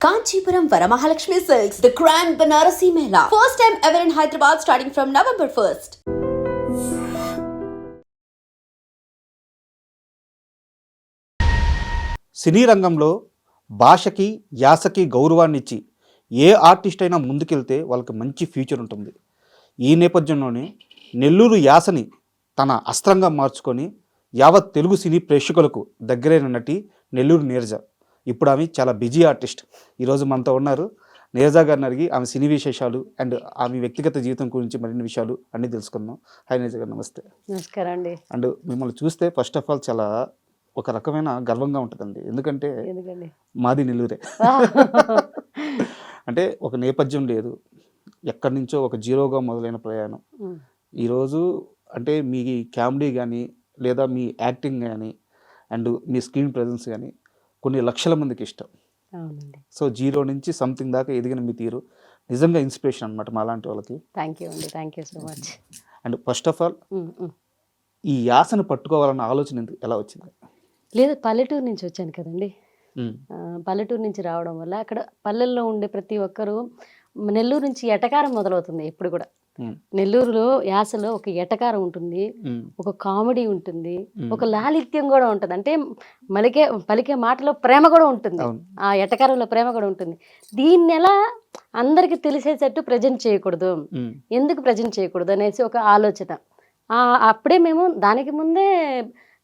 Kanchipuram Varamahalakshmi Silks, the Grand Banarasi Mela. First time ever in Hyderabad starting from November 1st. సినీ రంగంలో భాషకి యాసకి గౌరవాన్ని ఇచ్చి ఏ artist అయినా ముందుకెళ్తే వాళ్ళకి మంచి ఫ్యూచర్ ఉంటుంది. ఈ నేపథ్యంలోనే నెల్లూరు యాసని తన అస్త్రంగా మార్చుకొని యావత్ తెలుగు సినీ ప్రేక్షకులకు దగ్గరైన నటి నెల్లూరు నీరజ. ఇప్పుడు ఆమె చాలా బిజీ ఆర్టిస్ట్. ఈరోజు మనతో ఉన్నారు. నీరజ గారిని అడిగి ఆమె సినీ విశేషాలు అండ్ ఆమె వ్యక్తిగత జీవితం గురించి మరిన్ని విషయాలు అన్నీ తెలుసుకుందాం. హాయ్ నీరజ గారు, నమస్తే. నమస్కారం అండి. అండ్ మిమ్మల్ని చూస్తే ఫస్ట్ ఆఫ్ ఆల్ చాలా ఒక రకమైన గర్వంగా ఉంటుందండి. ఎందుకంటే మాది నెల్లూరే. అంటే ఒక నేపథ్యం లేదు, ఎక్కడి నుంచో ఒక జీరోగా మొదలైన ప్రయాణం ఈరోజు అంటే మీ కామెడీ కానీ లేదా మీ యాక్టింగ్ కానీ అండ్ మీ స్క్రీన్ ప్రజెన్స్ కానీ కొన్ని లక్షల మందికి ఇష్టం. సో జీరో నుంచి సంథింగ్ దాకా ఎదిగిన మీ తీరు నిజంగా ఇన్స్పిరేషన్ అనమాట మా లాంటి వాళ్ళకి. థ్యాంక్ యూ అండి, thank you so much. And first of all ఈ యాసను పట్టుకోవాలన్న ఆలోచన ఎలా వచ్చింది? లేదు, పల్లెటూరు నుంచి వచ్చాను కదండి. పల్లెటూరు నుంచి రావడం వల్ల అక్కడ పల్లెల్లో ఉండే ప్రతి ఒక్కరూ నెల్లూరు నుంచి ఎటకారం మొదలవుతుంది. ఎప్పుడు కూడా నెల్లూరులో యాసలో ఒక ఎటకారం ఉంటుంది, ఒక కామెడీ ఉంటుంది, ఒక లాలిత్యం కూడా ఉంటుంది. అంటే పలికే మాటలో ప్రేమ కూడా ఉంటుంది, ఆ ఎటకారంలో ప్రేమ కూడా ఉంటుంది. దీన్ని ఎలా అందరికి తెలిసేటట్టు ప్రజెంట్ చేయకూడదు, ఎందుకు ప్రజెంట్ చేయకూడదు అనేసి ఒక ఆలోచన. అప్పుడే మేము దానికి ముందే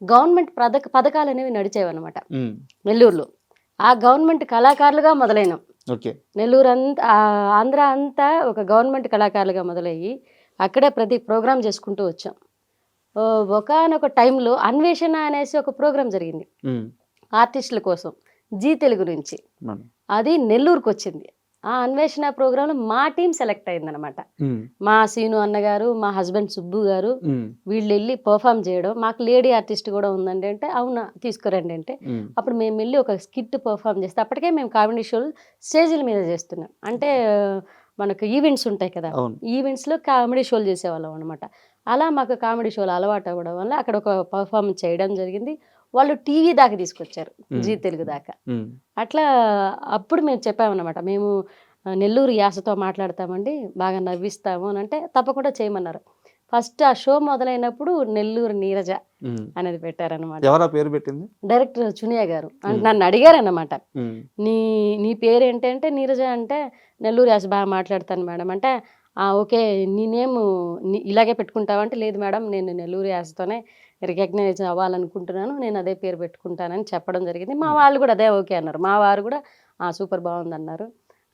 గవర్నమెంట్ పథకాలు అనేవి నడిచేవన్నమాట నెల్లూరులో. ఆ గవర్నమెంట్ కళాకారులుగా మొదలైనాం. నెల్లూరు ఆంధ్ర అంతా ఒక గవర్నమెంట్ కళాకారులుగా మొదలయ్యి అక్కడే ప్రతి ప్రోగ్రాం చేసుకుంటూ వచ్చాం. ఒకనొక టైంలో అన్వేషణ అనేసి ఒక ప్రోగ్రాం జరిగింది ఆర్టిస్టుల కోసం, జీ తెలుగు నుంచి. అది నెల్లూరుకు వచ్చింది. ఆ అన్వేషణ ప్రోగ్రాంలో మా టీం సెలెక్ట్ అయిందనమాట. మా సీను అన్నగారు, మా హస్బెండ్ సుబ్బు గారు వీళ్ళు వెళ్ళి పర్ఫామ్ చేయడం. మాకు లేడీ ఆర్టిస్ట్ కూడా ఉందండి అంటే అవునా తీసుకురండి అంటే అప్పుడు మేము వెళ్ళి ఒక స్కిట్ పర్ఫామ్ చేస్తే అప్పటికే మేము కామెడీ షోలు స్టేజీల మీద చేస్తున్నాం. అంటే మనకు ఈవెంట్స్ ఉంటాయి కదా, ఈవెంట్స్లో కామెడీ షోలు చేసేవాళ్ళం అనమాట. అలా మాకు కామెడీ షోలు అలవాటు అవ్వడం వల్ల అక్కడ ఒక పర్ఫార్మెన్స్ చేయడం జరిగింది. వాళ్ళు టీవీ దాకా తీసుకొచ్చారు, జీ తెలుగు దాకా. అట్లా అప్పుడు మేము చెప్పామన్నమాట, మేము నెల్లూరు యాసతో మాట్లాడతామండి, బాగా నవ్విస్తాము అని అంటే తప్పకుండా చేయమన్నారు. ఫస్ట్ ఆ షో మొదలైనప్పుడు నెల్లూరు నీరజ అనేది పెట్టారనమాట. ఎవరా పేరు పెట్టింది? డైరెక్టర్ చునియా గారు. నన్ను అడిగారన్నమాట, నీ పేరు ఏంటంటే నీరజ అంటే నెల్లూరు యాస బాగా మాట్లాడతాను మేడం అంటే ఓకే నేనేము ఇలాగే పెట్టుకుంటావంటే లేదు మేడం నేను నెల్లూరు యాసతోనే రికగ్నైజ్ అవ్వాలనుకుంటున్నాను, నేను అదే పేరు పెట్టుకుంటానని చెప్పడం జరిగింది. మా వాళ్ళు కూడా అదే ఓకే అన్నారు. మా వారు కూడా సూపర్ బాగుంది అన్నారు.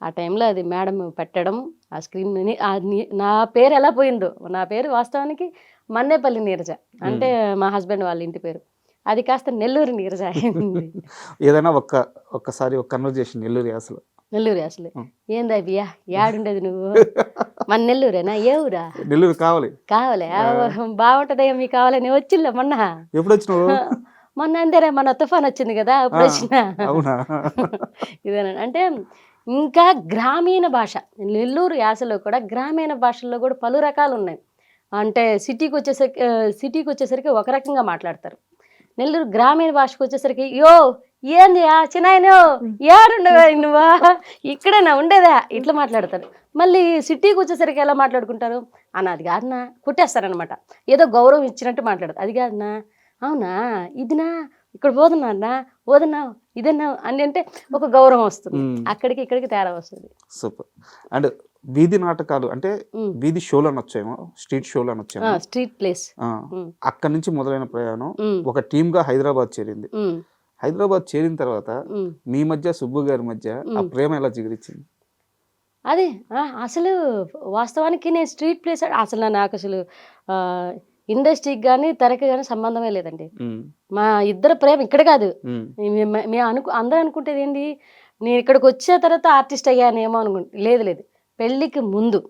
ఆ టైంలో అది మేడం పెట్టడం ఆ స్క్రీన్ నా పేరు ఎలా పోయిందో, నా పేరు వాస్తవానికి మన్నేపల్లి నీరజ అంటే మా హస్బెండ్ వాళ్ళ ఇంటి పేరు, అది కాస్త నెల్లూరు నీరజ అయింది. ఏదైనా ఒక్కసారి ఒక కన్వర్జేషన్ నెల్లూరు యాసలో. నెల్లూరు యాసలే ఏందా బియ్యా యాడుండేది నువ్వు? మన నెల్లూరేనా? ఏ ఊరా? నెల్లూరు కావాలి బాగుంటదయ్యా మీకు కావాలని వచ్చిందా మొన్న? ఎప్పుడు వచ్చినావు? మొన్న అంతేరా, మన తుఫాన్ వచ్చింది కదా అప్పుడు వచ్చిన. ఇదేనా అంటే ఇంకా గ్రామీణ భాష, నెల్లూరు యాసలో కూడా గ్రామీణ భాషల్లో కూడా పలు రకాలు ఉన్నాయి. అంటే సిటీకి వచ్చేసరికి ఒక రకంగా మాట్లాడతారు. నెల్లూరు గ్రామీణ భాషకు వచ్చేసరికి యో ఏంది చిన్నాయనో ఏడుండవా నువ్వా ఇక్కడేనా ఉండేదా ఇట్లా మాట్లాడతారు. మళ్ళీ సిటీకి వచ్చేసరికి ఎలా మాట్లాడుకుంటారు అది కాదన్నా కుట్టేస్తారనమాట, ఏదో గౌరవం ఇచ్చినట్టు మాట్లాడతారు. అది కాదన్నా అవునా ఇదినా ఇక్కడ పోతున్నా అన్నా పోదన్నా ఇదన్నా అని అంటే ఒక గౌరవం వస్తుంది. ఇక్కడికి తేడా వస్తుంది. సూపర్. అండ్ వీధి నాటకాలు అంటే వీధి షోలు అనొచ్చేమో, స్ట్రీట్ షోలు అనొచ్చేమో, స్ట్రీట్ ప్లేస్. అక్కడి నుంచి మొదలైన ప్రయాణం ఒక టీమ్ గా హైదరాబాద్ చేరింది. హైదరాబాద్ చేరిన తర్వాత మీ మధ్య సుబ్బు గారి మధ్య ఆ ప్రేమ ఎలా జిగిరిచ్చింది? అది అసలు వాస్తవానికి నేను స్ట్రీట్ ప్లేస్ అసలు నాకు అసలు ఇండస్ట్రీకి కానీ తెరకి కానీ సంబంధమే లేదండి. మా ఇద్దరు ప్రేమ ఇక్కడ కాదు. మేము అందరూ అనుకుంటేది ఏంటి, నేను ఇక్కడికి వచ్చే తర్వాత ఆర్టిస్ట్ అయ్యానేమో లేదు. పెళ్ళికి ముందు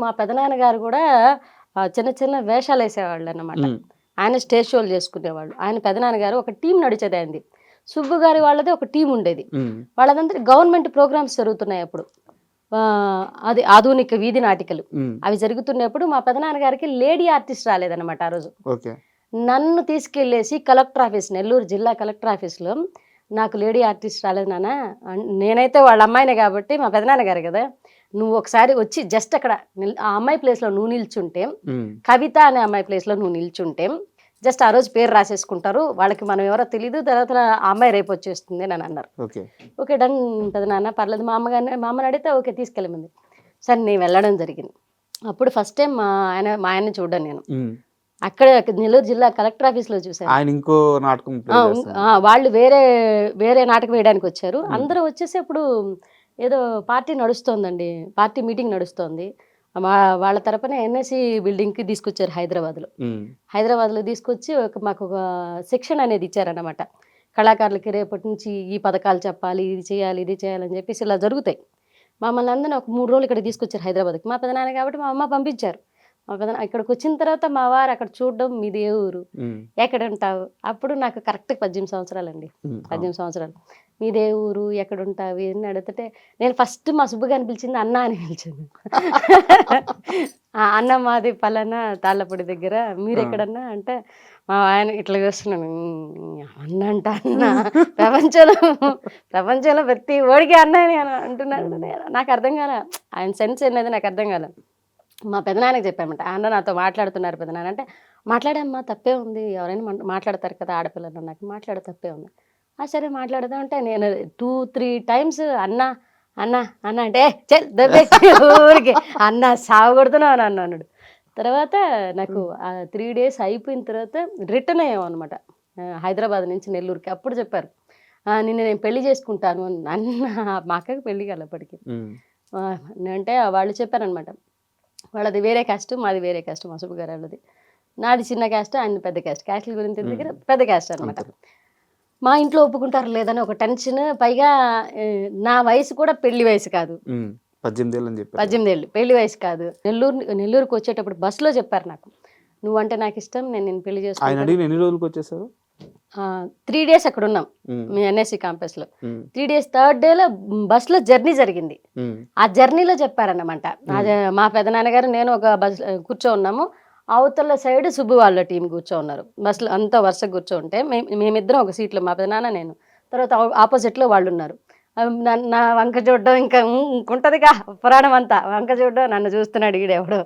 మా పెదనాన్నగారు కూడా చిన్న చిన్న వేషాలు వేసేవాళ్ళు అన్నమాట. ఆయన స్టేజ్ షోలు చేసుకునేవాళ్ళు. ఆయన పెదనాన్నగారు ఒక టీం నడిచేది ఆయనది. సుబ్బు గారి వాళ్ళది ఒక టీం ఉండేది. వాళ్ళదంతా గవర్నమెంట్ ప్రోగ్రామ్స్ జరుగుతున్నాయి అప్పుడు. అది ఆధునిక వీధి నాటికలు అవి జరుగుతున్నప్పుడు మా పెదనాన్నగారికి లేడీ ఆర్టిస్ట్ రాలేదన్నమాట ఆ రోజు. నన్ను తీసుకెళ్లేసి కలెక్టర్ ఆఫీస్, నెల్లూరు జిల్లా కలెక్టర్ ఆఫీస్లో నాకు లేడీ ఆర్టిస్ట్ రాలేదు నాన్న, నేనైతే వాళ్ళ అమ్మాయినే కాబట్టి మా పెదనాన్న గారు కదా, నువ్వు ఒకసారి వచ్చి జస్ట్ అక్కడ ఆ అమ్మాయి ప్లేస్లో నువ్వు నిల్చుంటే, కవిత అనే అమ్మాయి ప్లేస్లో నువ్వు నిల్చుంటే జస్ట్ ఆ రోజు పేరు రాసేసుకుంటారు, వాళ్ళకి మనం ఎవరో తెలీదు, తర్వాత ఆ అమ్మాయి రేపు వచ్చేస్తుంది అని అన్నారు. ఓకే డన్ పెదనాన్న పర్లేదు, మా అమ్మని అడిగితే ఓకే తీసుకెళ్ళమంది. సరే నేను వెళ్ళడం జరిగింది. అప్పుడు ఫస్ట్ టైం మా ఆయన్ని చూడ్డాను నేను అక్కడ నెల్లూరు జిల్లా కలెక్టర్ ఆఫీస్లో చూశాను. ఆయన ఇంకో నాటకం వాళ్ళు వేరే నాటకం వేయడానికి వచ్చారు. అందరూ వచ్చేసి అప్పుడు ఏదో పార్టీ నడుస్తోందండి, పార్టీ మీటింగ్ నడుస్తోంది. వాళ్ళ తరపున ఎన్ఎస్సి బిల్డింగ్కి తీసుకొచ్చారు హైదరాబాద్లో తీసుకొచ్చి మాకు ఒక సెక్షన్ అనేది ఇచ్చారన్నమాట. కళాకారులకి రేపటి నుంచి ఈ పథకాలు చెప్పాలి, ఇది చేయాలని చెప్పేసి ఇలా జరుగుతాయి. మమ్మల్ని అందరినీ ఒక 3 రోజులు ఇక్కడ తీసుకొచ్చారు హైదరాబాద్కి. మా పెదనాన్న కాబట్టి మా అమ్మ పంపించారు. మా పెదనాన్న ఇక్కడికి వచ్చిన తర్వాత మా వారు అక్కడ చూడడం, మీది ఏ ఊరు, ఎక్కడ ఉంటావు, అప్పుడు నాకు కరెక్ట్ 18 సంవత్సరాలండి. 18 సంవత్సరాలు. మీదే ఊరు, ఎక్కడ ఉంటావు అని అడిగితే నేను ఫస్ట్ మా సుబ్బుగాని పిలిచింది అన్న అని పిలిచింది. అన్న మాది పలానా తాళ్ళపొడి దగ్గర, మీరు ఎక్కడన్నా అంటే మా ఆయన ఇట్లా చూస్తున్నాను, అన్న అంట అన్న, ప్రపంచంలో ప్రతి ఓడికి అన్న అని అంటున్నాడు. నాకు అర్థం కాల, ఆయన సెన్స్ అనేది నాకు అర్థం కాల. మా పెదనాన్నకి చెప్పామంట, అన్న నాతో మాట్లాడుతున్నారు పెదనాన్న అంటే, మాట్లాడమ్మా తప్పే ఉంది, ఎవరైనా మాట్లాడతారు కదా ఆడపిల్లలు, నాకు మాట్లాడే తప్పే ఉంది. సరే మాట్లాడదాం అంటే నేను 2-3 టైమ్స్ అన్న అన్న అన్న అంటే ఊరికి అన్న సాగొడుతున్నావు అని అన్నాడు. తర్వాత నాకు 3 days అయిపోయిన తర్వాత రిటర్న్ అయ్యాం అనమాట హైదరాబాద్ నుంచి నెల్లూరుకి. అప్పుడు చెప్పారు నిన్ను నేను పెళ్లి చేసుకుంటాను అన్న. మా అక్కకి పెళ్లి కాలప్పటికి అంటే వాళ్ళు చెప్పారనమాట, వాళ్ళది వేరే క్యాస్ట్, మాది వేరే క్యాస్ట్, మా సుబ్బు గారు వాళ్ళది. నాది చిన్న క్యాస్ట్, ఆయన పెద్ద క్యాస్ట్. క్యాస్ట్ల గురించి దగ్గర పెద్ద క్యాస్ట్ అనమాట. మా ఇంట్లో ఒప్పుకుంటారు లేదని ఒక టెన్షన్. పైగా నా వయసు కూడా పెళ్లి వయసు కాదు, 18 ఏళ్ళు పెళ్లి వయసు కాదు. నెల్లూరుకి వచ్చేటప్పుడు బస్సులో చెప్పారు నాకు, నువ్వంటే నాకు ఇష్టం, నేను పెళ్లి చేసుకుంటాను. 3 days అక్కడ ఉన్నాం మీ ఎన్ఎస్సి క్యాంపస్లో. 3 days, 3rd dayలో బస్సులో జర్నీ జరిగింది. ఆ జర్నీలో చెప్పారన్నమాట, మా పెదనాన్నగారు నేను ఒక బస్ కూర్చో ఉన్నాము, అవతల సైడ్ సుబ్బు వాళ్ళ టీం కూర్చో ఉన్నారు. బస్సులో అంతా వరుసగా కూర్చో ఉంటే మేమిద్దరం ఒక సీట్లో, మా పెదనాన్న నేను, తర్వాత ఆపోజిట్లో వాళ్ళు ఉన్నారు. నా వంక చూడడం ఇంకా ఇంకుంటుందిగా పురాణం అంతా, వంక చూడడం, నన్ను చూస్తున్నాడు ఈడెవడో,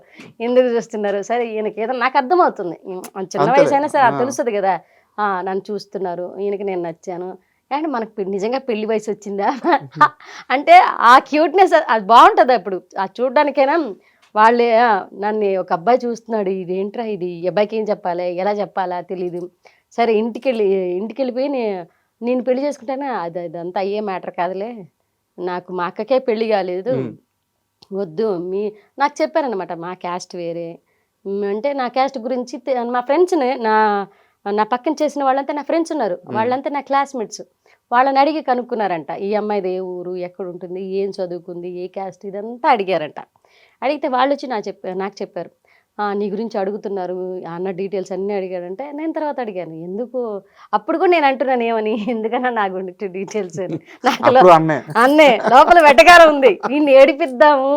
ఎందుకు చూస్తున్నారు, సరే ఈయనకి ఏదో నాకు అర్థమవుతుంది, చిన్న వయసు అయినా సరే అది తెలుస్తుంది కదా, నన్ను చూస్తున్నారు, ఈయనకి నేను నచ్చాను, అండ్ మనకు నిజంగా పెళ్లి వయసు వచ్చిందా అంటే ఆ క్యూట్నెస్ అది బాగుంటుంది. అప్పుడు ఆ చూడడానికైనా వాళ్ళే నన్ను ఒక అబ్బాయి చూస్తున్నాడు, ఇదేంట్రా ఇది, ఈ అబ్బాయికి ఏం చెప్పాలి, ఎలా చెప్పాలా తెలీదు. సరే ఇంటికి వెళ్ళిపోయి నేను పెళ్లి చేసుకుంటాను, అదంతా అయ్యే మ్యాటర్ కాదులే, నాకు మా అక్కకే పెళ్లి కాలేదు, వద్దు నాకు చెప్పారనమాట, మా క్యాస్ట్ వేరే అంటే నా క్యాస్ట్ గురించి మా ఫ్రెండ్స్ని నా పక్కన చేసిన వాళ్ళంతా నా ఫ్రెండ్స్ ఉన్నారు, వాళ్ళంతా నా క్లాస్మేట్స్, వాళ్ళని అడిగి కనుక్కున్నారంట, ఈ అమ్మాయిది ఏ ఊరు, ఎక్కడ ఉంటుంది, ఏం చదువుకుంది, ఏ క్యాస్ట్, ఇదంతా అడిగారంట. అడిగితే వాళ్ళు వచ్చి నాకు చెప్పారు, నీ గురించి అడుగుతున్నారు అన్న, డీటెయిల్స్ అన్నీ అడిగాడంటే. నేను తర్వాత అడిగాను, ఎందుకు అప్పుడు కూడా నేను అంటున్నాను ఏమని, ఎందుకన్నా నా గురించి డీటెయిల్స్ అని. నాకు అన్నే లోపల వెటకారం ఉంది, వీడిని ఏడిపిద్దాము,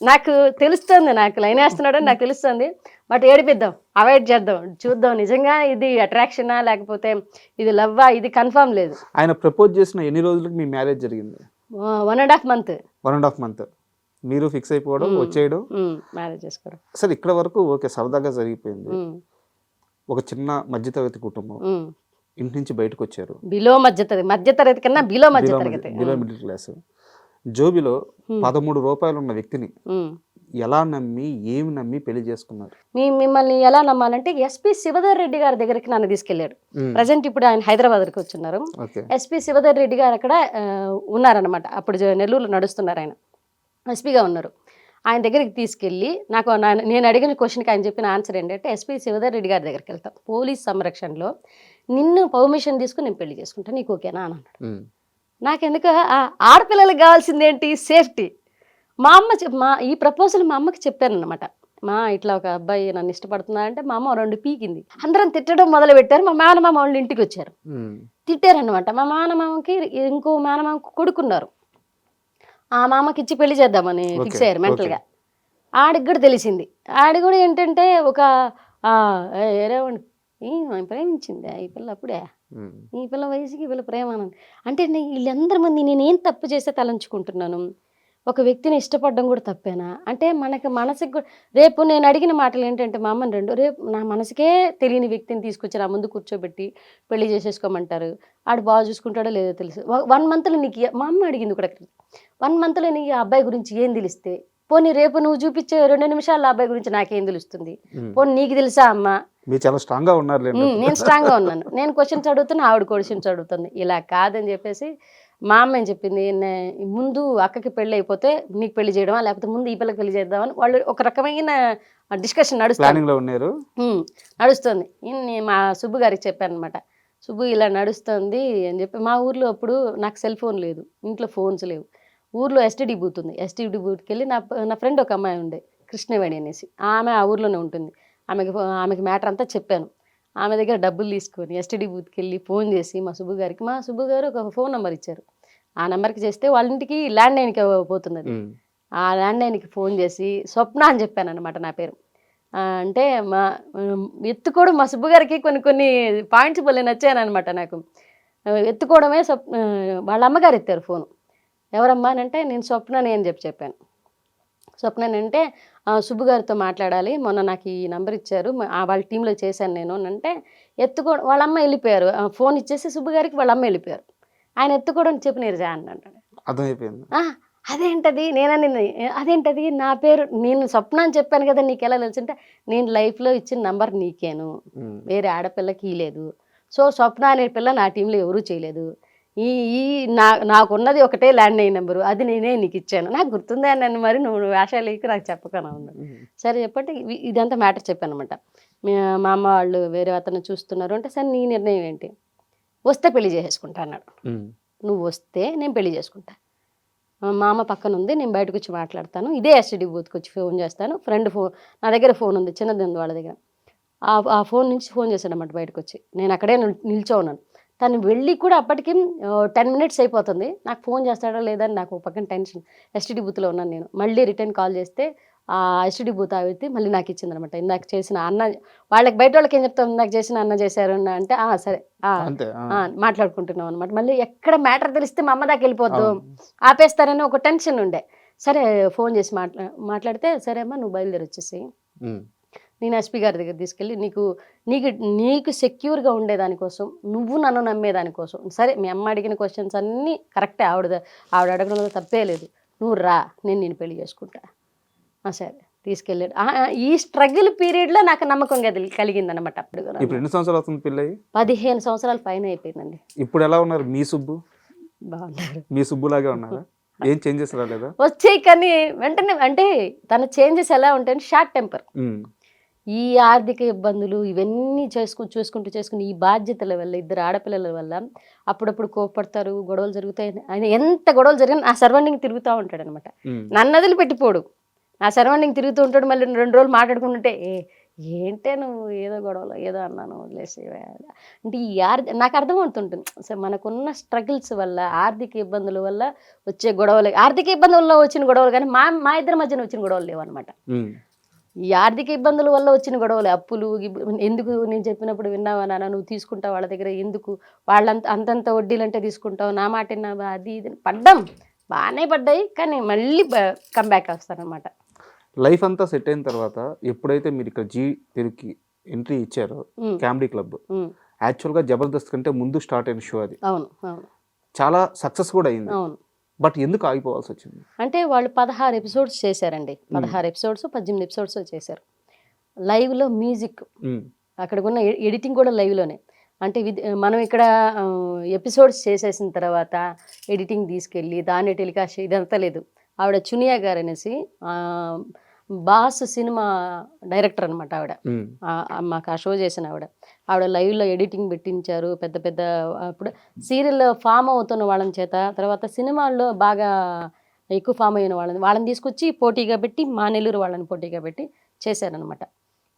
నాకు తెలుస్తుంది, నాకు లైన్ వేస్తున్నాడని నాకు తెలుస్తుంది, బట్ ఏడిపిద్దాం, అవాయిడ్ చేద్దాం, చూద్దాం నిజంగా ఇది అట్రాక్షనా లేకపోతే ఇది లవ్వా, ఇది కన్ఫర్మ్ లేదు. ఆయన ప్రపోజ్ చేసిన ఎన్ని రోజులకు మీ మ్యారేజ్ జరిగింది? 1.5 month. 1.5 month మీరు ఫిక్స్ అయిపోవడం, వచ్చేయడం, మ్యారేజ్ చేసుకోవడం. అసలు ఇక్కడ వరకు ఓకే సరదాగా జరిగిపోయింది. ఒక చిన్న మధ్యతరగతి కుటుంబం, ఇంటి నుంచి బయటకు వచ్చారు, బిలో మధ్యతరగతి కన్నా బిలో మిడిల్ క్లాస్. జోబిలో 13 రూపాయలు ఉన్న వ్యక్తిని ఎలా నమ్మి, ఏమి నమ్మి పెళ్లి చేసుకున్నారు? మిమ్మల్ని ఎలా నమ్మాలంటే ఎస్పీ శివధర్ రెడ్డి గారి దగ్గరికి నన్ను తీసుకెళ్లాడు. ప్రజెంట్ ఇప్పుడు ఆయన హైదరాబాద్కి వచ్చున్నారు. ఎస్పీ శివధర్ రెడ్డి గారు అక్కడ ఉన్నారనమాట, అప్పుడు నెల్లూరులో నడుస్తున్నారు, ఆయన ఎస్పీగా ఉన్నారు. ఆయన దగ్గరికి తీసుకెళ్ళి నేను అడిగిన క్వశ్చన్కి ఆయన చెప్పిన ఆన్సర్ ఏంటంటే, ఎస్పీ శివధర్ రెడ్డి గారి దగ్గరికి వెళ్తాం, పోలీస్ సంరక్షణలో నిన్ను పర్మిషన్ తీసుకుని నేను పెళ్లి చేసుకుంటా, నీకు ఓకేనా అని అన్నాడు. నాకెందుకు ఆడపిల్లలకు కావాల్సింది ఏంటి, సేఫ్టీ. ఈ ప్రపోజల్ మా అమ్మకి చెప్పాను అనమాట, ఇట్లా ఒక అబ్బాయి నన్ను ఇష్టపడుతున్నా అంటే మా అమ్మ 2 పీకింది. అందరం తిట్టడం మొదలు పెట్టారు. మా మేనమామ వాళ్ళు ఇంటికి వచ్చారు, తిట్టారనమాట. మా మేనమామకి ఇంకో మేనమామకు కొడుకున్నారు, ఆ మామకి ఇచ్చి పెళ్లి చేద్దామని ఫిక్స్ అయ్యారు మెంటల్గా. ఆడికి కూడా తెలిసింది. ఆడి కూడా ఏంటంటే ఒక ప్రేమించింది ఈ పిల్ల అప్పుడే ఈ పిల్ల వయసుకి వీళ్ళ ప్రేమ అంటే వీళ్ళందరి మంది నేనేం తప్పు చేస్తే తలంచుకుంటున్నాను. ఒక వ్యక్తిని ఇష్టపడడం కూడా తప్పేనా? అంటే మనకి మనసుకి రేపు నేను అడిగిన మాటలు ఏంటంటే మా అమ్మని రేపు నా మనసుకే తెలియని వ్యక్తిని తీసుకొచ్చి నా ముందు కూర్చోబెట్టి పెళ్లి చేసేసుకోమంటారు. ఆడు బాగా చూసుకుంటాడో లేదో తెలుసు. 1 మంత్లో నీకు మా అమ్మ అడిగింది కూడా 1 మంత్లో నీకు ఆ అబ్బాయి గురించి ఏం తెలిస్తే? పోనీ రేపు నువ్వు చూపించే 2 నిమిషాల అబ్బాయి గురించి నాకేం తెలుస్తుంది? పోనీ నీకు తెలుసా అమ్మ? మీరు చాలా స్ట్రాంగ్గా ఉన్నారు. నేను స్ట్రాంగ్గా ఉన్నాను. నేను క్వశ్చన్స్ అడుగుతున్నా, ఆవిడ క్వశ్చన్స్ అడుగుతుంది. ఇలా కాదని చెప్పేసి మా అమ్మ ఏం చెప్పింది, ముందు అక్కకి పెళ్ళి అయిపోతే నీకు పెళ్లి చేయడమా, లేకపోతే ముందు ఈ పిల్లకి పెళ్లి చేద్దామని వాళ్ళు ఒక రకమైన డిస్కషన్ నడుస్తుంది. మా సుబ్బు గారికి చెప్పాను అనమాట. సుబ్బు ఇలా నడుస్తుంది అని చెప్పి, మా ఊర్లో అప్పుడు నాకు సెల్ ఫోన్ లేదు, ఇంట్లో ఫోన్స్ లేవు. ఊర్లో ఎస్టీడీ బూత్ ఉంది. ఎస్టీడీ బూత్కి వెళ్ళి నా ఫ్రెండ్ ఒక అమ్మాయి ఉండే, కృష్ణవేణి అనేసి, ఆమె ఆ ఊర్లోనే ఉంటుంది. ఆమెకి మ్యాటర్ అంతా చెప్పాను. ఆమె దగ్గర డబ్బులు తీసుకొని ఎస్టీడీ బూత్కి వెళ్ళి ఫోన్ చేసి మా సుబ్బు గారు ఒక ఫోన్ నెంబర్ ఇచ్చారు. ఆ నెంబర్కి చేస్తే వాళ్ళ ఇంటికి ల్యాండ్ లైన్కి పోతుంది అది. ఆ ల్యాండ్ లైన్కి ఫోన్ చేసి స్వప్న అని చెప్పాను అనమాట నా పేరు. అంటే ఎత్తుకోవడం మా సుబ్బు గారికి కొన్ని పాయింట్స్ భలే నచ్చాను అనమాట నాకు. ఎత్తుకోవడమే వాళ్ళ అమ్మగారు ఎత్తారు ఫోను. ఎవరమ్మా అని అంటే నేను స్వప్నని అని చెప్పాను. స్వప్నని అంటే సుబ్బు గారితో మాట్లాడాలి, మొన్న నాకు ఈ నెంబర్ ఇచ్చారు, వాళ్ళ టీంలో చేశాను నేను అని అంటే ఎత్తుకోవడం వాళ్ళ అమ్మ వెళ్ళిపోయారు. ఫోన్ ఇచ్చేసి సుబ్బు గారికి వాళ్ళ అమ్మ వెళ్ళిపోయారు. ఆయన ఎత్తుకోవడం చెప్పు నీరజా అన్నాడు. అర్థమైపోయింది. అదేంటది అదేంటది నా పేరు, నేను స్వప్న అని చెప్పాను కదా, నీకు ఎలా తెలుసు అంటే నేను లైఫ్లో ఇచ్చిన నంబర్ నీకేను, వేరే ఆడపిల్లకి ఇలేదు. సో స్వప్న అనే పిల్ల నా టీంలో ఎవరూ చేయలేదు. నాకున్నది ఒకటే ల్యాండ్ లైన్ నెంబరు, అది నేనే నీకు ఇచ్చాను, నాకు గుర్తుందే అన్నాను. మరి నువ్వు వేషాలకి నాకు చెప్పకనా ఉన్నాను. సరే చెప్పంటే ఇదంతా మ్యాటర్ చెప్పాను అనమాట. మా అమ్మ వాళ్ళు వేరే అతను చూస్తున్నారు అంటే, సరే నీ నిర్ణయం ఏంటి? వస్తే పెళ్లి చేసేసుకుంటా అన్నాడు. నువ్వు వస్తే నేను పెళ్లి చేసుకుంటా. మా అమ్మ పక్కన ఉంది, నేను బయటకు వచ్చి మాట్లాడతాను, ఇదే ఎస్టీడీ బూత్కి వచ్చి ఫోన్ చేస్తాను. ఫ్రెండ్ ఫోన్ నా దగ్గర ఫోన్ ఉంది, చిన్నది ఉంది వాళ్ళ దగ్గర. ఆ ఫోన్ నుంచి ఫోన్ చేశాడు అన్నమాట బయటకు వచ్చి. నేను అక్కడే నిల్చో ఉన్నాను. తను వెళ్ళి కూడా అప్పటికి 10 మినిట్స్ అయిపోతుంది. నాకు ఫోన్ చేస్తాడా లేదా అని నాకు పక్కన టెన్షన్. ఎస్టీడీ బూత్లో ఉన్నాను నేను. మళ్ళీ రిటర్న్ కాల్ చేస్తే ఆ ఎస్టీడీ బూత్ ఆవితే మళ్ళీ నాకు ఇచ్చిందనమాట. ఇందాక చేసిన అన్న వాళ్ళకి, బయట వాళ్ళకి ఏం చెప్తాం, ఇందాక చేసిన అన్న చేశారు అంటే సరే మాట్లాడుకుంటున్నాం అనమాట. మళ్ళీ ఎక్కడ మ్యాటర్ తెలిస్తే మా అమ్మ దాకా వెళ్ళిపోద్దు, ఆపేస్తారని ఒక టెన్షన్ ఉండే. సరే ఫోన్ చేసి మాట్లాడితే, సరే అమ్మా నువ్వు బయలుదేరి వచ్చేసి నేను ఎస్పీ గారి దగ్గర తీసుకెళ్ళి నీకు సెక్యూర్గా ఉండేదానికోసం, నువ్వు నన్ను నమ్మేదానికోసం, సరే మీ అమ్మ అడిగిన క్వశ్చన్స్ అన్నీ కరెక్టే, ఆవిడ అడగడంలో తప్పే లేదు, నువ్వు రా, నేను పెళ్లి చేసుకుంటా. సరే తీసుకెళ్ళాడు. ఈ స్ట్రగుల్ పీరియడ్లో నాకు నమ్మకం కలిగింది అనమాట. ఇప్పుడు ఎన్ని సంవత్సరాలు అవుతుంది పెళ్ళి? 15 సంవత్సరాల పైన అయిపోయిందండి. ఇప్పుడు ఎలా ఉన్నారు మీ సుబ్బు? బాగున్నారు. మీ సుబ్బులాగే ఉన్నారా? ఏం చేంజెస్ రాలేదా? వచ్చాయి, కానీ వెంటనే అంటే తన చేంజెస్ ఎలా ఉంటాయని షార్ట్ టెంపర్, ఈ ఆర్థిక ఇబ్బందులు ఇవన్నీ చూసుకుంటూ ఈ బాధ్యతల వల్ల, 2 ఆడపిల్లల వల్ల అప్పుడప్పుడు కోపడతారు, గొడవలు జరుగుతాయి. ఆయన ఎంత గొడవలు జరిగినా నా సర్వెండింగ్ తిరుగుతూ ఉంటాడు అనమాట. నన్ను వదిలిపెట్టిపోడు, నా సర్వెండింగ్ తిరుగుతూ ఉంటాడు. మళ్ళీ 2 రోజులు మాట్లాడుకుంటుంటే ఏంటే నువ్వు ఏదో గొడవలో ఏదో అన్నాను వదిలేసి అంటే నాకు అర్థమవుతుంటుంది. సో మనకున్న స్ట్రగుల్స్ వల్ల, ఆర్థిక ఇబ్బందుల వల్ల వచ్చే గొడవలు, ఆర్థిక ఇబ్బందుల్లో వచ్చిన గొడవలు కానీ మా ఇద్దరి మధ్యన వచ్చిన గొడవలు లేవు అనమాట. ఈ ఆర్థిక ఇబ్బందుల వల్ల వచ్చిన గొడవలు, అప్పులు ఎందుకు, నేను చెప్పినప్పుడు విన్నావా నాన్న, నువ్వు తీసుకుంటావు వాళ్ళ దగ్గర, ఎందుకు అంతంత వడ్డీలంటే తీసుకుంటావు, నా మాట విన్నావా, అది ఇది బాగానే పడ్డాయి, కానీ మళ్ళీ కంబ్యాక్ వస్తారనమాట. లైఫ్ అంతా సెట్ అయిన తర్వాత ఎప్పుడైతే మీరు ఇక్కడ జీ తెలుగుకి ఎంట్రీ ఇచ్చారో, కామెడీ క్లబ్ యాక్చువల్గా జబర్దస్త్ కంటే ముందు స్టార్ట్ అయిన షో అది. అవును, చాలా సక్సెస్ కూడా అయింది. అవును. బట్ ఎందుకు ఆగిపోవాల్సి వచ్చింది? అంటే వాళ్ళు 16 ఎపిసోడ్స్ చేశారండి. 18 ఎపిసోడ్స్ చేశారు. లైవ్లో మ్యూజిక్, అక్కడ ఉన్న ఎడిటింగ్ కూడా లైవ్లోనే. అంటే మనం ఇక్కడ ఎపిసోడ్స్ చేసేసిన తర్వాత ఎడిటింగ్ తీసుకెళ్ళి దాన్ని టెలికాస్ట్ ఇదంతా లేదు. ఆవిడ చునియా గారు అనేసి బాస్ సినిమా డైరెక్టర్ అనమాట ఆవిడ. మాకు ఆ షో చేసిన ఆవిడ లైవ్లో ఎడిటింగ్ పెట్టించారు. పెద్ద అప్పుడు సీరియల్ ఫామ్ అవుతున్న వాళ్ళని చేత, తర్వాత సినిమాల్లో బాగా ఎక్కువ ఫామ్ అయిన వాళ్ళని తీసుకొచ్చి పోటీగా పెట్టి, మా నెల్లూరు వాళ్ళని పోటీగా పెట్టి చేశారనమాట.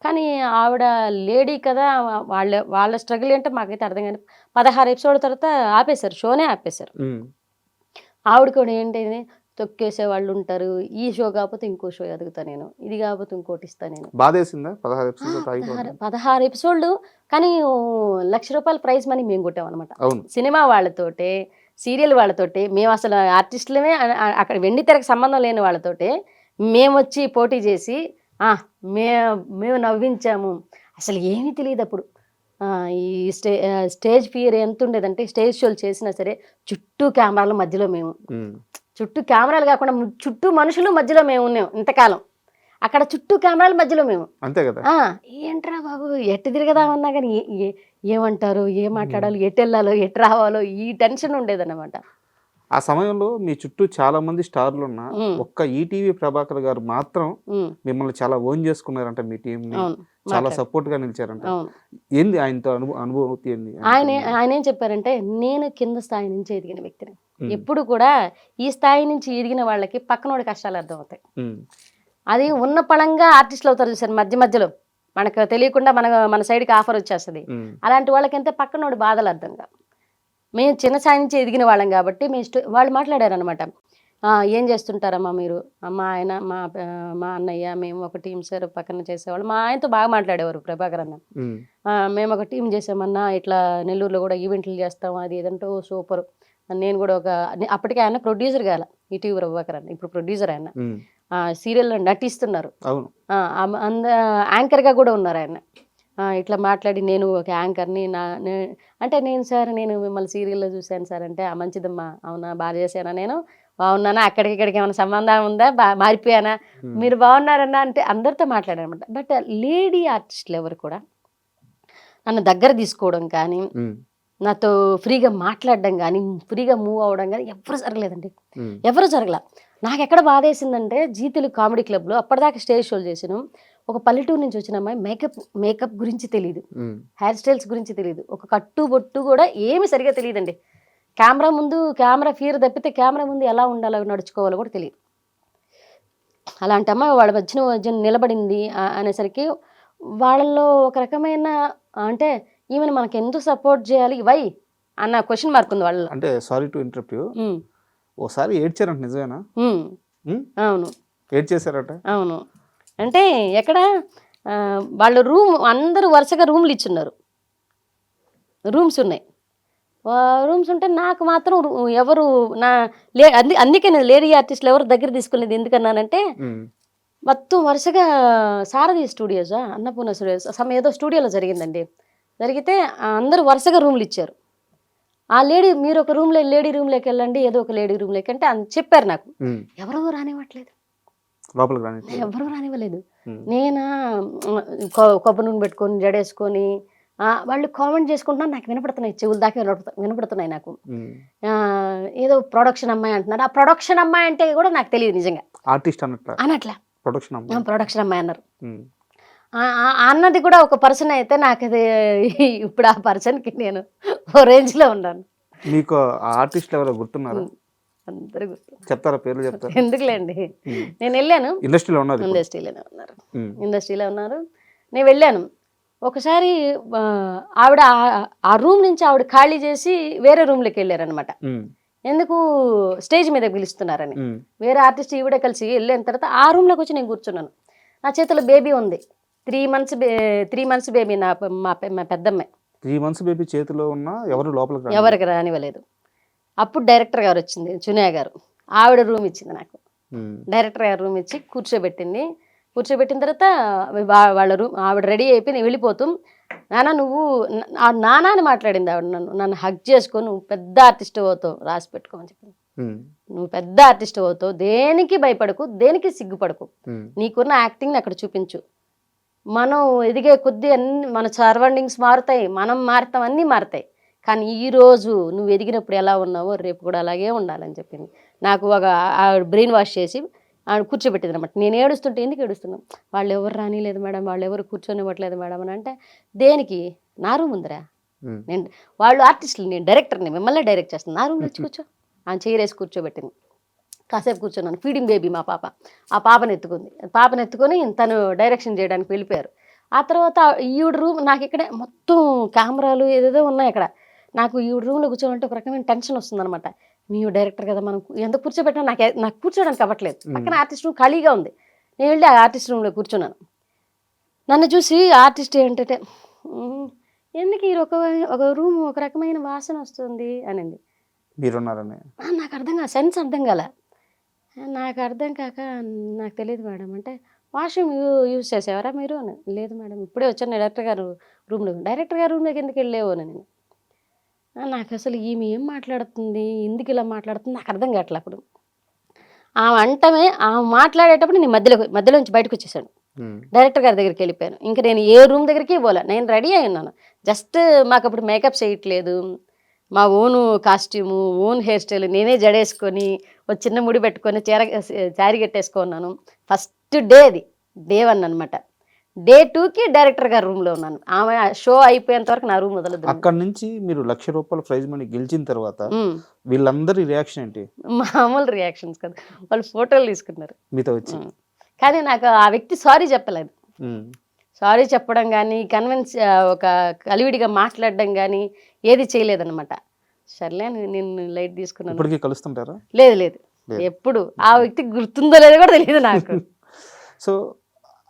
కానీ ఆవిడ లేడీ కదా, వాళ్ళ స్ట్రగుల్ ఏంటో మాకైతే అర్థం కానీ 16 ఎపిసోడ్ తర్వాత ఆపేశారు, షోనే ఆపేశారు. ఆవిడ కూడా ఏంటి తొక్కేసే వాళ్ళు ఉంటారు. ఈ షో కాకపోతే ఇంకో షో ఎదుగుతా నేను, ఇది కాకపోతే ఇంకోటి ఇస్తా నేను. బాధేసిందా 16 ఎపిసోడ్స్ ఆగిపోవడం? 16 ఎపిసోడ్లు కానీ ₹1,00,000 ప్రైజ్ మనీ మేము కొట్టామన్నమాట. అవును. సినిమా వాళ్ళతోటే, సీరియల్ వాళ్ళతోటి, మేము అసలు ఆర్టిస్టులమే అక్కడ వెండి తెరకు సంబంధం లేని వాళ్ళతోటే మేము వచ్చి పోటీ చేసి మేము నవ్వించాము. అసలు ఏమీ తెలియదు అప్పుడు. ఈ స్టేజ్ ఫియర్ ఎంత ఉండేదంటే స్టేజ్ షోలు చేసినా సరే చుట్టూ కెమెరాల మధ్యలో మేము, చుట్టూ కెమెరాలు కాకుండా చుట్టూ మనుషులు మధ్యలో మేము ఉన్నాం ఇంతకాలం. అక్కడ చుట్టూ కెమెరాల మధ్యలో మేము. అంతే కదా. ఏంట్రా బాబు ఎట్టు తిరగదామన్నా కానీ ఏమంటారు, ఏం మాట్లాడాలో, ఎటు వెళ్ళాలో, ఎటు రావాలో ఈ టెన్షన్ ఉండేదన్నమాట. ఆ సమయంలో మీ చుట్టూ చాలా మంది స్టార్లు ఉన్నా ఒక్క ఈటీవీ ప్రభాకర్ గారు మాత్రం మిమ్మల్ని చాలా ఓన్ చేసుకున్నారంట, మీ టీం ని చాలా సపోర్ట్ గా నిలిచారంట. ఏంది ఆయనతో అనుభూతి ఏంది? ఆయన ఏం చెప్పారంటే, నేను కింద స్థాయి నుంచి ఎదిగిన వ్యక్తిని. ఎప్పుడు కూడా ఈ స్థాయి నుంచి ఎదిగిన వాళ్ళకి పక్కనోడి కష్టాలు అర్థం అవుతాయి. అది ఉన్న పళంగా ఆర్టిస్టులు అవుతారు చూసారు, మధ్య మధ్యలో మనకు తెలియకుండా మన సైడ్కి ఆఫర్ వచ్చేస్తుంది. అలాంటి వాళ్ళకి ఎంత పక్కనోడి బాధలు అర్థంగా. మేము చిన్న స్థాయి నుంచి ఎదిగిన వాళ్ళం కాబట్టి వాళ్ళు మాట్లాడారు అనమాట. ఏం చేస్తుంటారమ్మా మీరు, మా ఆయన, మా అన్నయ్య, మేము ఒక టీం సార్ పక్కన చేసేవాళ్ళు. మా ఆయనతో బాగా మాట్లాడేవారు ప్రభాకర్ అన్న. మేము ఒక టీం చేసామన్నా, ఇట్లా నెల్లూరులో కూడా ఈవెంట్లు చేస్తాం, అది ఏదంటూ సూపర్. నేను కూడా అప్పటికే ఆయన ప్రొడ్యూసర్ కాల, ఈటీవీ ప్రభాకర్ అన్న ఇప్పుడు ప్రొడ్యూసర్. ఆయన సీరియల్లో నటిస్తున్నారు, యాంకర్గా కూడా ఉన్నారు ఆయన. ఇట్లా మాట్లాడి నేను ఒక యాంకర్ని అంటే నేను సార్ నేను మిమ్మల్ని సీరియల్లో చూశాను సార్ అంటే, మంచిదమ్మా, అవునా, బాగా చేశానా, నేను బాగున్నానా, అక్కడికి ఇక్కడికి ఏమైనా సంబంధం ఉందా, మారిపోయానా, మీరు బాగున్నారన్నా అంటే అందరితో మాట్లాడారనమాట. బట్ లేడీ ఆర్టిస్టులు ఎవరు కూడా నన్ను దగ్గర తీసుకోవడం కానీ, నాతో ఫ్రీగా మాట్లాడడం కానీ, ఫ్రీగా మూవ్ అవ్వడం కానీ ఎవరు జరగలేదండి. ఎవరు జరగల. నాకు ఎక్కడ బాధ వేసిందంటే, జీ తెలుగు కామెడీ క్లబ్లో అప్పటిదాకా స్టేజ్ షోలు చేసాను. ఒక పల్లెటూరు నుంచి వచ్చిన అమ్మాయి మేకప్ గురించి తెలియదు, హెయిర్ స్టైల్స్ గురించి తెలియదు, ఒక కట్టు బొట్టు కూడా ఏమి సరిగా తెలియదండి. కెమెరా ముందు కెమెరా ఫియర్ తప్పితే కెమెరా ముందు ఎలా ఉండాలో, నడుచుకోవాలో కూడా తెలియదు. అలాంటి అమ్మాయి వాళ్ళ మధ్యన నిలబడింది అనేసరికి వాళ్ళల్లో ఒక రకమైన అంటే ఈమెను మనకి ఎందుకు సపోర్ట్ చేయాలి వై అన్న క్వశ్చన్ మార్క్ ఉంది వాళ్ళు. అంటే సారీ టు ఇంటరప్ట్ యు, ఓసారి ఏడ్చారంట, నిజమేనా? అవును, ఏడ్చేశారట. అవును. అంటే ఎక్కడ వాళ్ళ రూమ్ అందరూ వరుసగా రూమ్లు ఇచ్చున్నారు, రూమ్స్ ఉన్నాయి. రూమ్స్ ఉంటే నాకు మాత్రం ఎవరు అందుకే నేను లేడీ ఆర్టిస్టులు ఎవరు దగ్గర తీసుకునేది ఎందుకన్నానంటే, మొత్తం వరుసగా సారథి స్టూడియోసా, అన్నపూర్ణ స్టూడియోస్ ఏదో స్టూడియోలో జరిగిందండి. జరిగితే అందరూ వరుసగా రూమ్లు ఇచ్చారు. ఆ మీరు ఒక రూమ్లో లేడీ రూమ్లోకి వెళ్ళండి, ఏదో ఒక లేడీ రూమ్లోకి అంటే చెప్పారు నాకు. ఎవరో రానివ్వట్లేదు, ఎవరు రానివ్వలేదు. నేను కొబ్బరి నూనె పెట్టుకొని జడేసుకొని వాళ్ళు కామెంట్ చేసుకుంటున్నారు, నాకు వినపడుతున్నాయి, చెవులు దాకా వినపడుతున్నాయి నాకు. ఏదో ప్రొడక్షన్ అమ్మాయి అంటున్నారు. ఆ ప్రొడక్షన్ అమ్మాయి అంటే కూడా నాకు తెలియదు నిజంగా, ఆర్టిస్ట్ అనట్లా, ప్రొడక్షన్ అమ్మాయి అన్నారు. అన్నది కూడా ఒక పర్సన్ అయితే నాకు అది ఇప్పుడు ఆ పర్సన్కి నేను ఓ రేంజ్లో ఉన్నాను. మీకు ఆర్టిస్ట్ ఎవరో గుర్తున్నారా? అందరూ గుర్తు చెప్తారా, పేర్లు చెప్తారా? ఎందుకులేండి, నేను వెళ్ళాను, ఇండస్ట్రీలో ఉన్నారు, నేను వెళ్ళాను. ఒకసారి ఆవిడ ఆ రూమ్ నుంచి ఆవిడ ఖాళీ చేసి వేరే రూమ్లోకి వెళ్ళారనమాట. ఎందుకు స్టేజ్ మీద పిలుస్తున్నారని. వేరే ఆర్టిస్ట్ ఈవిడ కలిసి వెళ్ళిన తర్వాత ఆ రూమ్లోకి వచ్చి నేను కూర్చున్నాను. నా చేతిలో బేబీ ఉంది, 3 months బేబీ. మా పెద్దమ్మాయి 3 months బేబీ చేతిలో ఉన్న ఎవరికి రానివ్వలేదు. అప్పుడు డైరెక్టర్ గారు వచ్చింది, చునియా గారు, ఆవిడ రూమ్ ఇచ్చింది నాకు. డైరెక్టర్ గారు రూమ్ ఇచ్చి కూర్చోబెట్టిన తర్వాత వాళ్ళ రూమ్ ఆవిడ రెడీ అయిపోయి వెళ్ళిపోతూ, నాన్న నువ్వు నాన్న అని మాట్లాడింది ఆవిడ. నన్ను హగ్ చేసుకొని, నువ్వు పెద్ద ఆర్టిస్ట్ అవుతావు, రాసి పెట్టుకోమని చెప్పింది. నువ్వు పెద్ద ఆర్టిస్ట్ అవుతావు, దేనికి భయపడకు, దేనికి సిగ్గుపడకు, నీకున్న యాక్టింగ్ని అక్కడ చూపించు. మనం ఎదిగే కొద్దీ అన్ని మన సరౌండింగ్స్ మారుతాయి, మనం మారుతాం, అన్నీ మారుతాయి. కానీ ఈరోజు నువ్వు ఎదిగినప్పుడు ఎలా ఉన్నావో రేపు కూడా అలాగే ఉండాలని చెప్పింది. నాకు ఒక ఆవిడ బ్రెయిన్ వాష్ చేసి ఆవిడ కూర్చోబెట్టింది అనమాట. నేను ఏడుస్తుంటే, ఎందుకు ఏడుస్తున్నాం, వాళ్ళు ఎవరు రానిలేదు మేడం, వాళ్ళు ఎవరు కూర్చొనివ్వట్లేదు మేడం అని అంటే, దేనికి, నా రూమ్ ఉందిరా, నేను వాళ్ళు ఆర్టిస్టులు, నేను డైరెక్టర్ని, మిమ్మల్ని డైరెక్ట్ చేస్తాను, నా రూమ్లో వచ్చి కూర్చో. ఆయన చైరేసి కూర్చోబెట్టింది. కాసేపు కూర్చున్నాను. ఫీడింగ్ బేబీ మా పాప, ఆ పాపను ఎత్తుకొని తను డైరెక్షన్ చేయడానికి వెళ్ళిపోయారు. ఆ తర్వాత ఈవిడ రూమ్ నాకు ఇక్కడే మొత్తం కెమెరాలు ఏదేదో ఉన్నాయి అక్కడ. నాకు ఈవిడ రూమ్లో కూర్చోవాలంటే ఒక రకమైన టెన్షన్ వస్తుందన్నమాట. మేము డైరెక్టర్ కదా మనం ఎంత కూర్చోబెట్టినా నాకు కూర్చోడానికి అవ్వట్లేదు. పక్కన ఆర్టిస్ట్ రూమ్ ఖాళీగా ఉంది. నేను వెళ్ళి ఆ ఆర్టిస్ట్ రూమ్లో కూర్చున్నాను. నన్ను చూసి ఆర్టిస్ట్ ఏంటంటే ఎందుకు ఈ ఒక రూమ్ ఒక రకమైన వాసన వస్తుంది అనింది. మీరున్నారని నాకు అర్థం కాదు, సెన్స్ అర్థం కాల. నాకు అర్థం కాక నాకు తెలియదు మేడం అంటే, వాష్రూమ్ యూజ్ చేసేవారా మీరు అని. లేదు మేడం ఇప్పుడే వచ్చాను డైరెక్టర్ గారు రూమ్లో. డైరెక్టర్ గారు రూమ్లోకి ఎందుకు వెళ్ళేవు అని నేను. నాకు అసలు ఈమె ఏం మాట్లాడుతుంది, ఎందుకు ఇలా మాట్లాడుతుంది నాకు అర్థం కావట్లే. అప్పుడు ఆమె అంటమే ఆమె మాట్లాడేటప్పుడు నేను మధ్యలోంచి బయటకు వచ్చేసాను. డైరెక్టర్ గారి దగ్గరికి వెళ్ళిపోయాను. ఇంకా నేను ఏ రూమ్ దగ్గరికి పోలే, నేను రెడీ అయి ఉన్నాను. జస్ట్ మాకు అప్పుడు మేకప్ చేయట్లేదు, మా own costume, own hair style, నేనే జడేసుకొని ఒక చిన్న ముడి పెట్టుకొని శారీ కట్టేసుకున్నాను. ఫస్ట్ డే అది డే 1 అనమాట. డే 2కి డైరెక్టర్ గారి రూమ్లో ఉన్నాను. ఆమె షో అయిపోయేంత వరకు నా రూమ్ వదలదు. అక్కడ నుంచి మీరు ₹1,00,000 ప్రైజ్ మనీ గెలిచిన తర్వాత వీళ్ళందరి రియాక్షన్ ఏంటి? మామూలు రియాక్షన్స్ కదా, వాళ్ళు ఫోటోలు తీసుకున్నారు మీతో వచ్చి. కానీ నాకు ఆ వ్యక్తి సారీ చెప్పలేదు. సారీ చెప్పడం కానీ కన్విన్స్ ఒక కలివిడిగా మాట్లాడడం కానీ ఏది చేయలేదన్నమాట. సర్లే నేను లైట్ తీసుకున్నాను. ఇప్పటికీ కలుస్తుంటారా? లేదు ఎప్పుడు. ఆ వ్యక్తి గుర్తుందో లేదో కూడా తెలియదు నాకు. సో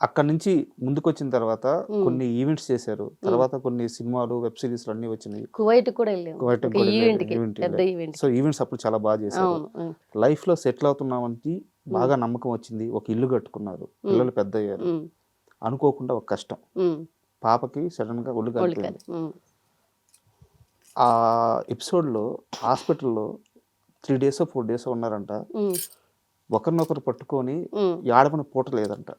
అక్కడ నుంచి ముందుకు వచ్చిన తర్వాత కొన్ని ఈవెంట్స్ చేశారు. తర్వాత కొన్ని సినిమాలు, వెబ్ సిరీస్లు అన్నీ వచ్చినాయి. కువైట్ కూడా వెళ్ళాము ఈవెంట్కి, పెద్ద ఈవెంట్. సో ఈవెంట్స్ అప్పుడు చాలా బాగా చేశారు. లైఫ్లో సెటిల్ అవుతున్నామని బాగా నమ్మకం వచ్చింది. ఒక ఇల్లు కట్టుకున్నారు, పిల్లలు పెద్ద అయ్యారు. అనుకోకుండా ఒక కష్టం, పాపకి సడన్గా ఒళ్ళు కాలిపోయింది. ఆ ఎపిసోడ్లో హాస్పిటల్లో 3 days 4 days ఉన్నారంట. ఒకరినొకరు పట్టుకొని ఆడమని పూట లేదంట.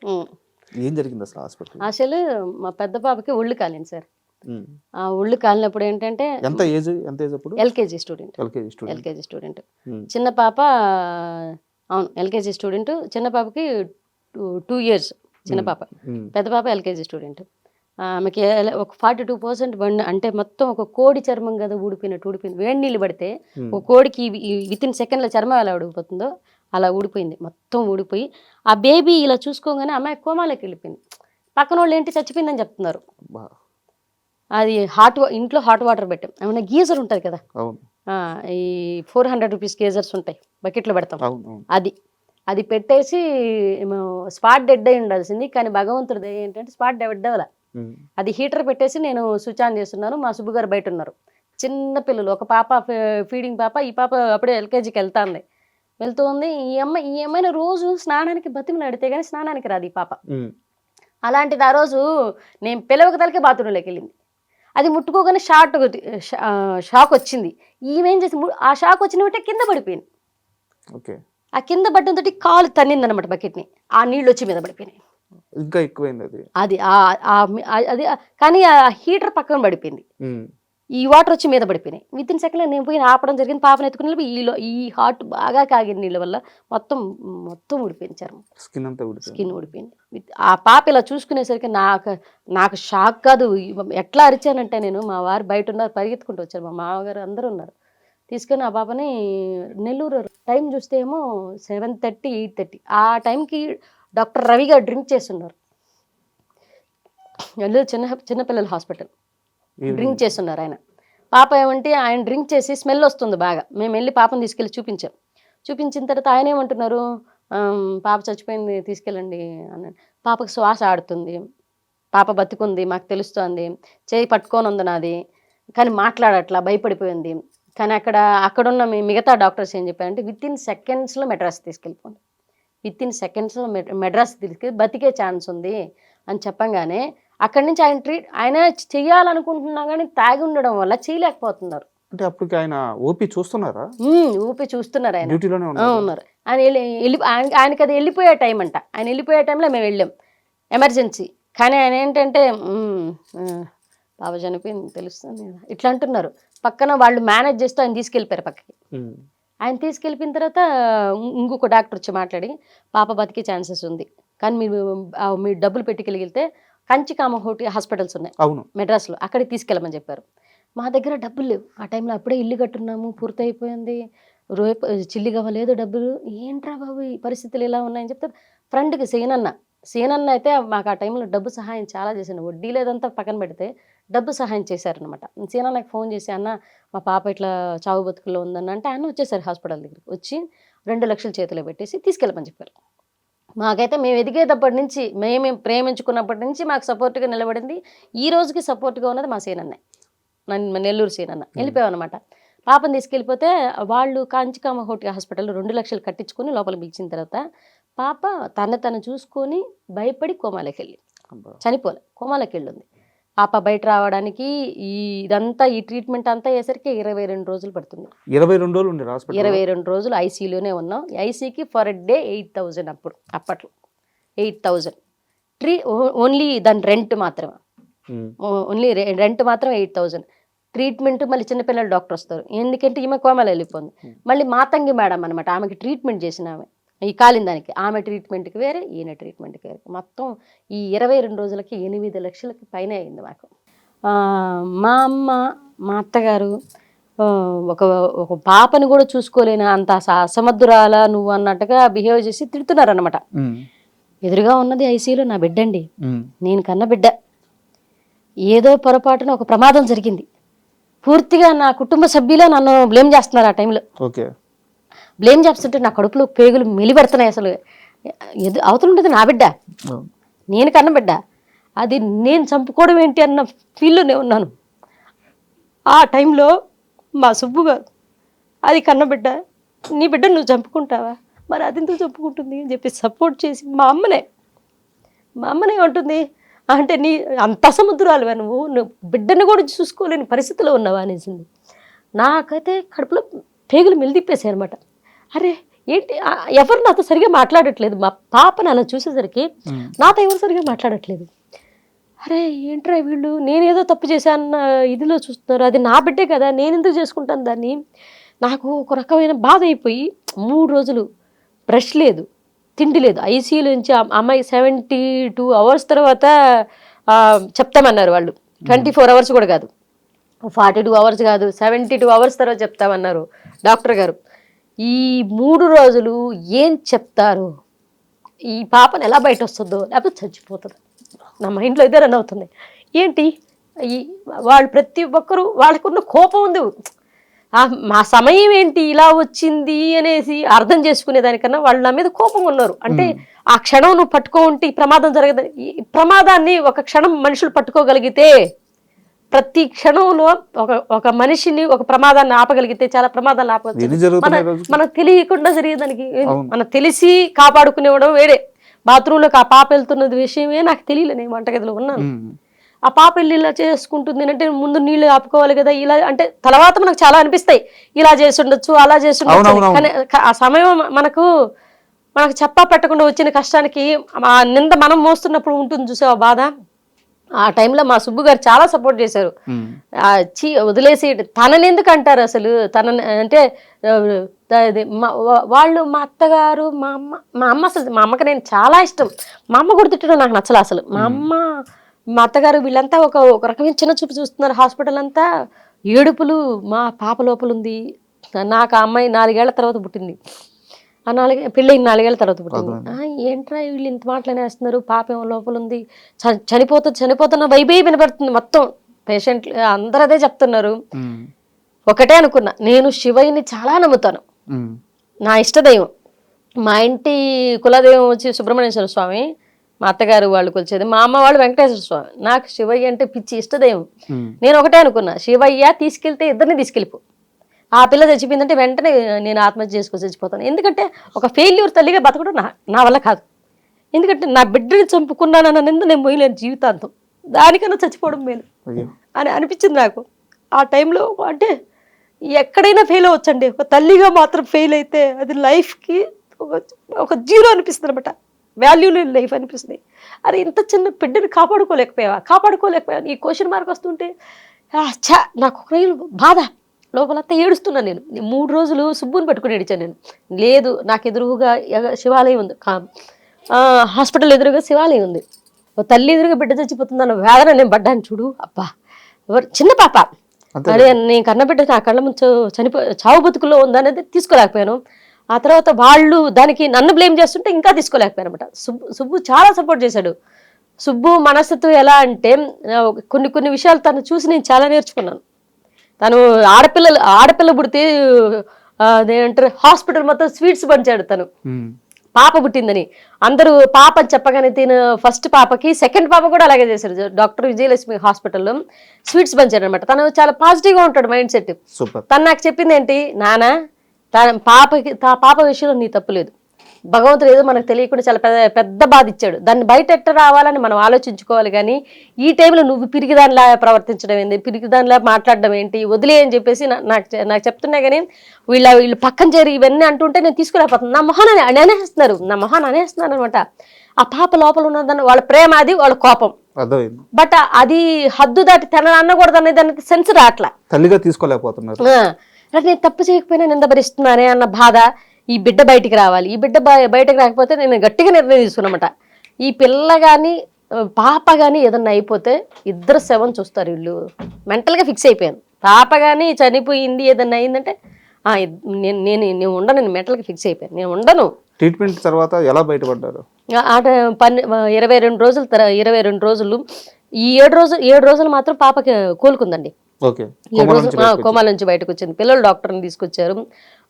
ఏం జరిగింది అసలు హాస్పిటల్? అసలు మా పెద్ద పాపకి ఒళ్ళు కాలింది సార్. ఆ ఒళ్ళు కాలినప్పుడు ఏంటంటే ఎంత ఏజ్ అప్పుడు? LKG student. చిన్న పాప, అవును ఎల్కేజీ స్టూడెంట్. చిన్న పాపకి 2 years చిన్న పాప. పెద్ద పాప ఎల్కేజీ స్టూడెంట్. ఆమెకి ఒక 42% బండి అంటే మొత్తం ఒక కోడి చర్మం కదా ఊడిపోయినట్టు ఊడిపోయింది. వేడి నీళ్ళు పడితే ఒక కోడికి వితిన్ సెకండ్ల చర్మం ఎలా ఊడిపోతుందో అలా ఊడిపోయింది, మొత్తం ఊడిపోయి. ఆ బేబీ ఇలా చూసుకోగానే అమ్మాయి కోమాలోకి వెళ్ళిపోయింది. పక్కన వాళ్ళు ఏంటి చచ్చిపోయిందని చెప్తున్నారు. అది ఇంట్లో హాట్ వాటర్ పెట్టాం. ఏమన్నా గీజర్ ఉంటుంది కదా, ఈ 400 rupees గీజర్స్ ఉంటాయి, బకెట్లో పెడతాం. అది పెట్టేసి స్పాట్ డెడ్ అయి ఉండాల్సింది. కానీ భగవంతుడి ఏంటంటే స్పాట్ డెడ్ అవ్వాల. అది హీటర్ పెట్టేసి నేను స్విచ్ ఆన్ చేస్తున్నాను. మా సుబ్బు గారు బయట ఉన్నారు. చిన్న పిల్లలు, ఒక పాప ఫీడింగ్ పాప, ఈ పాప అప్పుడే ఎల్కేజీకి వెళ్తుంది. ఈ అమ్మాయిని రోజు స్నానానికి బతిమలాడితే కానీ స్నానానికి రాదు ఈ పాప. అలాంటిది ఆ రోజు నేను పిలవక తలకే బాత్రూంలోకి వెళ్ళింది. అది ముట్టుకోగానే షాక్ వచ్చింది. ఈమెం చేసి ఆ షాక్ వచ్చిన వెంటనే కింద పడిపోయింది. ఆ కింద పడ్డంతో కాలు తన్నింది అనమాట బకెట్ని. ఆ నీళ్ళు వచ్చి మీద పడిపోయినాయి. ఇంకా ఎక్కువైంది అది. అది కానీ ఆ హీటర్ పక్కన పడిపోయింది. ఈ వాటర్ వచ్చి మీద పడిపోయినాయి. వితిన్ సెకండ్ నేను పోయి ఆపడం జరిగింది. పాపను ఎత్తుకుని ఈ హాట్ బాగా కాగిన నీళ్ళ వల్ల మొత్తం ఊడిపోయింది చర్మం, స్కిన్ ఊడిపోయింది. ఆ పాప ఇలా చూసుకునేసరికి నాకు షాక్ కాదు. ఎట్లా అరిచానంటే నేను, మా వారు బయట ఉన్నారు, పరిగెత్తుకుంటూ వచ్చారు, మా మామగారు అందరూ ఉన్నారు. తీసుకొని ఆ పాపని నెల్లూరు, టైం చూస్తే ఏమో 7:30 8:30. ఆ టైంకి డాక్టర్ రవి గారు డ్రింక్ చేస్తున్నారు. నెల్లూరు చిన్నపిల్లల హాస్పిటల్ డ్రింక్ చేస్తున్నారు ఆయన. పాప ఏమంటే ఆయన డ్రింక్ చేసి స్మెల్ వస్తుంది బాగా. మేము వెళ్ళి పాపను తీసుకెళ్ళి చూపించిన తర్వాత ఆయన ఏమంటున్నారు, పాప చచ్చిపోయింది తీసుకెళ్ళండి అన్నాడు. పాపకు శ్వాస ఆడుతుంది, పాప బతుకుంది మాకు తెలుస్తుంది, చేయి పట్టుకొని ఉంది నాది, కానీ మాట్లాడట్లా, భయపడిపోయింది. కానీ అక్కడున్న మిగతా డాక్టర్స్ ఏం చెప్పారంటే వితిన్ సెకండ్స్లో మెడ్రాస్ తీసుకెళ్ళిపోండి, వితిన్ సెకండ్స్లో మెడ్రాస్ తీసుకెళ్ళి బతికే ఛాన్స్ ఉంది అని చెప్పంగానే అక్కడి నుంచి ఆయన చెయ్యాలనుకుంటున్నా కానీ తాగి ఉండడం వల్ల చేయలేకపోతున్నారు. అంటే అప్పటికి ఆయన ఓపీ చూస్తున్నారు ఆయన ఉన్నారు. ఆయనకి అది వెళ్ళిపోయే టైం అంట. ఆయన వెళ్ళిపోయే టైంలో మేము వెళ్ళాం ఎమర్జెన్సీ. కానీ ఆయన ఏంటంటే బాబా చనిపోయింది తెలుస్తుంది ఇట్లా అంటున్నారు. పక్కన వాళ్ళు మేనేజ్ చేస్తూ ఆయన తీసుకెళ్ళిపోయారు పక్కకి. ఆయన తీసుకెళ్ళిపోయిన తర్వాత ఇంకొక డాక్టర్ వచ్చి మాట్లాడి పాప బతికే ఛాన్సెస్ ఉంది, కానీ మీరు డబ్బులు పెట్టుకెళ్ళితే కంచికామ హాస్పిటల్స్ ఉన్నాయి మెడ్రాస్లో, అక్కడికి తీసుకెళ్ళమని చెప్పారు. మా దగ్గర డబ్బులు లేవు ఆ టైంలో. అప్పుడే ఇల్లు కట్టున్నాము, పూర్తయిపోయింది, చిల్లి కావలేదు డబ్బులు. ఏంట్రా బాబు ఈ పరిస్థితులు ఇలా ఉన్నాయని చెప్తే ఫ్రెండ్కి సేనన్న అయితే మాకు ఆ టైంలో డబ్బు సహాయం చాలా చేశాను. వడ్డీ లేదంతా పక్కన పెడితే డబ్బు సహాయం చేశారనమాట. సీనా నాకు ఫోన్ చేసి, అన్న మా పాప ఇట్లా చావు బతుకుల్లో ఉందన్న అంటే ఆయన వచ్చేసారు హాస్పిటల్ దగ్గరికి. వచ్చి 2 లక్షలు చేతిలో పెట్టేసి తీసుకెళ్ళమని చెప్పారు. మాకైతే మేము ఎదిగేటప్పటి నుంచి, మేము ప్రేమించుకున్నప్పటి నుంచి మాకు సపోర్ట్గా నిలబడింది, ఈ రోజుకి సపోర్ట్గా ఉన్నది మా సీనన్నే, నెల్లూరు సీనన్న. వెళ్ళిపోయామన్నమాట. పాపని తీసుకెళ్ళిపోతే వాళ్ళు కాంచికామ హాస్పిటల్లో 2 లక్షలు కట్టించుకొని లోపల పిలిచిన తర్వాత పాప తను చూసుకొని భయపడి కోమాలోకి వెళ్ళి చనిపోలే, కోమాలోకి వెళ్ళింది. పాప బయట రావడానికి ఇదంతా ఈ ట్రీట్మెంట్ అంతా అయ్యేసరికి 22 రోజులు పడుతుంది. 22 రోజులు ఉండే హాస్పిటల్, 22 రోజులు ఐసీయూలోనే ఉన్నాం. ఐసీకి ఫర్ డే 8,000 అప్పట్లో 8,000 ఓన్లీ దాని రెంట్ మాత్రమే, ఓన్లీ రెంట్ మాత్రం 8,000. ట్రీట్మెంట్ మళ్ళీ చిన్నపిల్లల డాక్టర్ వస్తారు, ఎందుకంటే ఈమె కోమాలో వెళ్ళిపోయింది. మళ్ళీ మాతంగి మేడం అనమాట, ఆమెకి ట్రీట్మెంట్ చేసిన ఆమె, ఈ కాలిన దానికి ఆమె ట్రీట్మెంట్కి వేరే, ఈయన ట్రీట్మెంట్కి వేరే. మొత్తం ఈ 22 రోజులకి 8 లక్షలకి పైన అయింది మాకు. మా అమ్మ, మా అత్తగారు ఒక పాపని కూడా చూసుకోలేని అంత అసమర్థురాలా నువ్వు అన్నట్టుగా బిహేవ్ చేసి తిడుతున్నారనమాట. ఎదురుగా ఉన్నది ఐసీయూలో నా బిడ్డ అండి, నేను కన్న బిడ్డ. ఏదో పొరపాటున ఒక ప్రమాదం జరిగింది, పూర్తిగా నా కుటుంబ సభ్యులే నన్ను బ్లేమ్ చేస్తున్నారు. ఆ టైంలో బ్లేమ్ చేస్తుంటే నా కడుపులో పేగులు మెలిపెడుతున్నాయి. అసలు అవతలుండేది నా బిడ్డ, నేను కన్న బిడ్డ, అది నేను చంపుకోవడం ఏంటి అన్న ఫీల్లోనే ఉన్నాను. ఆ టైంలో మా సుబ్బు గారు, అది కన్న బిడ్డ, నీ బిడ్డ నువ్వు చంపుకుంటావా, మరి అది ఎందుకు చంపుకుంటుంది అని చెప్పి సపోర్ట్ చేసి మా అమ్మనే ఉంటుంది అంటే, నీ అంత సముద్రాలువా నువ్వు బిడ్డను కూడా చూసుకోలేని పరిస్థితిలో ఉన్నావా అనేసింది. నాకైతే కడుపులో పేగులు మెలిదిప్పేసాయి అనమాట. అరే ఏంటి, ఎవరు నాతో సరిగా మాట్లాడట్లేదు, మా పాప నాన్న చూసేసరికి నాతో ఎవరు సరిగా మాట్లాడట్లేదు. అరే ఏంట్రా వీళ్ళు, నేనేదో తప్పు చేశాన్న ఇదిలో చూస్తున్నారు, అది నా బిడ్డే కదా, నేను ఎందుకు చేసుకుంటాను దాన్ని. నాకు ఒక రకమైన బాధ అయిపోయి 3 రోజులు బ్రష్ లేదు, తిండి లేదు. ఐసీయూలో నుంచి అమ్మాయి 72 అవర్స్ తర్వాత చెప్తామన్నారు వాళ్ళు. 24 అవర్స్ కూడా కాదు, 42 అవర్స్ కాదు, 72 అవర్స్ తర్వాత చెప్తామన్నారు డాక్టర్ గారు. ఈ 3 రోజులు ఏం చెప్తారు, ఈ పాపను ఎలా బయట వస్తుందో లేకపోతే చచ్చిపోతుందో నా మైండ్లో ఇదే రన్ అవుతుంది. ఏంటి వాళ్ళు ప్రతి ఒక్కరూ వాళ్ళకున్న కోపం ఉంది, మా సమయం ఏంటి ఇలా వచ్చింది అనేసి అర్థం చేసుకునేదానికన్నా వాళ్ళు నా మీద కోపంగా ఉన్నారు. అంటే ఆ క్షణం నువ్వు పట్టుకో ఉంటే ఈ ప్రమాదం జరగదు. ఈ ప్రమాదాన్ని ఒక క్షణం మనుషులు పట్టుకోగలిగితే, ప్రతి క్షణంలో ఒక మనిషిని ఒక ప్రమాదాన్ని ఆపగలిగితే చాలా ప్రమాదాలు ఆపగలుగుతాయి. మనకు తెలియకుండా జరిగేదానికి మనం తెలిసి కాపాడుకునేవడం వేరే. బాత్రూంలోకి ఆ పాప వెళ్తున్నది విషయమే నాకు తెలియలే, నేను వంటగదిలో ఉన్నాను. ఆ పాప వెళ్ళి ఇలా చేసుకుంటుంది అంటే ముందు నీళ్ళు ఆపుకోవాలి కదా, ఇలా అంటే తర్వాత మనకు చాలా అనిపిస్తాయి, ఇలా చేసి ఉండొచ్చు అలా చేసి ఉండొచ్చు. కానీ ఆ సమయం మనకు చెప్పా పెట్టకుండా వచ్చిన కష్టానికి ఆ నింద మనం మోస్తున్నప్పుడు ఉంటుంది చూసే ఆ బాధ. ఆ టైంలో మా సుబ్బు గారు చాలా సపోర్ట్ చేశారు. వదిలేసి తనని ఎందుకు అంటారు అసలు, తనని అంటే వాళ్ళు మా అత్తగారు మా అమ్మ అసలు మా అమ్మకి నేను చాలా ఇష్టం. మా అమ్మ కూడా తిట్టడం నాకు నచ్చలు అసలు. మా అమ్మ మా అత్తగారు వీళ్ళంతా ఒక రకమైన చిన్న చూపు చూస్తున్నారు. హాస్పిటల్ అంతా ఏడుపులు, మా పాప లోపల ఉంది. నాకు ఆ అమ్మాయి 4 ఏళ్ల తర్వాత పుట్టింది. ఆ పెళ్ళి 4 ఏళ్ల తర్వాత పుట్టింది. ఏంట్రా వీళ్ళు ఇంత మాటలనేస్తున్నారు, పాప ఏమో లోపల ఉంది, చనిపోతున్న వైబే వినపడుతుంది. మొత్తం పేషెంట్లు అందరూ అదే చెప్తున్నారు. ఒకటే అనుకున్నా, నేను శివయ్యని చాలా నమ్ముతాను, నా ఇష్టదైవం. మా ఇంటి కులదైవం వచ్చి సుబ్రహ్మణ్యేశ్వర స్వామి, మా అత్తగారు వాళ్ళు కొలిచేది, మా అమ్మ వాళ్ళు వెంకటేశ్వర స్వామి. నాకు శివయ్య అంటే పిచ్చి ఇష్టదైవం. నేను ఒకటే అనుకున్నా, శివయ్య తీసుకెళ్తే ఇద్దరిని తీసుకెళ్ళిపో, ఆ పిల్ల చచ్చిపోయిందంటే వెంటనే నేను ఆత్మహత్య చేసుకొని చచ్చిపోతాను. ఎందుకంటే ఒక ఫెయిల్యూర్ తల్లిగా బతకడం నా వల్ల కాదు. ఎందుకంటే నా బిడ్డని చంపుకున్నానన్న నింద నేను పోయలేను జీవితాంతం, దానికన్నా చచ్చిపోవడం మేలు అని అనిపించింది నాకు ఆ టైంలో. అంటే ఎక్కడైనా ఫెయిల్ అవ్వచ్చండి, ఒక తల్లిగా మాత్రం ఫెయిల్ అయితే అది లైఫ్కి ఒక జీరో అనిపిస్తుంది అనమాట, వాల్యూ లేని లైఫ్ అనిపిస్తుంది. అరే ఇంత చిన్న బిడ్డని కాపాడుకోలేకపోయావా ఈ క్వశ్చన్ మార్క్ వస్తుంటే నాకు ఒక బాధ, లోపలంతా ఏడుస్తున్నాను. నేను 3 రోజులు సుబ్బుని పట్టుకుని ఏడిచాను నేను. లేదు, నాకు ఎదురుగా శివాలయం ఉంది, హాస్పిటల్ ఎదురుగా శివాలయం ఉంది, ఒక తల్లి ఎదురుగా బిడ్డ చచ్చిపోతుందన్న వేదన నేను పడ్డాను చూడు. అబ్బా, చిన్న పాప, అదే నేను కన్నబిడ్డ నా కళ్ళ ముందు చావు బతుకుల్లో ఉందనేది తీసుకోలేకపోయాను. ఆ తర్వాత వాళ్ళు దానికి నన్ను బ్లేమ్ చేస్తుంటే ఇంకా తీసుకోలేకపోయాను అనమాట. సుబ్బు చాలా సపోర్ట్ చేశాడు. సుబ్బు మనస్తత్వం ఎలా అంటే కొన్ని కొన్ని విషయాలు తను చూసి నేను చాలా నేర్చుకున్నాను. తను ఆడపిల్ల పుడితే అదేంటారు హాస్పిటల్ మొత్తం స్వీట్స్ పంచాడు తను. పాప పుట్టిందని అందరూ పాప చెప్పగానే తిను ఫస్ట్ పాపకి, సెకండ్ పాప కూడా అలాగే చేశారు. డాక్టర్ విజయలక్ష్మి హాస్పిటల్లో స్వీట్స్ పంచాడు అనమాట. తను చాలా పాజిటివ్గా ఉంటాడు మైండ్ సెట్. తను నాకు చెప్పింది ఏంటి, నాన్న పాప విషయంలో నీ తప్పు లేదు, భగవంతుడు ఏదో మనకు తెలియకుండా చాలా పెద్ద బాధ ఇచ్చాడు, దాన్ని బయట ఎట్ట రావాలని మనం ఆలోచించుకోవాలి. కానీ ఈ టైంలో నువ్వు పిరిగిదానిలా ప్రవర్తించడం ఏంటి, పిరిగిదానిలా మాట్లాడడం ఏంటి, వదిలే అని చెప్పేసి నాకు చెప్తున్నా. కానీ వీళ్ళు పక్కన చేరి ఇవన్నీ అంటుంటే నేను తీసుకురాపోతున్నాను. నా మొహాన్ని అనేస్తున్నారు అనమాట. ఆ పాప లోపల ఉన్నదాన్ని వాళ్ళ ప్రేమ, అది వాళ్ళ కోపం, బట్ అది హద్దు దాటి తన అనకూడదు అనే దానికి సెన్స్ రావట్లా, తల్లిగా తీసుకోలేకపోతున్నారు. నేను తప్పు చేయకపోయినా నింద భరిస్తున్నానే అన్న బాధ. ఈ బిడ్డ బయటికి రావాలి, ఈ బిడ్డ బయటకు రాకపోతే నేను గట్టిగా నిర్ణయం తీసుకున్నమాట. ఈ పిల్ల కానీ పాప కానీ ఏదన్నా అయిపోతే ఇద్దరు శవం చూస్తారు. వీళ్ళు మెంటల్గా ఫిక్స్ అయిపోయాను. పాప కానీ చనిపోయింది ఏదన్నా అయిందంటే నేను ఉండను, నేను మెంటల్గా ఫిక్స్ అయిపోయాను, నేను ఉండను. ట్రీట్మెంట్ తర్వాత ఎలా బయటపడ్డారు? 22 రోజులు ఈ 7 రోజులు మాత్రం పాపకి కోలుకుందండి. 7 రోజులు కోమాల నుంచి బయటకు వచ్చింది. పిల్లల డాక్టర్ని తీసుకొచ్చారు.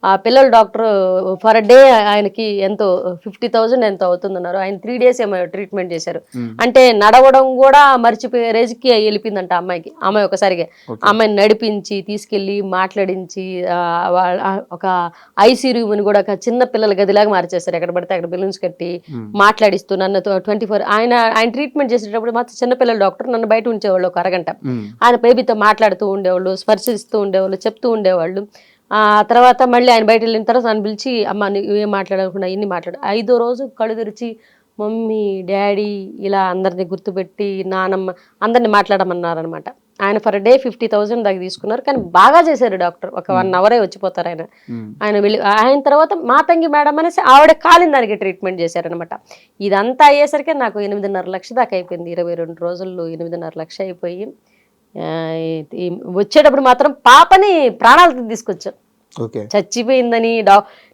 ఆ పిల్లల డాక్టర్ ఫర్ డే ఆయనకి ఎంతో 50,000 ఎంతో అవుతుందన్నారు. ఆయన 3 days ఏమో ట్రీట్మెంట్ చేశారు. అంటే నడవడం కూడా మర్చిపోయే రేజ్కి వెళ్ళిపోయిందంట అమ్మాయికి. అమ్మాయి ఒకసారిగా అమ్మాయిని నడిపించి తీసుకెళ్ళి మాట్లాడించి ఒక ఐసీ రూమ్ని కూడా ఒక చిన్న పిల్లల గదిలాగా మార్చేస్తారు. ఎక్కడ పడితే అక్కడ బెలూన్స్ కట్టి మాట్లాడిస్తూ నన్ను 24 ఆయన ట్రీట్మెంట్ చేసేటప్పుడు మాత్రం చిన్నపిల్లల డాక్టర్ నన్ను బయట ఉంచేవాళ్ళు ఒక అరగంట. ఆయన బేబీతో మాట్లాడుతూ ఉండేవాళ్ళు, స్పర్శిస్తూ ఉండేవాళ్ళు, చెప్తూ ఉండేవాళ్ళు. ఆ తర్వాత మళ్ళీ ఆయన బయట వెళ్ళిన తర్వాత నన్ను పిలిచి, అమ్మ ఏం మాట్లాడకుండా ఇన్ని మాట్లాడు. 5వ రోజు కళ్ళు తెరిచి మమ్మీ డాడీ ఇలా అందరినీ గుర్తుపెట్టి నానమ్మ అందరినీ మాట్లాడమన్నారనమాట. ఆయన ఫర్ డే 50,000 దాకా తీసుకున్నారు. కానీ బాగా చేశారు డాక్టర్. ఒక 1 hour వచ్చిపోతారు ఆయన వెళ్ళి. ఆయన తర్వాత మాతంగి మేడం అనేసి ఆవిడ కాలిన దానికి ట్రీట్మెంట్ చేశారనమాట. ఇదంతా అయ్యేసరికి నాకు 8.5 లక్షలు దాకా అయిపోయింది. 22 రోజుల్లో 8.5 లక్షలు అయిపోయి వచ్చేటప్పుడు మాత్రం పాపని ప్రాణాలతో తీసుకొచ్చారు. చచ్చిపోయిందని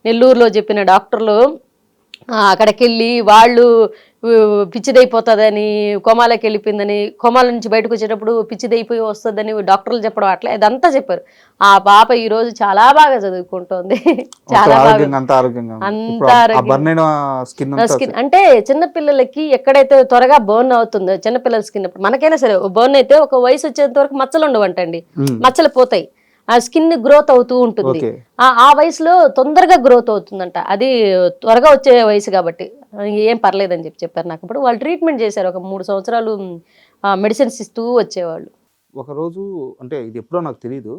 నెల్లూరులో చెప్పిన డాక్టర్లు అక్కడికి వెళ్ళి వాళ్ళు పిచ్చిదైపోతుందని, కోమాలోకి వెళ్ళిపోయిందని, కోమాల నుంచి బయటకు వచ్చేటప్పుడు పిచ్చిదైపోయి వస్తుందని డాక్టర్లు చెప్పడం అట్లా ఇదంతా చెప్పారు. ఆ పాప ఈ రోజు చాలా బాగా చదువుకుంటోంది, చాలా బాగా స్కిన్ అంటే చిన్నపిల్లలకి ఎక్కడైతే త్వరగా బర్న్ అవుతుందో చిన్నపిల్లల స్కిన్, మనకైనా సరే బర్న్ అయితే ఒక వయసు వచ్చేంత వరకు మచ్చలు ఉండవంటండి, మచ్చలు పోతాయి, ఆ స్కిన్ గ్రోత్ అవుతూ ఉంటుంది. ఆ వయసులో తొందరగా గ్రోత్ అవుతుందంట, అది త్వరగా వచ్చే వయసు కాబట్టి ఏం పర్లేదని చెప్పారు నాకు. ఇప్పుడు వాళ్ళు ట్రీట్మెంట్ చేశారు. ఒక 3 సంవత్సరాలు మెడిసిన్స్ ఇస్తూ వచ్చేవాళ్ళు. ఒకరోజు అంటే ఇది ఎప్పుడో నాకు తెలియదు,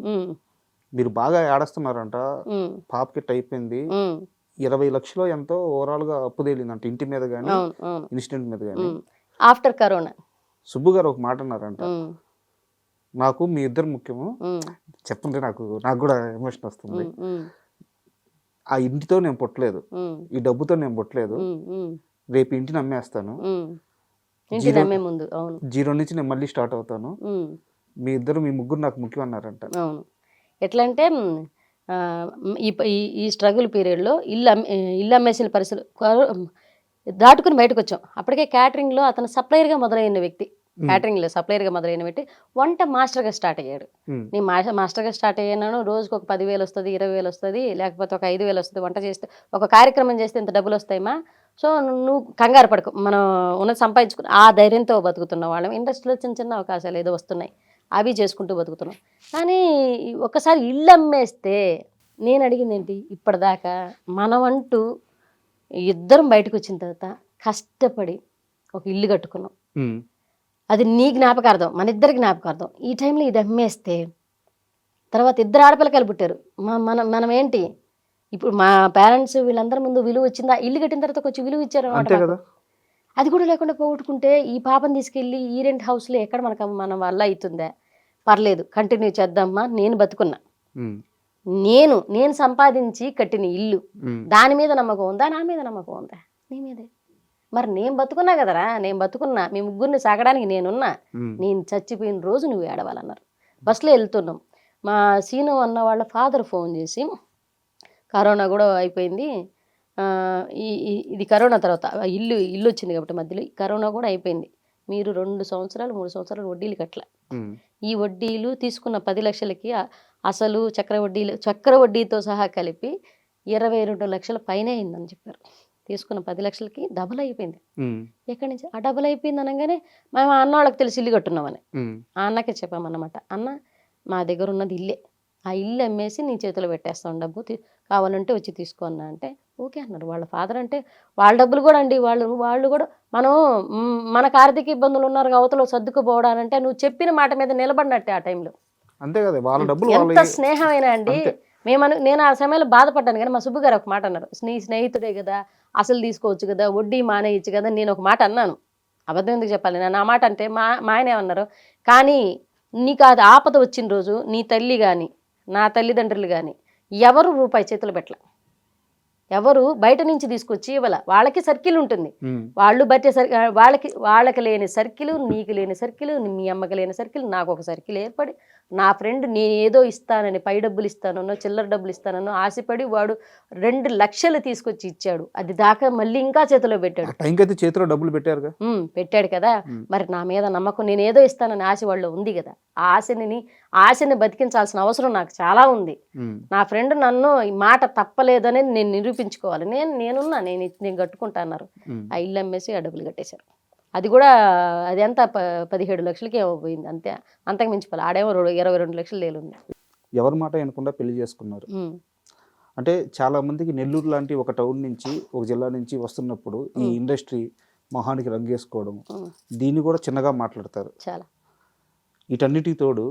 మీరు బాగా ఏడుస్తున్నారంట, పాప కిట్ అయిపోయింది, 20 లక్షలు ఎంతో ఓవరాల్ గా అప్పు తేలిందంట, ఇంటి మీద కానీ ఇన్సిడెంట్ మీద కానీ. ఆఫ్టర్ కరోనా సుబ్బు గారు ఒక మాట అన్నారంట, నాకు మీ ఇద్దరు ముఖ్యము, చెప్పండి నాకు కూడా ఎమోషన్ వస్తుంది, ఆ ఇంటితో నేను పుట్టలేదు, ఈ డబ్బుతో నేను పుట్టలేదు, రేపు ఇంటిని అమ్మేస్తాను, 0 నుంచి నేను మళ్ళీ స్టార్ట్ అవుతాను, మీ ముగ్గురు నాకు ముఖ్యం అన్నారంట. అవును, ఎట్లా అంటే ఈ స్ట్రగుల్ పీరియడ్లో ఇల్లు అమ్మేసిన పరిస్థితులు దాటుకుని బయటకు వచ్చాం. అప్పటికే క్యాటరింగ్లో అతను సప్లయర్గా మొదలైన వ్యక్తి, క్యాటరింగ్లో సప్లయర్గా మొదలైన వ్యక్తి వంట మాస్టర్గా స్టార్ట్ అయ్యాడు. నేను మాస్టర్గా స్టార్ట్ అయ్యాను. రోజుకు ఒక 10,000 వస్తుంది, 20,000 వస్తుంది, లేకపోతే ఒక 5,000 వస్తుంది. వంట చేస్తే ఒక కార్యక్రమం చేస్తే ఇంత డబ్బులు వస్తాయమ్మా, సో నువ్వు కంగారు పడకు, మనం ఉన్నది సంపాదించుకుని ఆ ధైర్యంతో బతుకుతున్న వాళ్ళం. ఇండస్ట్రీలో చిన్న చిన్న అవకాశాలు ఏదో వస్తున్నాయి, అవి చేసుకుంటూ బతుకుతున్నాం. కానీ ఒకసారి ఇల్లు అమ్మేస్తే నేను అడిగింది ఏంటి, ఇప్పటిదాకా మనమంటూ ఇద్దరం బయటకు వచ్చిన తర్వాత కష్టపడి ఒక ఇల్లు కట్టుకున్నాం, అది నీ జ్ఞాపకార్థం, మన ఇద్దరి జ్ఞాపకార్థం. ఈ టైంలో ఇది అమ్మేస్తే తర్వాత 2 ఆడపిల్లకాయలు పుట్టారు. మనం ఏంటి ఇప్పుడు మా పేరెంట్స్ వీళ్ళందరి ముందు విలువ వచ్చిందా, ఇల్లు కట్టిన తర్వాత కొంచెం విలువ ఇచ్చారు అన్నమాట. అది కూడా లేకుండా పోగొట్టుకుంటే ఈ పాపను తీసుకెళ్ళి ఈ రెంట్ హౌస్లో ఎక్కడ మన వల్ల అవుతుందా, పర్లేదు కంటిన్యూ చేద్దామా. నేను బతుకున్నా, నేను సంపాదించి కట్టిన ఇల్లు, దాని మీద నమ్మకం ఉందా, నా మీద నమ్మకం ఉందా, నీ మీదే. మరి నేను బతుకున్నా కదరా, నేను బతుకున్నా, మీ ముగ్గురిని సాగడానికి నేనున్నా, నేను చచ్చిపోయిన రోజు నువ్వు ఏడవాలన్నారు. బస్సులో వెళ్తున్నాం, మా సీను అన్న వాళ్ళ ఫాదర్ ఫోన్ చేసి, కరోనా కూడా అయిపోయింది, ఇది కరోనా తర్వాత ఇల్లు వచ్చింది కాబట్టి మధ్యలో కరోనా కూడా అయిపోయింది, మీరు 2 సంవత్సరాలు 3 సంవత్సరాలు వడ్డీలు కట్టలే. ఉమ్, ఈ వడ్డీలు తీసుకున్న 10 లక్షలకి అసలు చక్ర వడ్డీతో సహా కలిపి 22 లక్షల పైనే అయిందని చెప్పారు. తీసుకున్న 10 లక్షలకి డబుల్ అయిపోయింది. ఉమ్, ఎక్కడి నుంచి ఆ డబుల్ అయిపోయింది అనగానే మేము అన్న వాళ్ళకి తెలిసి ఇల్లు కట్టున్నామని ఉమ్, ఆ అన్నకే చెప్పామన్నమాట. అన్న మా దగ్గర ఉన్నది ఇల్లే, ఆ ఇల్లు అమ్మేసి నీ చేతిలో పెట్టేస్తాం డబ్బు, కావాలంటే వచ్చి తీసుకో అన్న అంటే ఓకే అన్నారు. వాళ్ళ ఫాదర్ అంటే వాళ్ళ డబ్బులు కూడా అండి, వాళ్ళు కూడా మనం మనకు ఆర్థిక ఇబ్బందులు ఉన్నారు అవతల సర్దుకుపోవడానంటే నువ్వు చెప్పిన మాట మీద నిలబడినట్టే ఆ టైంలో. అంతే కదా, వాళ్ళ డబ్బులు ఎంత వాళ్ళ స్నేహమైనా అండి. అంతే. నేను ఆ సమయంలో బాధపడ్డాను, కానీ మా సుబ్బు గారు ఒక మాట అన్నారు, నీ స్నేహితుడే కదా, అసలు తీసుకోవచ్చు కదా, వడ్డీ మానేయచ్చు కదా. నేను ఒక మాట అన్నాను, అబద్ధం ఎందుకు చెప్పాలి, నేను ఆ మాట అంటే మా ఆయన ఏమన్నారు, కానీ నీకు అది ఆపద వచ్చిన రోజు నీ తల్లి కానీ నా తల్లిదండ్రులు కానీ ఎవరు రూపాయి చేతులు పెట్టలే, ఎవరు బయట నుంచి తీసుకొచ్చి ఇవ్వాల. వాళ్ళకి సర్కిల్ ఉంటుంది, ఉమ్, వాళ్ళు బట్టే వాళ్ళకి లేని సర్కిల్, నీకు లేని సర్కిల్, మీ అమ్మకి లేని సర్కిల్, నాకు ఒక సర్కిల్ ఏర్పడి నా ఫ్రెండ్ నేను ఏదో ఇస్తానని, పై డబ్బులు ఇస్తానన్నో చిల్లర డబ్బులు ఇస్తానన్నో ఆశపడి వాడు 2 లక్షలు తీసుకొచ్చి ఇచ్చాడు. అది దాకా మళ్ళీ ఇంకా చేతిలో పెట్టాడు. ఆ టైంకి అయితే చేతిలో డబ్బులు పెట్టారుగా. పెట్టాడు కదా. మరి నా మీద నమ్మకం, నేను ఏదో ఇస్తానని ఆశ వాళ్ళు ఉంది కదా. ఆ ఆశని బతికించాల్సిన అవసరం నాకు చాలా ఉంది. ఉమ్, నా ఫ్రెండ్ నన్ను ఈ మాట తప్పలేదని నేను నిరూపించుకోవాలి. నేను కట్టుకుంటా అన్నారు. ఉమ్, ఆ ఇల్లు అమ్మేసి ఆ డబ్బులు కట్టేశారు. అది కూడా అది ఎంత 17 లక్షలకి ఏమో పోయింది అంతే, అంతకు మించిపోలే. ఆడేమో 22 లక్షలు లేలుంది. ఎవరి మాట వినకుండా పెళ్లి చేసుకున్నారు. అంటే చాలా మందికి నెల్లూరు లాంటి ఒక టౌన్ నుంచి, ఒక జిల్లా నుంచి వస్తున్నప్పుడు ఈ ఇండస్ట్రీ మొహానికి రంగేసుకోవడం, దీన్ని కూడా చిన్నగా మాట్లాడతారు. చాలా వీటన్నిటికి తోడు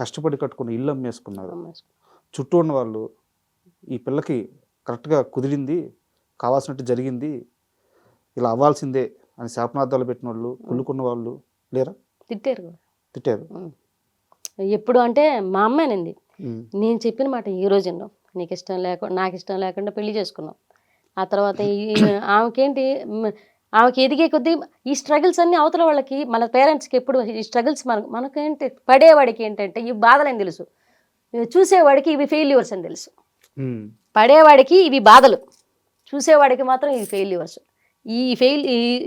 కష్టపడి కట్టుకున్న ఇల్లు అమ్మేసుకున్నారు. చుట్టూ ఉన్న వాళ్ళు ఈ పిల్లకి కరెక్ట్గా కుదిరింది, కావాల్సినట్టు జరిగింది, ఇలా అవ్వాల్సిందే అని శాపనార్థాలు పెట్టిన వాళ్ళు, కుళ్ళుకున్న వాళ్ళు లేరా? తిట్టారు. ఎప్పుడు అంటే మా అమ్మేనండి, ఉమ్, నేను చెప్పిన మాట ఈ రోజుల్లో నాకు ఇష్టం లేకుండా పెళ్లి చేసుకున్నాం. ఆ తర్వాత ఆమెకి ఎదిగే కొద్దీ ఈ స్ట్రగుల్స్ అన్నీ అవతల వాళ్ళకి, మన పేరెంట్స్కి ఎప్పుడు ఈ స్ట్రగుల్స్ మనకేంటి, పడేవాడికి ఏంటంటే ఈ బాధలని తెలుసు, చూసేవాడికి ఇవి ఫెయిల్యూర్స్ అని తెలుసు. ఉమ్, పడేవాడికి ఇవి బాధలు, చూసేవాడికి మాత్రం ఇవి ఫెయిల్యూర్స్.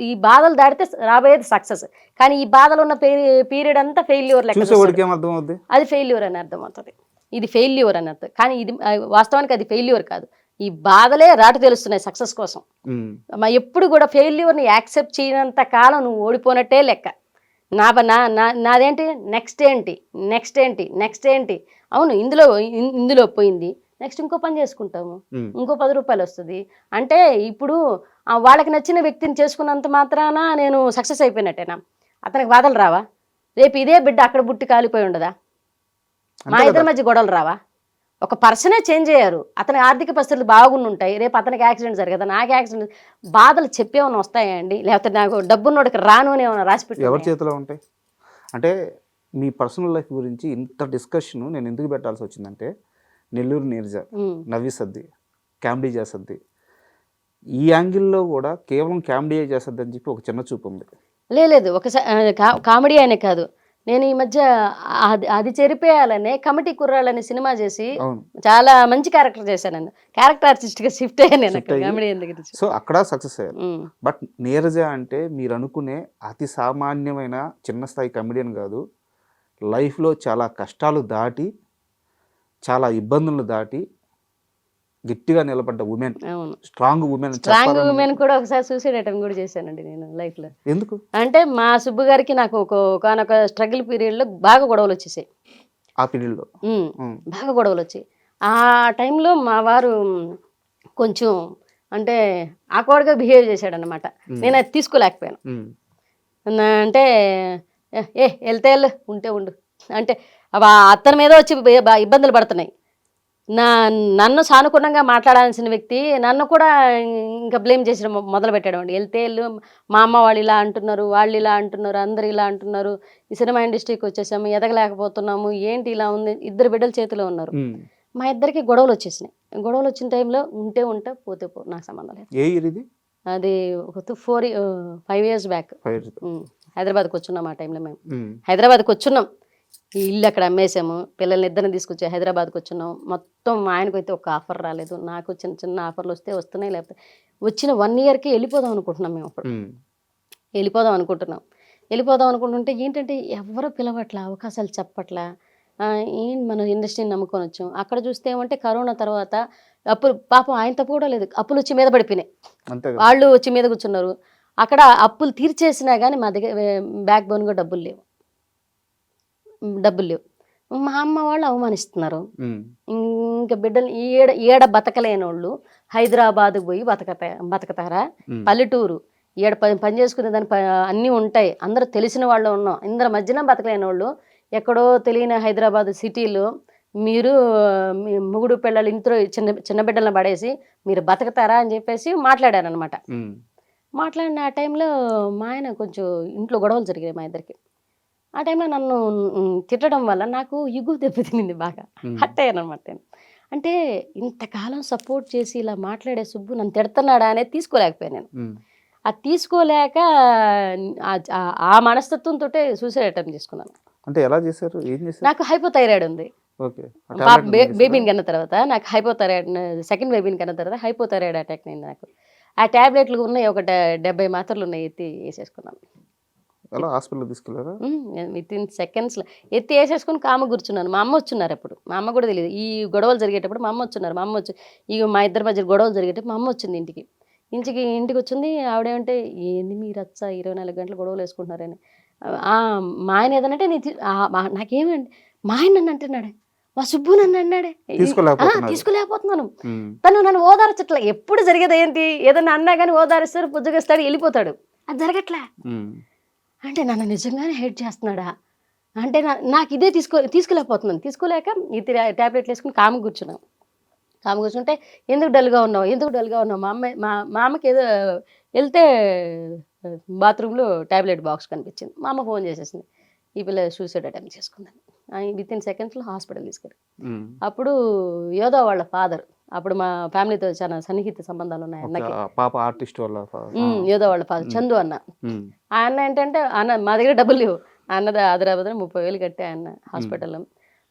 ఈ బాధలు దాటితే రాబోయేది సక్సెస్. కానీ ఈ బాధలు ఉన్న పీరియడ్ అంతా ఫెయిల్యూర్ లెక్క చూసేవాడికి ఏం అర్థం అవుద్ది? అది ఫెయిల్యూర్ అని అర్థం అవుతుంది. ఇది ఫెయిల్యూర్ అని అర్థం, కానీ ఇది వాస్తవానికి అది ఫెయిల్యూర్ కాదు. ఈ బాధలే రాటు తెలుస్తున్నాయి సక్సెస్ కోసం. ఉమ్, ఎప్పుడు కూడా ఫెయిల్యూర్ని యాక్సెప్ట్ చేయనంత కాలం నువ్వు ఓడిపోనట్టే లెక్క. నాదేంటి నెక్స్ట్ ఏంటి అవును, ఇందులో పోయింది, నెక్స్ట్ ఇంకో పని చేసుకుంటాము, ఇంకో 10 రూపాయలు వస్తుంది అంటే ఇప్పుడు వాళ్ళకి నచ్చిన వ్యక్తిని చేసుకున్నంత మాత్రాన నేను సక్సెస్ అయిపోయినట్టేనా? అతనికి బాధలు రావా? రేపు ఇదే బిడ్డ అక్కడ బుట్టి కాలిపోయి ఉండదా? మా ఇద్దరి మధ్య గొడవలు రావా? ఒక పర్సనే చేంజ్ అయ్యారు, అతని ఆర్థిక పరిస్థితులు బాగుండి ఉంటాయి, రేపు అతనికి యాక్సిడెంట్ జరగదా, నాకు యాక్సిడెంట్, బాధలు చెప్పేమన్నా వస్తాయా అండి? లేకపోతే నాకు డబ్బున్నోడికి రాను అని ఏమైనా రాసిపెట్టి ఎవరి చేతిలో ఉంటాయి? అంటే మీ పర్సనల్ లైఫ్ గురించి ఇంత డిస్కషన్ నేను ఎందుకు పెట్టాల్సి వచ్చిందంటే, నెల్లూరు నీరజ నవ్విసద్ది, కామెడీ చేస్తుంది, ఈ యాంగిల్లో కూడా కేవలం కామెడీ చేస్తుంది అని చెప్పి ఒక చిన్న చూపు ఉంది. లేదు, ఒకసారి కామెడీ అనే కాదు, నేను ఈ మధ్య అది చెరిపేయాలనే కమిటీ కుర్రాళ్ళని సినిమా చేసి చాలా మంచి క్యారెక్టర్ చేశాను. క్యారెక్టర్ ఆర్టిస్ట్ గా షిఫ్ట్ అయ్యాను కామెడీ ఎందుకు. సో అక్కడ సక్సెస్ అయ్యారు. బట్ నీరజ అంటే మీరు అనుకునే అతి సామాన్యమైన చిన్న స్థాయి కమెడియన్ కాదు. లైఫ్లో చాలా కష్టాలు దాటి, చాలా ఇబ్బందులు దాటి గట్టిగా నిలబడ్డ ఉమెన్, స్ట్రాంగ్ ఉమెన్ కూడా ఒకసారి సూసైడ్ అటెంప్ట్ కూడా చేశానండి నేను లైఫ్ లో. ఎందుకు అంటే మా సుబ్బు గారికి నాకు ఒకనొక స్ట్రగుల్ పీరియడ్ లో బాగా గొడవలు వచ్చేసాయి. ఆ పీరియడ్ లో బాగా గొడవలు వచ్చాయి. ఆ టైంలో మా వారు కొంచెం అంటే ఆక్వర్డ్గా బిహేవ్ చేశాడు అనమాట. నేను అది తీసుకోలేకపోయాను. అంటే వెళ్తే ఉంటే ఉండు అంటే అతని మీద వచ్చి ఇబ్బందులు పడుతున్నాయి. నన్ను సానుకూలంగా మాట్లాడాల్సిన వ్యక్తి నన్ను కూడా ఇంకా బ్లేమ్ చేసి మొదలు పెట్టాడు. వెళ్తే మా అమ్మ వాళ్ళు ఇలా అంటున్నారు, వాళ్ళు ఇలా అంటున్నారు, అందరు ఇలా అంటున్నారు, ఈ సినిమా ఇండస్ట్రీకి వచ్చేసాము, ఎదగలేకపోతున్నాము, ఏంటి ఇలా ఉంది, 2 బిడ్డల చేతిలో ఉన్నారు. మా ఇద్దరికి గొడవలు వచ్చేసినాయి. గొడవలు వచ్చిన టైంలో ఉంటే పోతే నాకు సంబంధం లేదు. అది ఒక 5 years బ్యాక్ హైదరాబాద్కి వచ్చున్నాం. ఆ టైంలో మేము హైదరాబాద్కి వచ్చున్నాం, ఈ ఇల్లు అక్కడ అమ్మేసాము, పిల్లల్ని 2 తీసుకొచ్చి హైదరాబాద్కి వచ్చున్నాం. మొత్తం మా ఆయనకు అయితే ఒక ఆఫర్ రాలేదు, నాకు చిన్న ఆఫర్లు వస్తున్నాయి, లేకపోతే వచ్చిన 1 yearకి వెళ్ళిపోదాం అనుకుంటున్నాం. మేము అప్పుడు వెళ్ళిపోదాం అనుకుంటున్నాం. వెళ్ళిపోదాం అనుకుంటుంటే ఏంటంటే ఎవరు పిలవట్లా, అవకాశాలు చెప్పట్లా. ఏం మనం ఇండస్ట్రీని నమ్ముకొని వచ్చాం. అక్కడ చూస్తే ఏమంటే కరోనా తర్వాత అప్పులు, పాపం ఆయన తప్పు కూడా లేదు, అప్పులు వచ్చి మీద పడిపోయినాయి. అంతే కదా. వాళ్ళు వచ్చి మీద కూర్చున్నారు. అక్కడ అప్పులు తీర్చేసినా కానీ మా దగ్గర బ్యాక్ బోన్గా డబ్బులు లేవు. మా అమ్మ వాళ్ళు అవమానిస్తున్నారు. ఇంకా బిడ్డలు ఏడ బతకలేనోళ్ళు హైదరాబాద్కి పోయి బతకతారా? పల్లెటూరు ఏడ పని చేసుకునే దాని అన్నీ ఉంటాయి, అందరూ తెలిసిన వాళ్ళు ఉన్నాం, ఇందరి మధ్యన బతకలేని వాళ్ళు ఎక్కడో తెలియని హైదరాబాద్ సిటీలో మీరు మీ మొగుడు పిల్లలు ఇంట్లో చిన్న బిడ్డలను పడేసి మీరు బతకతారా అని చెప్పేసి మాట్లాడారనమాట. మాట్లాడిన ఆ టైంలో మా ఆయన కొంచెం ఇంట్లో గొడవలు జరిగాయి మా ఇద్దరికి. ఆ టైంలో నన్ను తిట్టడం వల్ల నాకు ఇగు దెబ్బతినింది, బాగా హట్ అయ్యాను అనమాట. అంటే ఇంతకాలం సపోర్ట్ చేసి ఇలా మాట్లాడే సుబ్బు నన్ను తిడుతున్నాడా అనేది తీసుకోలేకపోయాను నేను. అది తీసుకోలేక ఆ మనస్తత్వంతో సూసైడ్ అటెంప్ట్ చేసుకున్నాను. అంటే ఎలా చేశారు, ఏం చేశారు? నాకు హైపోథైరాయిడ్ ఉంది. బేబీని కన్న తర్వాత నాకు హైపోథైరాయిడ్, సెకండ్ బేబీని కన్న తర్వాత హైపోథైరాయిడ్ అటాక్ అయింది నాకు. ఆ ట్యాబ్లెట్లు ఉన్నాయి, ఒక 70 మాత్రలు ఉన్నాయి, ఎత్తి వేసేసుకున్నాను. అలా హాస్పిటల్ తీసుకెళ్ళారా? వితిన్ సెకండ్స్లో ఎత్తి వేసేసుకుని కామ కూర్చున్నాను. మా అమ్మ వచ్చున్నారు అప్పుడు, మా అమ్మ కూడా తెలియదు ఈ గొడవలు జరిగేటప్పుడు. మా అమ్మ వచ్చున్నారు, మా అమ్మ వచ్చి మా ఇద్దరి మధ్య గొడవలు జరిగేటప్పుడు మా అమ్మ వచ్చింది ఇంటికి వచ్చింది. ఆవిడేమంటే ఏంది మీరు 24 గంటలు గొడవలు వేసుకుంటున్నారని. మా ఆయన ఏదనంటే నాకేమండి, మా ఆయన నన్ను అంటున్నాడే, మా సుబ్బు నన్ను అన్నాడే, తీసుకోలేకపోతున్నాను. తను నన్ను ఓదార్చట్లా. ఎప్పుడు జరిగేది ఏంటి, ఏదన్నా అన్నా కానీ ఓదారిస్తాడు, పుజ్జగిస్తాడు, వెళ్ళిపోతాడు. అది జరగట్లే. అంటే నన్ను నిజంగానే హెల్ప్ చేస్తున్నాడా అంటే నాకు ఇదే తీసుకోలేకపోతున్నాను. తీసుకోలేక ఇది ట్యాబ్లెట్లు వేసుకుని కామ కూర్చుంటే ఎందుకు డల్గా ఉన్నావు మా అమ్మకి ఏదో వెళ్తే బాత్రూంలో ట్యాబ్లెట్ బాక్స్ కనిపించింది. మా అమ్మ ఫోన్ చేసేసింది, ఈ పిల్ల సూసైడ్ అటెంప్ట్ చేసుకుందని. వితిన్ సెకండ్స్లో హాస్పిటల్ తీసుకెళ్ళి అప్పుడు యోధా వాళ్ళ ఫాదర్, అప్పుడు మా ఫ్యామిలీతో చాలా సన్నిహిత సంబంధాలు ఉన్నాయి అన్నకి. పాప ఆర్టిస్ట్ వాళ్ళ యోధా వాళ్ళ ఫాదర్ చందు అన్న. ఆ అన్న ఏంటంటే అన్న మా దగ్గర డబ్బులు లేవు, అన్నది హైదరాబాద్ 30,000 కట్టే అన్న హాస్పిటల్లో.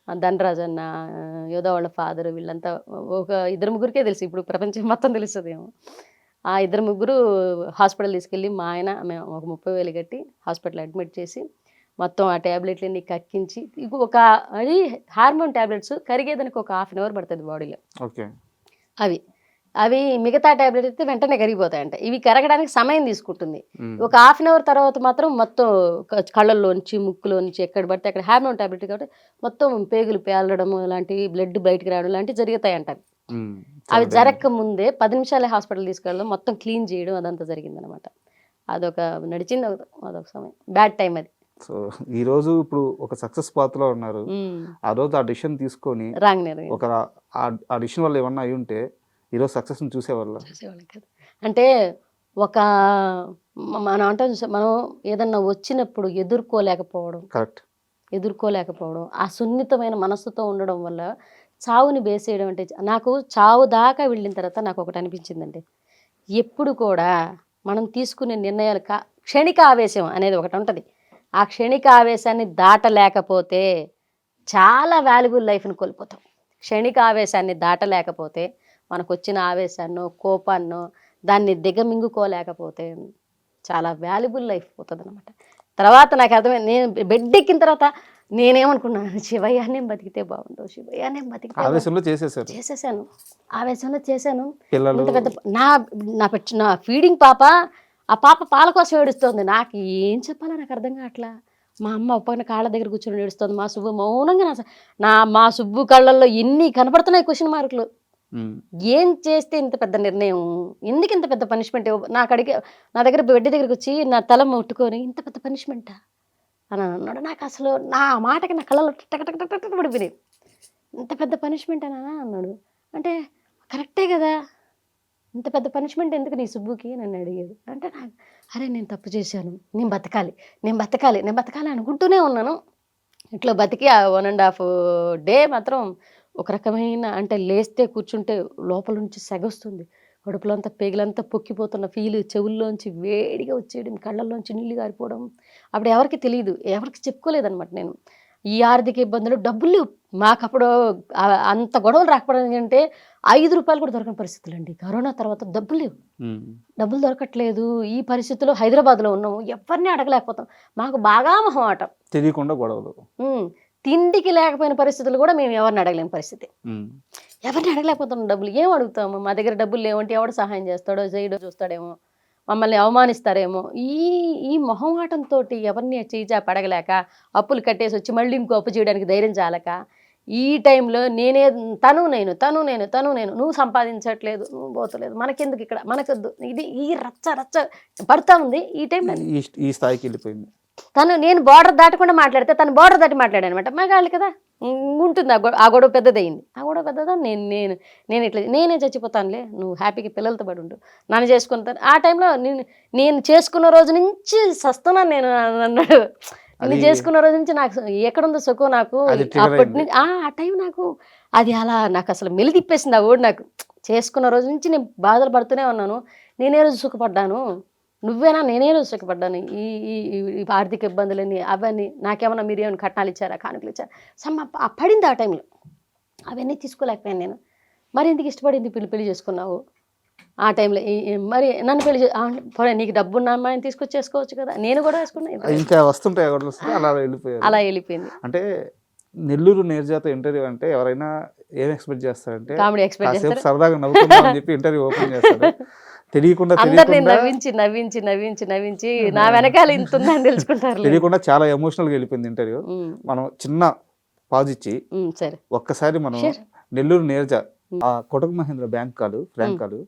ధనరాజ్ అన్న, యోధా వాళ్ళ ఫాదర్, వీళ్ళంతా ఒక 2-3 తెలుసు, ఇప్పుడు ప్రపంచం మొత్తం తెలుస్తుందేమో. ఆ 2-3 హాస్పిటల్ తీసుకెళ్ళి మా ఆయన మేము ఒక 30,000 కట్టి హాస్పిటల్ అడ్మిట్ చేసి మొత్తం ఆ ట్యాబ్లెట్లన్నీ కక్కించి, అది హార్మోన్ ట్యాబ్లెట్స్ కరిగేదానికి ఒక 1/2 అవర్ పడుతుంది బాడీలో. ఓకే. అవి మిగతా ట్యాబ్లెట్ అయితే వెంటనే కరిగిపోతాయంట, ఇవి కరగడానికి సమయం తీసుకుంటుంది. ఒక 1/2 అవర్ తర్వాత మాత్రం మొత్తం కళ్ళల్లోంచి ముక్కులోంచి ఎక్కడ పడితే అక్కడ హార్మోన్ ట్యాబ్లెట్ కాబట్టి మొత్తం పేగులు పేలడం లాంటివి, బ్లడ్ బయటికి రావడం లాంటివి జరుగుతాయంట. అవి జరగక ముందే 10 నిమిషాలే హాస్పిటల్ తీసుకెళ్ళడం, మొత్తం క్లీన్ చేయడం, అదంతా జరిగిందనమాట. నడిచింది అదొక సమయం, బ్యాడ్ టైం అది. సో ఈ రోజు ఇప్పుడు ఒక సక్సెస్ పాత్రలో ఉన్నారు. ఆ రోజు ఆ డిసిషన్ తీసుకొని ఒక ఆ డిసిషన్ వల్ల ఏమన్నా అయి ఉంటే ఈరోజు సక్సెస్ని చూసేవాళ్ళం కదా. అంటే మనం మనం ఏదన్నా వచ్చినప్పుడు ఎదుర్కోలేకపోవడం, ఆ సున్నితమైన మనస్సుతో ఉండడం వల్ల చావుని బేసేయడం. అంటే నాకు చావు దాకా వెళ్ళిన తర్వాత నాకు ఒకటి అనిపించిందండి, ఎప్పుడు కూడా మనం తీసుకునే నిర్ణయాలు క్షణిక ఆవేశం అనేది ఒకటి ఉంటుంది. ఆ క్షణిక ఆవేశాన్ని దాటలేకపోతే చాలా వాల్యుబుల్ లైఫ్ని కోల్పోతాం. క్షణిక ఆవేశాన్ని దాటలేకపోతే, మనకు వచ్చిన ఆవేశాన్నో కోపాన్నో దాన్ని దిగమింగుకోలేకపోతే చాలా వాల్యుబుల్ లైఫ్ పోతుంది అనమాట. తర్వాత నాకు అర్థమైంది, నేను బెడ్ ఎక్కిన తర్వాత నేనేమనుకున్నాను, శివయ్యానే బతికితే బాగుండు, శివయ్యానే బతికితే చేసేసాను, ఆవేశంలో చేశాను. ఇంత పెద్ద నా ఫీడింగ్ పాప, ఆ పాప పాల కోసం ఏడుస్తుంది. నాకు ఏం చెప్పాలో నాకు అర్థం కావట్లా. మా అమ్మ పక్కన కాళ్ళ దగ్గర కూర్చొని ఏడుస్తుంది, మా సుబ్బు మౌనంగా మా సుబ్బు కళ్ళల్లో ఎన్ని కనపడుతున్నాయి క్వశ్చన్ మార్కులు. ఏం చేస్తే ఇంత పెద్ద నిర్ణయం, ఎందుకు ఇంత పెద్ద పనిష్మెంట్ నా దగ్గర బెడ్ దగ్గరికి వచ్చి నా తల ముట్టుకొని ఇంత పెద్ద పనిష్మెంటా అని అన్నాడు. నాకు అసలు నా మాటకి నా కళ్ళలో టక్ పడిపోయినాయి. ఇంత పెద్ద పనిష్మెంట్ అని అన్నాడు అంటే కరెక్టే కదా, ఇంత పెద్ద పనిష్మెంట్ ఎందుకు నీ సుబ్బుకి నన్ను అడిగాడు. అంటే అరే నేను తప్పు చేశాను, నేను బతకాలి అనుకుంటూనే ఉన్నాను. ఇట్లా బతికి ఆ 1.5 డే మాత్రం ఒక రకమైన, అంటే లేస్తే కూర్చుంటే లోపల నుంచి సెగొస్తుంది, కడుపులంతా పేగులంతా పొక్కిపోతున్న ఫీల్, చెవుల్లోంచి వేడిగా వచ్చేయడం, కళ్ళల్లోంచి నీళ్ళు గారిపోవడం. అప్పుడు ఎవరికి తెలియదు, ఎవరికి చెప్పుకోలేదనమాట. నేను ఈ ఆర్థిక ఇబ్బందులు, డబ్బులు మాకప్పుడు అంత గొడవలు రాకపోవడం అంటే 5 రూపాయలు కూడా దొరకని పరిస్థితులు అండి. కరోనా తర్వాత డబ్బులు లేవు, డబ్బులు దొరకట్లేదు. ఈ పరిస్థితుల్లో హైదరాబాద్లో ఉన్నాము, ఎవరిని అడగలేకపోతాం. మాకు బాగా మొహమాటం, తెలియకుండా గొడవలు. తిండికి లేకపోయిన పరిస్థితులు కూడా మేము ఎవరిని అడగలేని పరిస్థితి. ఎవరిని అడగలేకపోతున్నాం, డబ్బులు ఏం అడుగుతాము? మా దగ్గర డబ్బులు లేవంటే ఎవడు సహాయం చేస్తాడో చేయడో చూస్తాడేమో, మమ్మల్ని అవమానిస్తారేమో, ఈ మొహమాటంతో ఎవరిని చేజాపి అడగలేక అప్పులు కట్టేసి వచ్చి మళ్ళీ ఇంకో అప్పు చేయడానికి ధైర్యం చాలక ఈ టైంలో తను నేను నువ్వు సంపాదించట్లేదు, నువ్వు పోతలేదు, మనకెందుకు ఇక్కడ, మనకొద్దు, ఇది ఈ రచ్చ పడుతూ ఉంది. ఈ టైంలో ఈ స్థాయికి వెళ్ళిపోయింది. నేను బార్డర్ దాటకుండా మాట్లాడితే తను బార్డర్ దాటి మాట్లాడానమాట. మగాళ్ళు కదా ఉంటుంది, ఆ గొడవ పెద్దదయింది. ఆ గొడవ పెద్దదా, నేను ఇట్లా నేనే చచ్చిపోతానులే, నువ్వు హ్యాపీగా పిల్లలతో పడి ఉండు, నన్ను చేసుకుంటాను. ఆ టైంలో నేను చేసుకున్న రోజు నుంచి సస్తున్నాను నేను అన్నాడు. నేను చేసుకున్న రోజు నుంచి నాకు ఎక్కడుందో సుఖం నాకు అప్పటి నుంచి ఆ టైం నాకు అది అలా నాకు అసలు మెలి తిప్పేసింది. ఆ ఓడి నాకు చేసుకున్న రోజు నుంచి నేను బాధలు పడుతూనే ఉన్నాను. నేనే రోజు సుఖపడ్డాను, నువ్వేనా? నేనే రోజు సుఖపడ్డాను. ఈ ఆర్థిక ఇబ్బందులని అవన్నీ నాకేమన్నా మీరు ఏమైనా కట్నాలు ఇచ్చారా, కానుకలు ఇచ్చారా, పడింది ఆ టైంలో. అవన్నీ తీసుకోలేకపోయాను నేను. మరి ఎందుకు ఇష్టపడింది పెళ్లి చేసుకున్నావు ఆ టైంలో? మరి నన్ను పెళ్లి నీకు డబ్బు ఉన్న అమ్మాయిని తీసుకొచ్చి చేసుకోవచ్చు కదా, నేను కూడా వేసుకున్నా. ఇంకా వస్తుంటాయి అలా వెళ్ళిపోయింది. అంటే నెల్లూరు నేర్జాత ఇంటర్వ్యూ అంటే ఎవరైనా ఏం ఎక్స్పెక్ట్ చేస్తారంటే కామెడీ ఎక్స్పెక్ట్ చేస్తారు, సరదాగా నవ్వుకుందాం అని చెప్పి ఇంటర్వ్యూ ఓపెన్ చేస్తారు. తెలియకుండా నవ్వించి నా వెనకాల ఇంత ఉందని తెలుసుకుంటారు. తెలియకుండా చాలా ఎమోషనల్గా వెళ్ళిపోయింది ఇంటర్వ్యూ. మనం చిన్న పాజ్ ఇచ్చి సరే ఒక్కసారి మనం నెల్లూరు నేర్జా ఆ కొటక్ మహేంద్ర ఫ్రాంక్ కాలు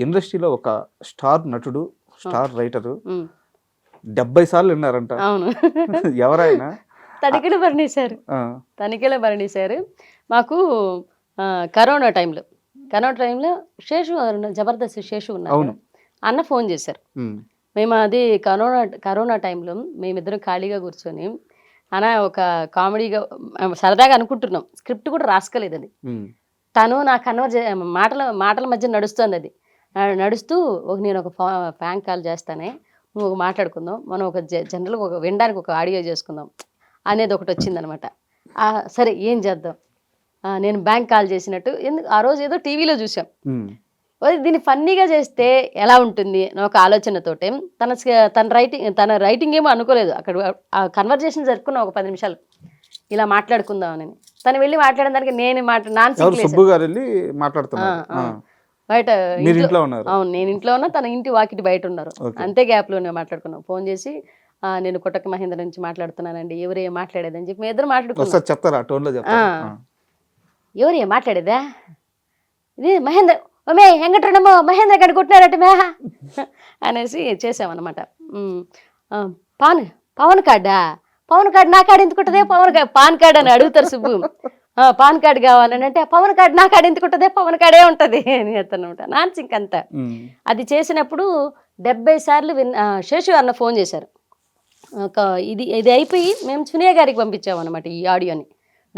ఇండస్ట్రీలో ఒక స్టార్ నటుడు, స్టార్ రైటరు 70 సార్లు విన్నారంట. అవును, ఎవరైనా తనిఖీలో భరణీశారు. మాకు కరోనా టైంలో శేషు జబర్దస్త్ శేషు ఉన్నారు, అన్న ఫోన్ చేశారు. మేము అది కరోనా టైంలో మేమిద్దరం ఖాళీగా కూర్చొని అన్న ఒక కామెడీగా సరదాగా అనుకుంటున్నాం, స్క్రిప్ట్ కూడా రాసుకోలేదు అది. తను నా మాటల మధ్య నడుస్తుంది. అది నడుస్తూ నేను ఒక ఫ్రాంక్ కాల్ చేస్తానే, నువ్వు ఒక మాట్లాడుకుందాం, మనం ఒక జనరల్గా ఒక వినడానికి ఒక ఆడియో చేసుకుందాం అనేది ఒకటి వచ్చిందనమాట. సరే ఏం చేద్దాం, నేను బ్యాంక్ కాల్ చేసినట్టు, ఎందుకు ఆ రోజు ఏదో టీవీలో చూసాం, దీన్ని ఫన్నీగా చేస్తే ఎలా ఉంటుంది ఒక ఆలోచనతోటే తన రైటింగ్ ఏమో అనుకోలేదు. అక్కడ ఆ కన్వర్జేషన్ జరుపుకున్నాం ఒక 10 నిమిషాలు, ఇలా మాట్లాడుకుందామని. తను వెళ్ళి మాట్లాడిన దానికి నేను బయట అవును, నేను ఇంట్లో ఉన్నా, తన ఇంటి వాకిటి బయట ఉన్నారు. అంతే గ్యాప్లోనే మాట్లాడుకున్నాం. ఫోన్ చేసి నేను కొటక్ మహేంద్ర నుంచి మాట్లాడుతున్నానండి, ఎవరే మాట్లాడేదని చెప్పి మీ ఇద్దరు మాట్లాడుకున్నాం. ఎవరే మాట్లాడేదా, ఇది మహేంద్ర వెంకటరమో మహేంద్ర గడి కొట్టినారట మే అనేసి చేసామన్నమాట. పవన్ కార్డు నా కార్డు ఎందుకు ఉంటుంది, పాన్ కార్డు అని అడుగుతారు సుబ్బు. పాన్ కార్డు కావాలని అంటే పవన్ కార్డు నా కార్డు ఎందుకు ఉంటుంది, పవన్ కార్డే ఉంటుంది అని చెప్తానమాట. నాన్స్ ఇంకంతా అది చేసినప్పుడు 70 సార్లు శేషు అన్న ఫోన్ చేశారు. ఇది అయిపోయి మేము సునీయ గారికి పంపించామన్నమాట ఈ ఆడియోని.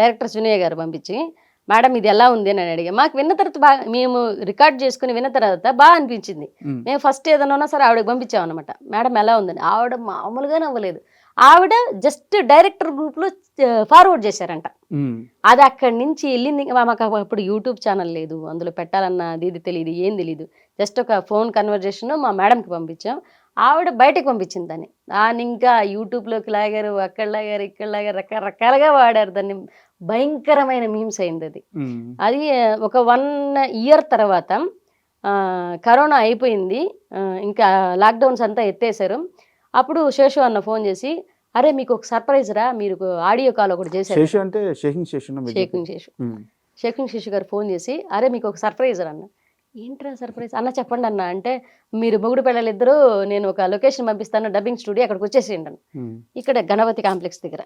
డైరెక్టర్ సునీయ గారు పంపించి, మేడం ఇది ఎలా ఉంది అని అడిగా. మాకు విన్న తర్వాత మేము రికార్డ్ చేసుకుని విన్న తర్వాత బాగా అనిపించింది. మేము ఫస్ట్ ఏదైనా ఉన్నా సరే ఆవిడకి పంపించామన్నమాట, మేడం ఎలా ఉందని. ఆవిడ మామూలుగా నవ్వలేదు. ఆవిడ జస్ట్ డైరెక్టర్ గ్రూప్లో ఫార్వర్డ్ చేశారంట. అది అక్కడి నుంచి వెళ్ళింది. మాకు అప్పుడు యూట్యూబ్ ఛానల్ లేదు, అందులో పెట్టాలన్న ఇది తెలియదు, ఏం తెలియదు. జస్ట్ ఒక ఫోన్ కన్వర్జేషన్ మా మేడంకి పంపించాం, ఆవిడ బయటకు పంపించింది దాన్ని ఇంకా యూట్యూబ్లోకి లాగారు, అక్కడ లాగారు, ఇక్కడ లాగారు, రకరకాలుగా వాడారు దాన్ని. భయంకరమైన మీమ్స్ అయింది అది. అది ఒక 1 ఇయర్ తర్వాత కరోనా అయిపోయింది, ఇంకా లాక్డౌన్స్ అంతా ఎత్తేసారు. అప్పుడు శేషు అన్న ఫోన్ చేసి, అరే మీకు ఒక సర్ప్రైజ్ రా, మీరు ఆడియో కాల్ ఒకటి చేశారు. షేకింగ్ శేషు గారు ఫోన్ చేసి, అరే మీకు ఒక సర్ప్రైజ్ రా అన్న. ఏంట్రా సర్ప్రైజ్ అన్న, చెప్పండి అన్న అంటే, మీరు మొగుడు పిల్లలిద్దరూ నేను ఒక లొకేషన్ పంపిస్తాను, డబ్బింగ్ స్టూడియో, అక్కడికి వచ్చేసేయండి అన్న. ఇక్కడ గణపతి కాంప్లెక్స్ దగ్గర.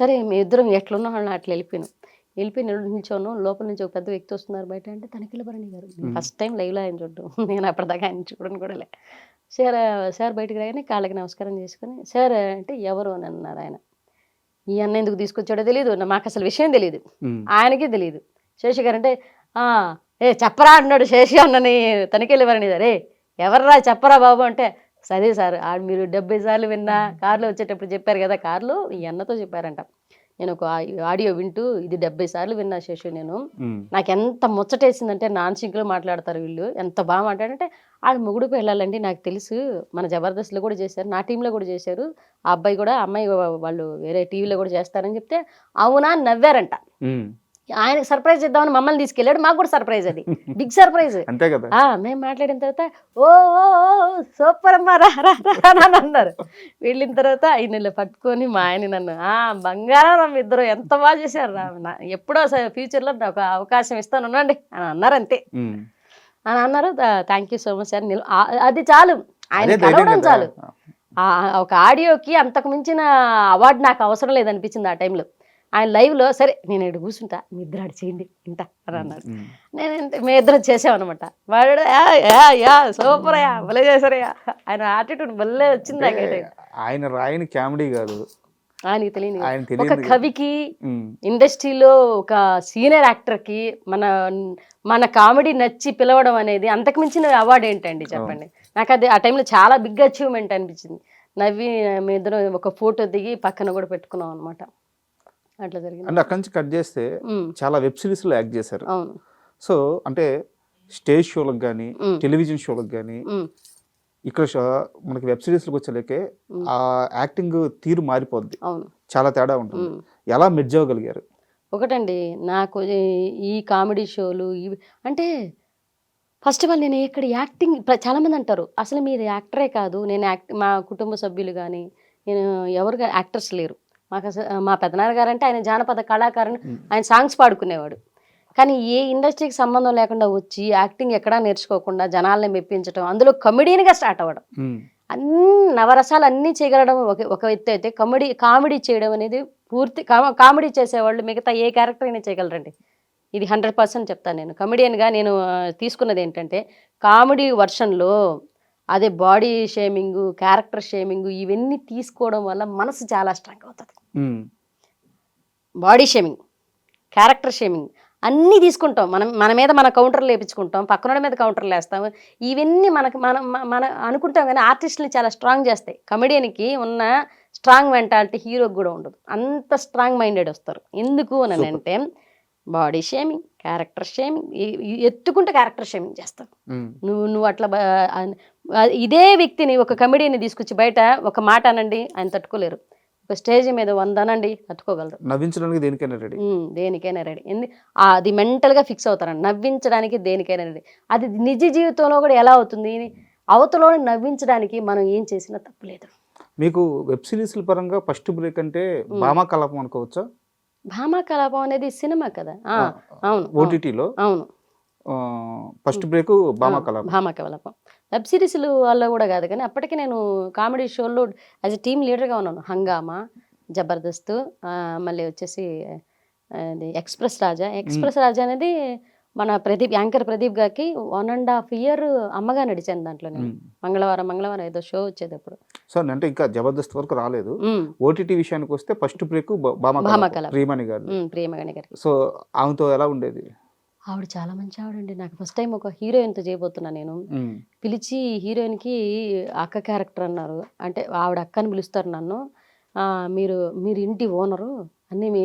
సరే మీ ఇద్దరం ఎట్లున్నా అట్లా వెళ్ళిపోయి నిల్చోను. లోపల నుంచి ఒక పెద్ద వ్యక్తి వస్తున్నారు బయట అంటే, తనిఖీల భరణి గారు. ఫస్ట్ టైం లైవ్లో ఆయన చూడడం, నేను అప్పటిదాకా ఆయన చూడడం కూడా లే. సార్ బయటకు రాగానే కాళ్ళకి నమస్కారం చేసుకుని, సార్ అంటే ఎవరు అని అన్నారు ఆయన. ఈ అన్న ఎందుకు తీసుకొచ్చాడో తెలియదు, మాకు అసలు విషయం తెలియదు, ఆయనకే తెలియదు. శేషు గారు అంటే, చెప్పరా అన్నాడు శేషు అన్నని తనిఖీల భరణి గారు. ఎవర్రా చెప్పరా బాబు అంటే, సరే సార్ మీరు 70 సార్లు విన్నా, కారులో వచ్చేటప్పుడు చెప్పారు కదా, కారులో ఈ అన్నతో చెప్పారంట. నేను ఒక ఆడియో వింటూ ఇది 70 సార్లు విన్నా శేషు నేను. ఉమ్, నాకు ఎంత ముచ్చటేసిందంటే నాన్ సింక్లో మాట్లాడతారు వీళ్ళు, ఎంత బాగా మాట్లాడంటే ఆడ మొగుడుకు వెళ్ళాలండి నాకు తెలుసు, మన జబర్దస్త్లో కూడా చేశారు, నా టీంలో కూడా చేశారు, ఆ అబ్బాయి కూడా అమ్మాయి వాళ్ళు వేరే టీవీలో కూడా చేస్తారని చెప్తే అవునా అని నవ్వారంట. ఉమ్. ఆయనకు సర్ప్రైజ్ ఇద్దామని మమ్మల్ని తీసుకెళ్ళాడు, మాకు కూడా సర్ప్రైజ్, అది బిగ్ సర్ప్రైజ్. అంతే కదా. మేము మాట్లాడిన తర్వాత ఓ సూపర్ అమ్మా రా రా రా అని అన్నారు. వెళ్ళిన తర్వాత ఆయన పట్టుకొని మా ఆయన నన్ను బంగారం ఇద్దరు ఎంత బాగా చేశారు రా, ఎప్పుడో ఫ్యూచర్లో ఒక అవకాశం ఇస్తాను ఉండండి అని అన్నారు, అంతే ఉమ్. అని అన్నారు. Thank you so much sir. అది చాలు, ఆయన అదే ధైర్యం కలవడం కదా. చాలు. ఒక ఆడియోకి అంతకు మించిన అవార్డు నాకు అవసరం లేదనిపించింది ఆ టైంలో. ఆయన లైవ్లో సరే నేను ఇక్కడ కూర్చుంటా, మీ ఇద్దరు ఆడు చేయండి ఇంట అని అన్నాడు. నేను మేము ఇద్దరం చేసామన్నమాట. వాడు యా సూపర్ అయ్యా, భలే చేశారయ్యా, ఆయన యాటిట్యూడ్ భలే వచ్చింది నాకైతే. ఆయన రాయని కామెడీ కాదు, ఆయనకి తెలియదు. ఆయన ఒక తెలియదు. కవికి, ఇండస్ట్రీలో ఒక సీనియర్ యాక్టర్కి మన కామెడీ నచ్చి పిలవడం అనేది అంతకు మించిన అవార్డు ఏంటండి చెప్పండి. నాకు అది ఆ టైంలో చాలా బిగ్ అచీవ్మెంట్ అనిపించింది. నవ్వి మీ ఇద్దరం ఒక ఫోటో దిగి పక్కన కూడా పెట్టుకున్నాం అనమాట. అట్లా జరిగింది. అంటే అక్కడి నుంచి కట్ చేస్తే చాలా వెబ్ సిరీస్లో యాక్ట్ చేశారు. అవును. సో అంటే స్టేజ్ షోలకు కానీ టెలివిజన్ షోలకు కానీ ఇక్కడ మనకి వెబ్ సిరీస్లకు వచ్చేలేకే ఆ యాక్టింగ్ తీరు మారిపోద్ది, అవును, చాలా తేడా ఉంటుంది. ఎలా మెర్జ్ అవ్వగలిగారు? ఒకటండి, నాకు ఈ కామెడీ షోలు ఇవి అంటే ఫస్ట్ ఆఫ్ ఆల్ నేను ఇక్కడ యాక్టింగ్ చాలామంది అంటారు అసలు మీరు యాక్టరే కాదు, నేను మా కుటుంబ సభ్యులు కానీ నేను ఎవరు యాక్టర్స్ లేరు. మాకు అసలు మా పెదనాన్న గారు అంటే ఆయన జానపద కళాకారుని, ఆయన సాంగ్స్ పాడుకునేవాడు. కానీ ఏ ఇండస్ట్రీకి సంబంధం లేకుండా వచ్చి యాక్టింగ్ ఎక్కడా నేర్చుకోకుండా జనాల్ని మెప్పించడం, అందులో కమెడీనిగా స్టార్ట్ అవ్వడం, అన్ని నవరసాలు అన్నీ చేయగలడం ఒక ఎత్తు అయితే, కామెడీ చేయడం అనేది పూర్తి కామెడీ చేసేవాళ్ళు మిగతా ఏ క్యారెక్టర్ అయినా చేయగలరండి. ఇది 100% చెప్తాను. నేను కమెడియన్గా నేను తీసుకున్నది ఏంటంటే కామెడీ వర్షన్లో అదే బాడీ షేమింగ్, క్యారెక్టర్ షేమింగ్ ఇవన్నీ తీసుకోవడం వల్ల మనసు చాలా స్ట్రాంగ్ అవుతుంది. బాడీ షేమింగ్, క్యారెక్టర్ షేమింగ్ అన్నీ తీసుకుంటాం, మన మీద మన కౌంటర్లు వేయించుకుంటాం, పక్కన మీద కౌంటర్లు వేస్తాం, ఇవన్నీ మన అనుకుంటాం. కానీ ఆర్టిస్ట్ని చాలా స్ట్రాంగ్ చేస్తాయి. కమెడియన్కి ఉన్న స్ట్రాంగ్ మెంటాలిటీ హీరోకి కూడా ఉండదు, అంత స్ట్రాంగ్ మైండెడ్ వస్తారు. ఎందుకు అని అంటే బాడీ షేమింగ్, క్యారెక్టర్ షేమింగ్, ఎత్తుకుంటే క్యారెక్టర్ షేమింగ్ చేస్తావు. నువ్వు అట్లా ఇదే వ్యక్తిని ఒక కమెడీని తీసుకొచ్చి బయట ఒక మాట అనండి ఆయన తట్టుకోలేరు, ఒక స్టేజ్ మీద 100 అనండి తట్టుకోగలరు. నవ్వించడానికి దేనికైనా రెడీ, దేనికైనా రెడీ. అది మెంటల్గా ఫిక్స్ అవుతారండి, నవ్వించడానికి దేనికైనా రెడీ. అది నిజ జీవితంలో కూడా ఎలా అవుతుంది, అవతలో నవ్వించడానికి మనం ఏం చేసినా తప్పులేదు. మీకు వెబ్ సిరీస్ల పరంగా ఫస్ట్ బ్రేక్ అంటే భామా కలాపం అనుకోవచ్చా? భామా కలాపం అనేది సినిమా కదా. అవును, ఓటీటీలో అవును, first break Bhama Kalapam. Web సిరీస్లు వల్ల కూడా కాదు కానీ అప్పటికి నేను కామెడీ షోల్లో యాజ్ ఎ టీమ్ లీడర్గా ఉన్నాను. హంగామా, జబర్దస్త్, మళ్ళీ వచ్చేసి ఎక్స్ప్రెస్ రాజా అనేది మన యాంకర్ ప్రదీప్ గారికి 1.5 year అమ్మగా నడిచాను దాంట్లో. నేను మంగళవారం ఏదో షో వచ్చేది అప్పుడు. సో అంటే ఇంకా జబర్దస్త్ వరకు రాలేదు. ఓటీటీ విషయానికి వస్తే ఫస్ట్ బ్రేక్ ప్రియమణి గారు. సో ఆమెతో ఎలా ఉండేది? ఆవిడ చాలా మంచి ఆవిడండి. నాకు ఫస్ట్ టైం ఒక హీరోయిన్తో చేయబోతున్నా నేను. పిలిచి హీరోయిన్కి అక్క క్యారెక్టర్ అన్నారు. అంటే ఆవిడ అక్కని పిలుస్తారు నన్ను. మీరు ఇంటి ఓనరు అన్నీ మీ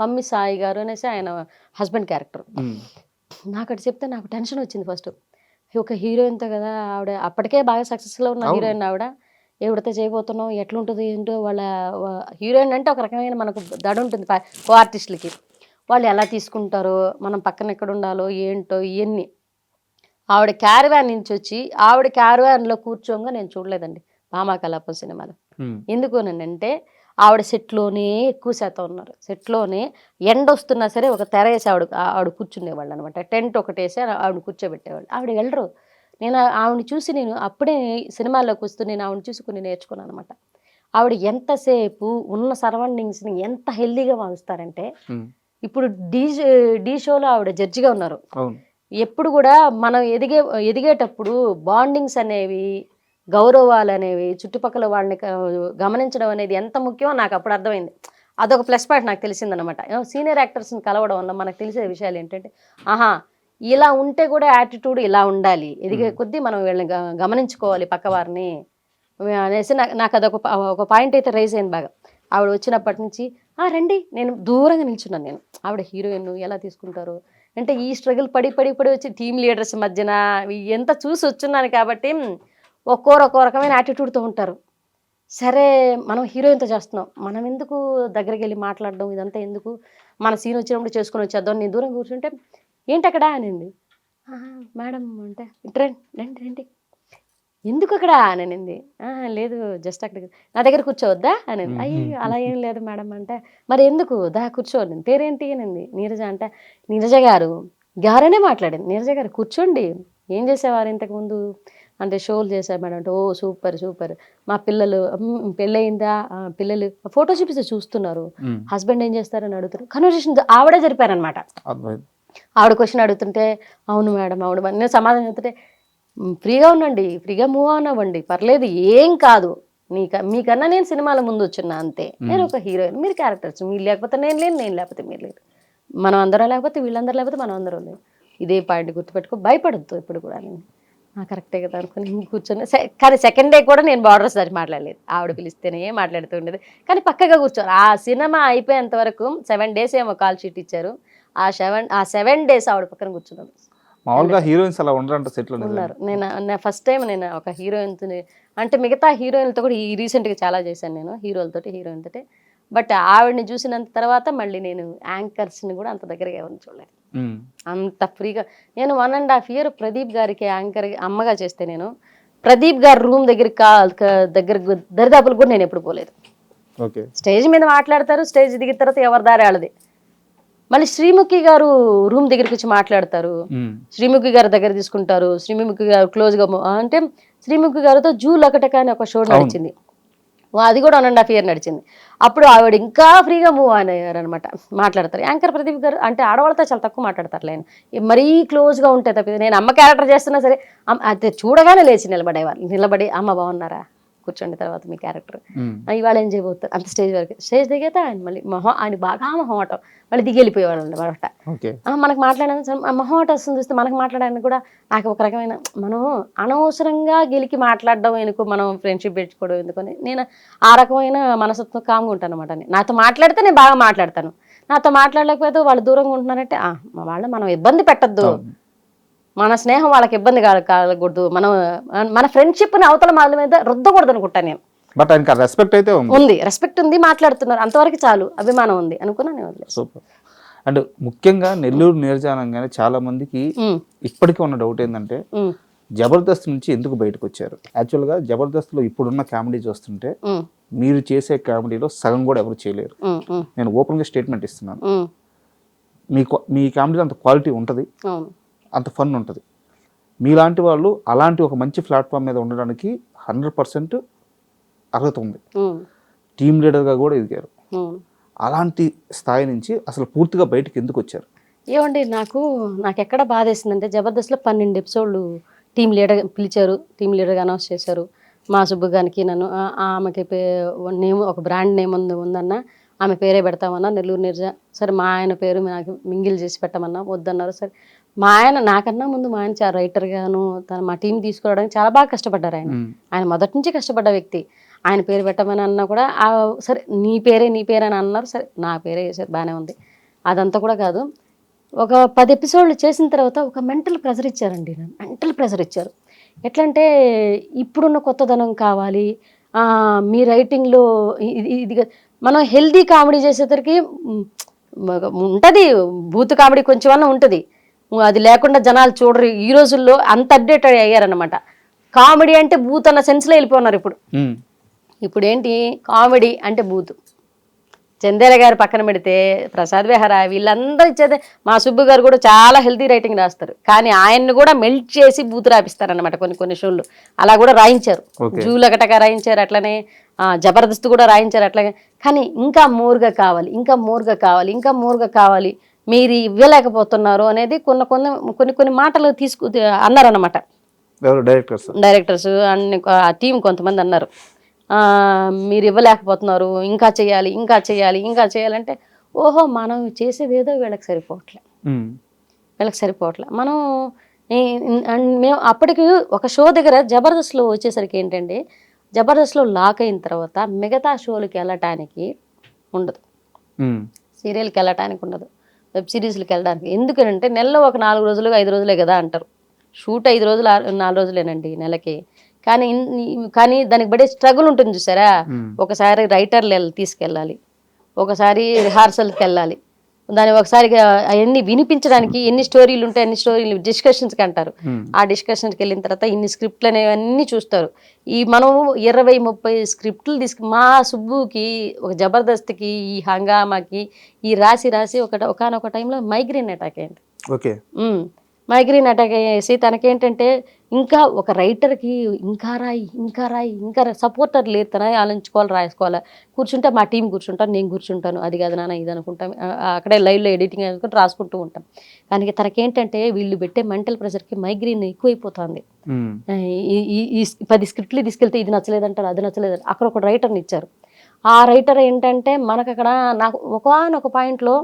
పమ్మి సాయి గారు అనేసి ఆయన హస్బెండ్ క్యారెక్టర్. నాకు అటు చెప్తే నాకు టెన్షన్ వచ్చింది ఫస్ట్. ఒక హీరోయిన్తో కదా, ఆవిడ అప్పటికే బాగా సక్సెస్లో ఉన్న హీరోయిన్ ఆవిడ, ఎవరితో చేయబోతున్నాం, ఎట్లుంటుంది ఏంటో. వాళ్ళ హీరోయిన్ అంటే ఒక రకమైన మనకు దడ ఉంటుంది కో ఆర్టిస్టులకి, వాళ్ళు ఎలా తీసుకుంటారో, మనం పక్కన ఎక్కడ ఉండాలో ఏంటో ఇవన్నీ. ఆవిడ క్యారవాన్ నుంచి వచ్చి ఆవిడ క్యారవాన్లో కూర్చోగా నేను చూడలేదండి భామా కలాపం సినిమాలో. ఎందుకు అంటే ఆవిడ సెట్లోనే ఎక్కువ శాతం ఉన్నారు. సెట్లోనే ఎండ వస్తున్నా సరే ఒక తెర వేసి ఆవిడ కూర్చునేవాళ్ళు అనమాట. టెంట్ ఒకటి వేసి ఆవిడ కూర్చోబెట్టేవాళ్ళు. ఆవిడ వెళ్ళరు. నేను ఆవిడని చూసి నేను అప్పుడే సినిమాల్లోకి వస్తూ నేను ఆవిడని చూసి కొన్ని నేర్చుకున్నాను అనమాట. ఆవిడ ఎంతసేపు ఉన్న సరౌండింగ్స్ని ఎంత హెల్దీగా భావిస్తారంటే, ఇప్పుడు డీ షోలో ఆవిడ జడ్జిగా ఉన్నారు. ఎప్పుడు కూడా మనం ఎదిగేటప్పుడు బాండింగ్స్ అనేవి, గౌరవాలు అనేవి, చుట్టుపక్కల వాళ్ళని గమనించడం అనేది ఎంత ముఖ్యమో నాకు అప్పుడు అర్థమైంది. అదొక ప్లస్ పాయింట్ నాకు తెలిసిందనమాట. సీనియర్ యాక్టర్స్ని కలవడం వల్ల మనకు తెలిసే విషయాలు ఏంటంటే, ఇలా ఉంటే కూడా యాటిట్యూడ్ ఇలా ఉండాలి, ఎదిగే కొద్దీ మనం వీళ్ళని గమనించుకోవాలి పక్కవారిని అనేసి నాకు అదొక పాయింట్ అయితే రైజ్ అయింది బాగా. ఆవిడ వచ్చినప్పటి నుంచి రండి, నేను దూరంగా నిల్చున్నాను. నేను ఆవిడ హీరోయిన్ ఎలా తీసుకుంటారు అంటే ఈ స్ట్రగుల్ పడి పడి పడి వచ్చి టీమ్ లీడర్స్ మధ్యన ఎంత చూసి వచ్చున్నాను కాబట్టి ఒక్కో రకమైన యాటిట్యూడ్తో ఉంటారు. సరే, మనం హీరోయిన్తో చేస్తున్నాం, మనం ఎందుకు దగ్గరికి వెళ్ళి మాట్లాడడం, ఇదంతా ఎందుకు, మన సీన్ వచ్చినప్పుడు చేసుకొని వచ్చేద్దాం. నేను దూరం కూర్చుంటే ఏంటి అక్కడ అనింది. మేడం అంటే ఇటు రండి రండి రండి, ఎందుకు అక్కడ అని అనింది. లేదు జస్ట్ అక్కడికి, నా దగ్గర కూర్చోవద్దా అనింది. అయ్యో అలా ఏం లేదు మేడం అంటే, మరి ఎందుకు దా కూర్చోండి, పేరేంటి అనింది. నీరజ అంటే, నీరజ గారు గారనే మాట్లాడింది. నీరజ గారు కూర్చోండి, ఏం చేసేవారు ఇంతకుముందు అంటే, షోలు చేశారు మేడం అంటే, ఓ సూపర్ సూపర్, మా పిల్లలు పెళ్ళయిందా, పిల్లలు ఫోటో చూపిస్తే చూస్తున్నారు, హస్బెండ్ ఏం చేస్తారని అడుగుతారు. కన్వర్సేషన్ ఆవిడే జరిపారనమాట. ఆవిడ క్వశ్చన్ అడుగుతుంటే అవును మేడం అవును మేడం నేను సమాధానం చెప్తుంటే, ఫ్రీగా ఉండండి, ఫ్రీగా మూవ్ ఆన్ అవ్వండి, పర్లేదు ఏం కాదు, మీకన్నా నేను సినిమాల ముందు వచ్చున్నా అంతే, నేను ఒక హీరోయిన్, మీరు క్యారెక్టర్స్, మీరు లేకపోతే నేను లేను, నేను లేకపోతే మీరు లేరు, మనం అందరం లేకపోతే వీళ్ళందరూ లేకపోతే మనం అందరం లేవు, ఇదే పాయింట్ గుర్తుపెట్టుకో, భయపడద్దు ఇప్పుడు కూడా. నేను కరెక్టే కదా అనుకుని కూర్చొని, కానీ సెకండ్ డే కూడా నేను బార్డర్స్ దాటి మాట్లాడలేదు, ఆవిడ పిలిస్తేనే మాట్లాడుతూ ఉండేది. కానీ పక్కగా కూర్చోరు. ఆ సినిమా అయిపోయేంత వరకు 7 days ఏమో కాల్ షీట్ ఇచ్చారు. ఆ 7 days ఆవిడ పక్కన కూర్చున్నాను. మామూలుగా హీరోయిన్స్ అలా ఉండరంట సెట్లో? ఉన్నారు. నేను ఫస్ట్ టైం నేను ఒక హీరోయిన్తో, అంటే మిగతా హీరోయిన్లతో కూడా ఈ రీసెంట్గా చాలా చేశాను నేను, హీరోలతోటి హీరోయిన్ తోటి. బట్ ఆవిడని చూసినంత తర్వాత మళ్ళీ నేను యాంకర్స్ని కూడా అంత దగ్గరగా ఎవరిని చూడలేదు, అంత ఫ్రీగా. నేను 1.5 year ప్రదీప్ గారికి యాంకర్ అమ్మగా చేస్తే, నేను ప్రదీప్ గారి రూమ్ దగ్గర దరిదాపులు కూడా నేను ఎప్పుడు పోలేదు. స్టేజ్ మీద మాట్లాడతారు, స్టేజ్ దిగిన తర్వాత ఎవరి దారి వాళ్ళది. మళ్ళీ శ్రీముఖి గారు రూమ్ దగ్గరికి వచ్చి మాట్లాడతారు, శ్రీముఖి గారి దగ్గర తీసుకుంటారు, శ్రీముఖి గారు క్లోజ్గా అంటే, శ్రీముఖి గారితో జూ లకటక అని ఒక షో నడిచింది, అది కూడా 1.5 year నడిచింది. అప్పుడు ఆవిడ ఇంకా ఫ్రీగా మూవ్ అయ్యారు అనమాట, మాట్లాడతారు. యాంకర్ ప్రదీప్ గారు అంటే ఆడవాళ్ళతో చాలా తక్కువ మాట్లాడతారు, నేను మరీ క్లోజ్గా ఉంటే తప్పితే. నేను అమ్మ క్యారెక్టర్ చేస్తున్నా సరే అది చూడగానే లేచి నిలబడేవాళ్ళు, నిలబడి అమ్మ బాగున్నారా, కూర్చోండి, తర్వాత మీ క్యారెక్టర్, ఇవాళ ఏం చేయబోతారు, అంత స్టేజ్ వరకు. స్టేజ్ దిగేత ఆయన మళ్ళీ ఆయన బాగా మొహమాటం, మళ్ళీ దిగి వెళ్ళిపోయేవాళ్ళు అనమాట. మనకు మాట్లాడడానికి మొహమాటం వస్తుంది చూస్తే, మనకు మాట్లాడడానికి కూడా నాకు ఒక రకమైన, మనం అనవసరంగా గెలికి మాట్లాడడం ఎందుకు, మనం ఫ్రెండ్షిప్ పెంచుకోవడం ఎందుకని నేను ఆ రకమైన మనసత్వం కామ్గా ఉంటాను అనమాట. నాతో మాట్లాడితే నేను బాగా మాట్లాడతాను, నాతో మాట్లాడలేకపోతే వాళ్ళు దూరంగా ఉంటున్నారంటే వాళ్ళు మనం ఇబ్బంది పెట్టద్దు, మన స్నేహం వాళ్ళకి ఇబ్బంది కలగకూడదు, మన ఫ్రెండ్షిప్ని అవతల వాళ్ళ మీద రుద్దకూడదు అనుకుంటాను నేను. బట్ ఆయనకి రెస్పెక్ట్ అయితే ఉంది, రెస్పెక్ట్ ఉంది, మాట్లాడుతున్నారు, అంతవరకు చాలు, అభిమానం ఉంది అనుకున్నాను నేను. సూపర్. అండ్ ముఖ్యంగా నెల్లూరు నియోజకవర్గంగానే చాలా మందికి ఇప్పటికీ ఉన్న డౌట్ ఏంటంటే, జబర్దస్త్ నుంచి ఎందుకు బయటకు వచ్చారు? యాక్చువల్గా జబర్దస్త్లో ఇప్పుడున్న కామెడీ చూస్తుంటే మీరు చేసే కామెడీలో సగం కూడా ఎవరు చేయలేరు. నేను ఓపెన్గా స్టేట్మెంట్ ఇస్తున్నాను, మీ కామెడీలో అంత క్వాలిటీ ఉంటుంది, అంత ఫన్ ఉంటుంది. మీలాంటి వాళ్ళు అలాంటి ఒక మంచి ప్లాట్ఫామ్ మీద ఉండడానికి 100% అర్హత ఉంది. టీమ్ లీడర్గా కూడా ఎదిగారు. అలాంటి స్థాయి నుంచి అసలు పూర్తిగా బయటకు ఎందుకు వచ్చారు? ఏమండి, నాకు ఎక్కడ బాధేసిందంటే, జబర్దస్త్లో 12 episodes టీమ్ లీడర్ పిలిచారు, టీమ్ లీడర్గా అనౌన్స్ చేశారు. మా సుబ్బుగానికి నన్ను ఆమెకి నేమ్, ఒక బ్రాండ్ నేమ్ ఉందన్న, ఆమె పేరే పెడతామన్నా, నెల్లూరు నీరజ. సరే, మా ఆయన పేరు నాకు మింగిల్ చేసి పెట్టమన్నా, వద్దన్నారు. సరే, మా ఆయన నాకన్నా ముందు మా ఆయన చాలా రైటర్గాను మా టీం తీసుకురావడానికి చాలా బాగా కష్టపడ్డారు. ఆయన మొదటి నుంచి కష్టపడ్డ వ్యక్తి. ఆయన పేరు పెట్టమని అన్నా కూడా సరే నీ పేరే అని అన్నారు. సరే, నా పేరే చేశారు, బాగానే ఉంది. అదంతా కూడా కాదు, ఒక 10 episodes చేసిన తర్వాత ఒక మెంటల్ ప్రెషర్ ఇచ్చారండి. మెంటల్ ప్రెషర్ ఇచ్చారు. ఎట్లా అంటే, ఇప్పుడున్న కొత్తదనం కావాలి, మీ రైటింగ్లో ఇది మనం హెల్దీ కామెడీ చేసేసరికి ఉంటుంది, బూత్ కామెడీ కొంచెమన్నా ఉంటుంది, అది లేకుండా జనాలు చూడరు. ఈ రోజుల్లో అంత అప్డేట్ అయ్యారనమాట. కామెడీ అంటే బూత్ అన్న సెన్స్లో వెళ్ళిపోతున్నారు ఇప్పుడు ఏంటి, కామెడీ అంటే బూత్. చందేల గారు పక్కన పెడితే, ప్రసాద్ బెహరా, వీళ్ళందరూ ఇచ్చేదే. మా సుబ్బు గారు కూడా చాలా హెల్తీ రైటింగ్ రాస్తారు, కానీ ఆయన్ని కూడా మెల్ట్ చేసి బూత్ రాపిస్తారనమాట కొన్ని షోలు. అలా కూడా రాయించారు, జూలకటగా రాయించారు, అట్లనే జబర్దస్త్ కూడా రాయించారు అట్లాగే. కానీ ఇంకా మోర్గా కావాలి, ఇంకా మోర్గా కావాలి, ఇంకా మోర్గా కావాలి, మీరు ఇవ్వలేకపోతున్నారు అనేది కొన్ని మాటలు అన్నారన్నమాట డైరెక్టర్స్ అన్ని టీం కొంతమంది అన్నారు. మీరు ఇవ్వలేకపోతున్నారు, ఇంకా చేయాలి, ఇంకా చేయాలి, ఇంకా చేయాలంటే, ఓహో మనం చేసేది ఏదో వీళ్ళకి సరిపోవట్లే. మేము అప్పటికి ఒక షో దగ్గర జబర్దస్త్లో వచ్చేసరికి ఏంటంటే, జబర్దస్త్లో లాక్ అయిన తర్వాత మిగతా షోలకి వెళ్ళటానికి ఉండదు. సీరియల్కి వెళ్ళటానికి ఉండదు, వెబ్ సిరీస్కి వెళ్ళడానికి. ఎందుకంటే నెలలో ఒక 4 రోజులు 5 రోజులే కదా అంటారు. షూట్ 5 రోజులు 4 రోజులేనండి నెలకి. కానీ దానికి పడే స్ట్రగుల్ ఉంటుంది చూసారా. ఒకసారి రైటర్లు తీసుకెళ్ళాలి, ఒకసారి రిహార్సల్కి వెళ్ళాలి, దాని ఒకసారి అవన్నీ వినిపించడానికి ఎన్ని స్టోరీలు ఉంటాయి, అన్ని స్టోరీలు డిస్కషన్స్కి అంటారు. ఆ డిస్కషన్స్కి వెళ్ళిన తర్వాత ఇన్ని స్క్రిప్ట్లు అనేవన్నీ చూస్తారు. మనం 20-30 స్క్రిప్ట్లు మా సుబ్బుకి, ఒక జబర్దస్త్కి, ఈ హంగామాకి ఈ రాసి ఒకనొక టైంలో మైగ్రేన్ అటాక్ అయింది. ఓకే. మైగ్రేన్ అటాక్ అయ్యేసి తనకేంటంటే ఇంకా ఒక రైటర్కి ఇంకా రాయి సపోర్టర్ లేదు, తన ఆలోచించుకోవాలి, రాసుకోవాలి. కూర్చుంటే మా టీం కూర్చుంటాను, నేను కూర్చుంటాను, అది కాదు నాన్న ఇది అనుకుంటాం, అక్కడే లైవ్లో ఎడిటింగ్ అనుకుంటూ రాసుకుంటూ ఉంటాం. కానీ తనకేంటంటే వీళ్ళు పెట్టే మెంటల్ ప్రెషర్కి మైగ్రేన్ ఎక్కువైపోతుంది. ఈ 10 స్క్రిప్ట్లు తీసుకెళ్తే ఇది నచ్చలేదంటారు, అది నచ్చలేదంటారు. అక్కడ ఒక రైటర్ని ఇచ్చారు. ఆ రైటర్ ఏంటంటే మనకు అక్కడ నాకు ఒకనొక పాయింట్లో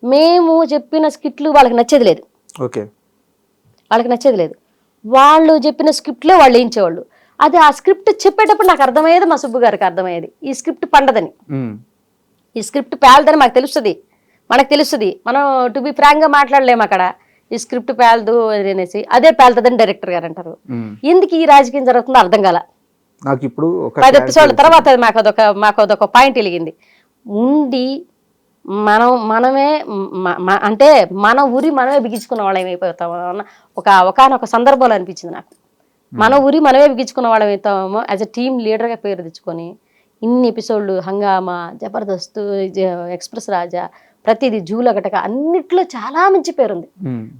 మేము చెప్పిన స్క్రిప్ట్లు వాళ్ళకి నచ్చేది లేదు. ఓకే. వాళ్ళకి నచ్చేది లేదు, వాళ్ళు చెప్పిన స్క్రిప్ట్లే వాళ్ళు వేయించేవాళ్ళు. అది ఆ స్క్రిప్ట్ చెప్పేటప్పుడు నాకు అర్థమయ్యేది, మా సుబ్బు గారికి అర్థమయ్యేది ఈ స్క్రిప్ట్ పండదని, ఈ స్క్రిప్ట్ పేలదని మాకు తెలుస్తుంది, మనకు తెలుస్తుంది. మనం టు బి ఫ్రాంక్గా మాట్లాడలేము అక్కడ. ఈ స్క్రిప్ట్ పేలదు అనేసి, అదే పేలుతుందని డైరెక్టర్ గారు అంటారు. ఎందుకు ఈ రాజకీయం జరుగుతుందో అర్థం కాల నాకు. ఇప్పుడు 10 ఎపిసోడ్ల తర్వాత మాకు అదొక పాయింట్ వెలిగింది. మనమే అంటే మన ఊరి మనమే బిగించుకున్న వాళ్ళం అయిపోతాము అన్న ఒకనొక సందర్భంలో అనిపించింది నాకు. మన ఊరి మనమే బిగించుకున్న వాళ్ళం అవుతామో యాజ్ అ టీమ్ లీడర్గా పేరు తెచ్చుకొని ఇన్ని ఎపిసోడ్లు హంగామా, జబర్దస్త్, ఎక్స్ప్రెస్ రాజా, ప్రతిదీ జూలగటక అన్నిట్లో చాలా మంచి పేరుంది.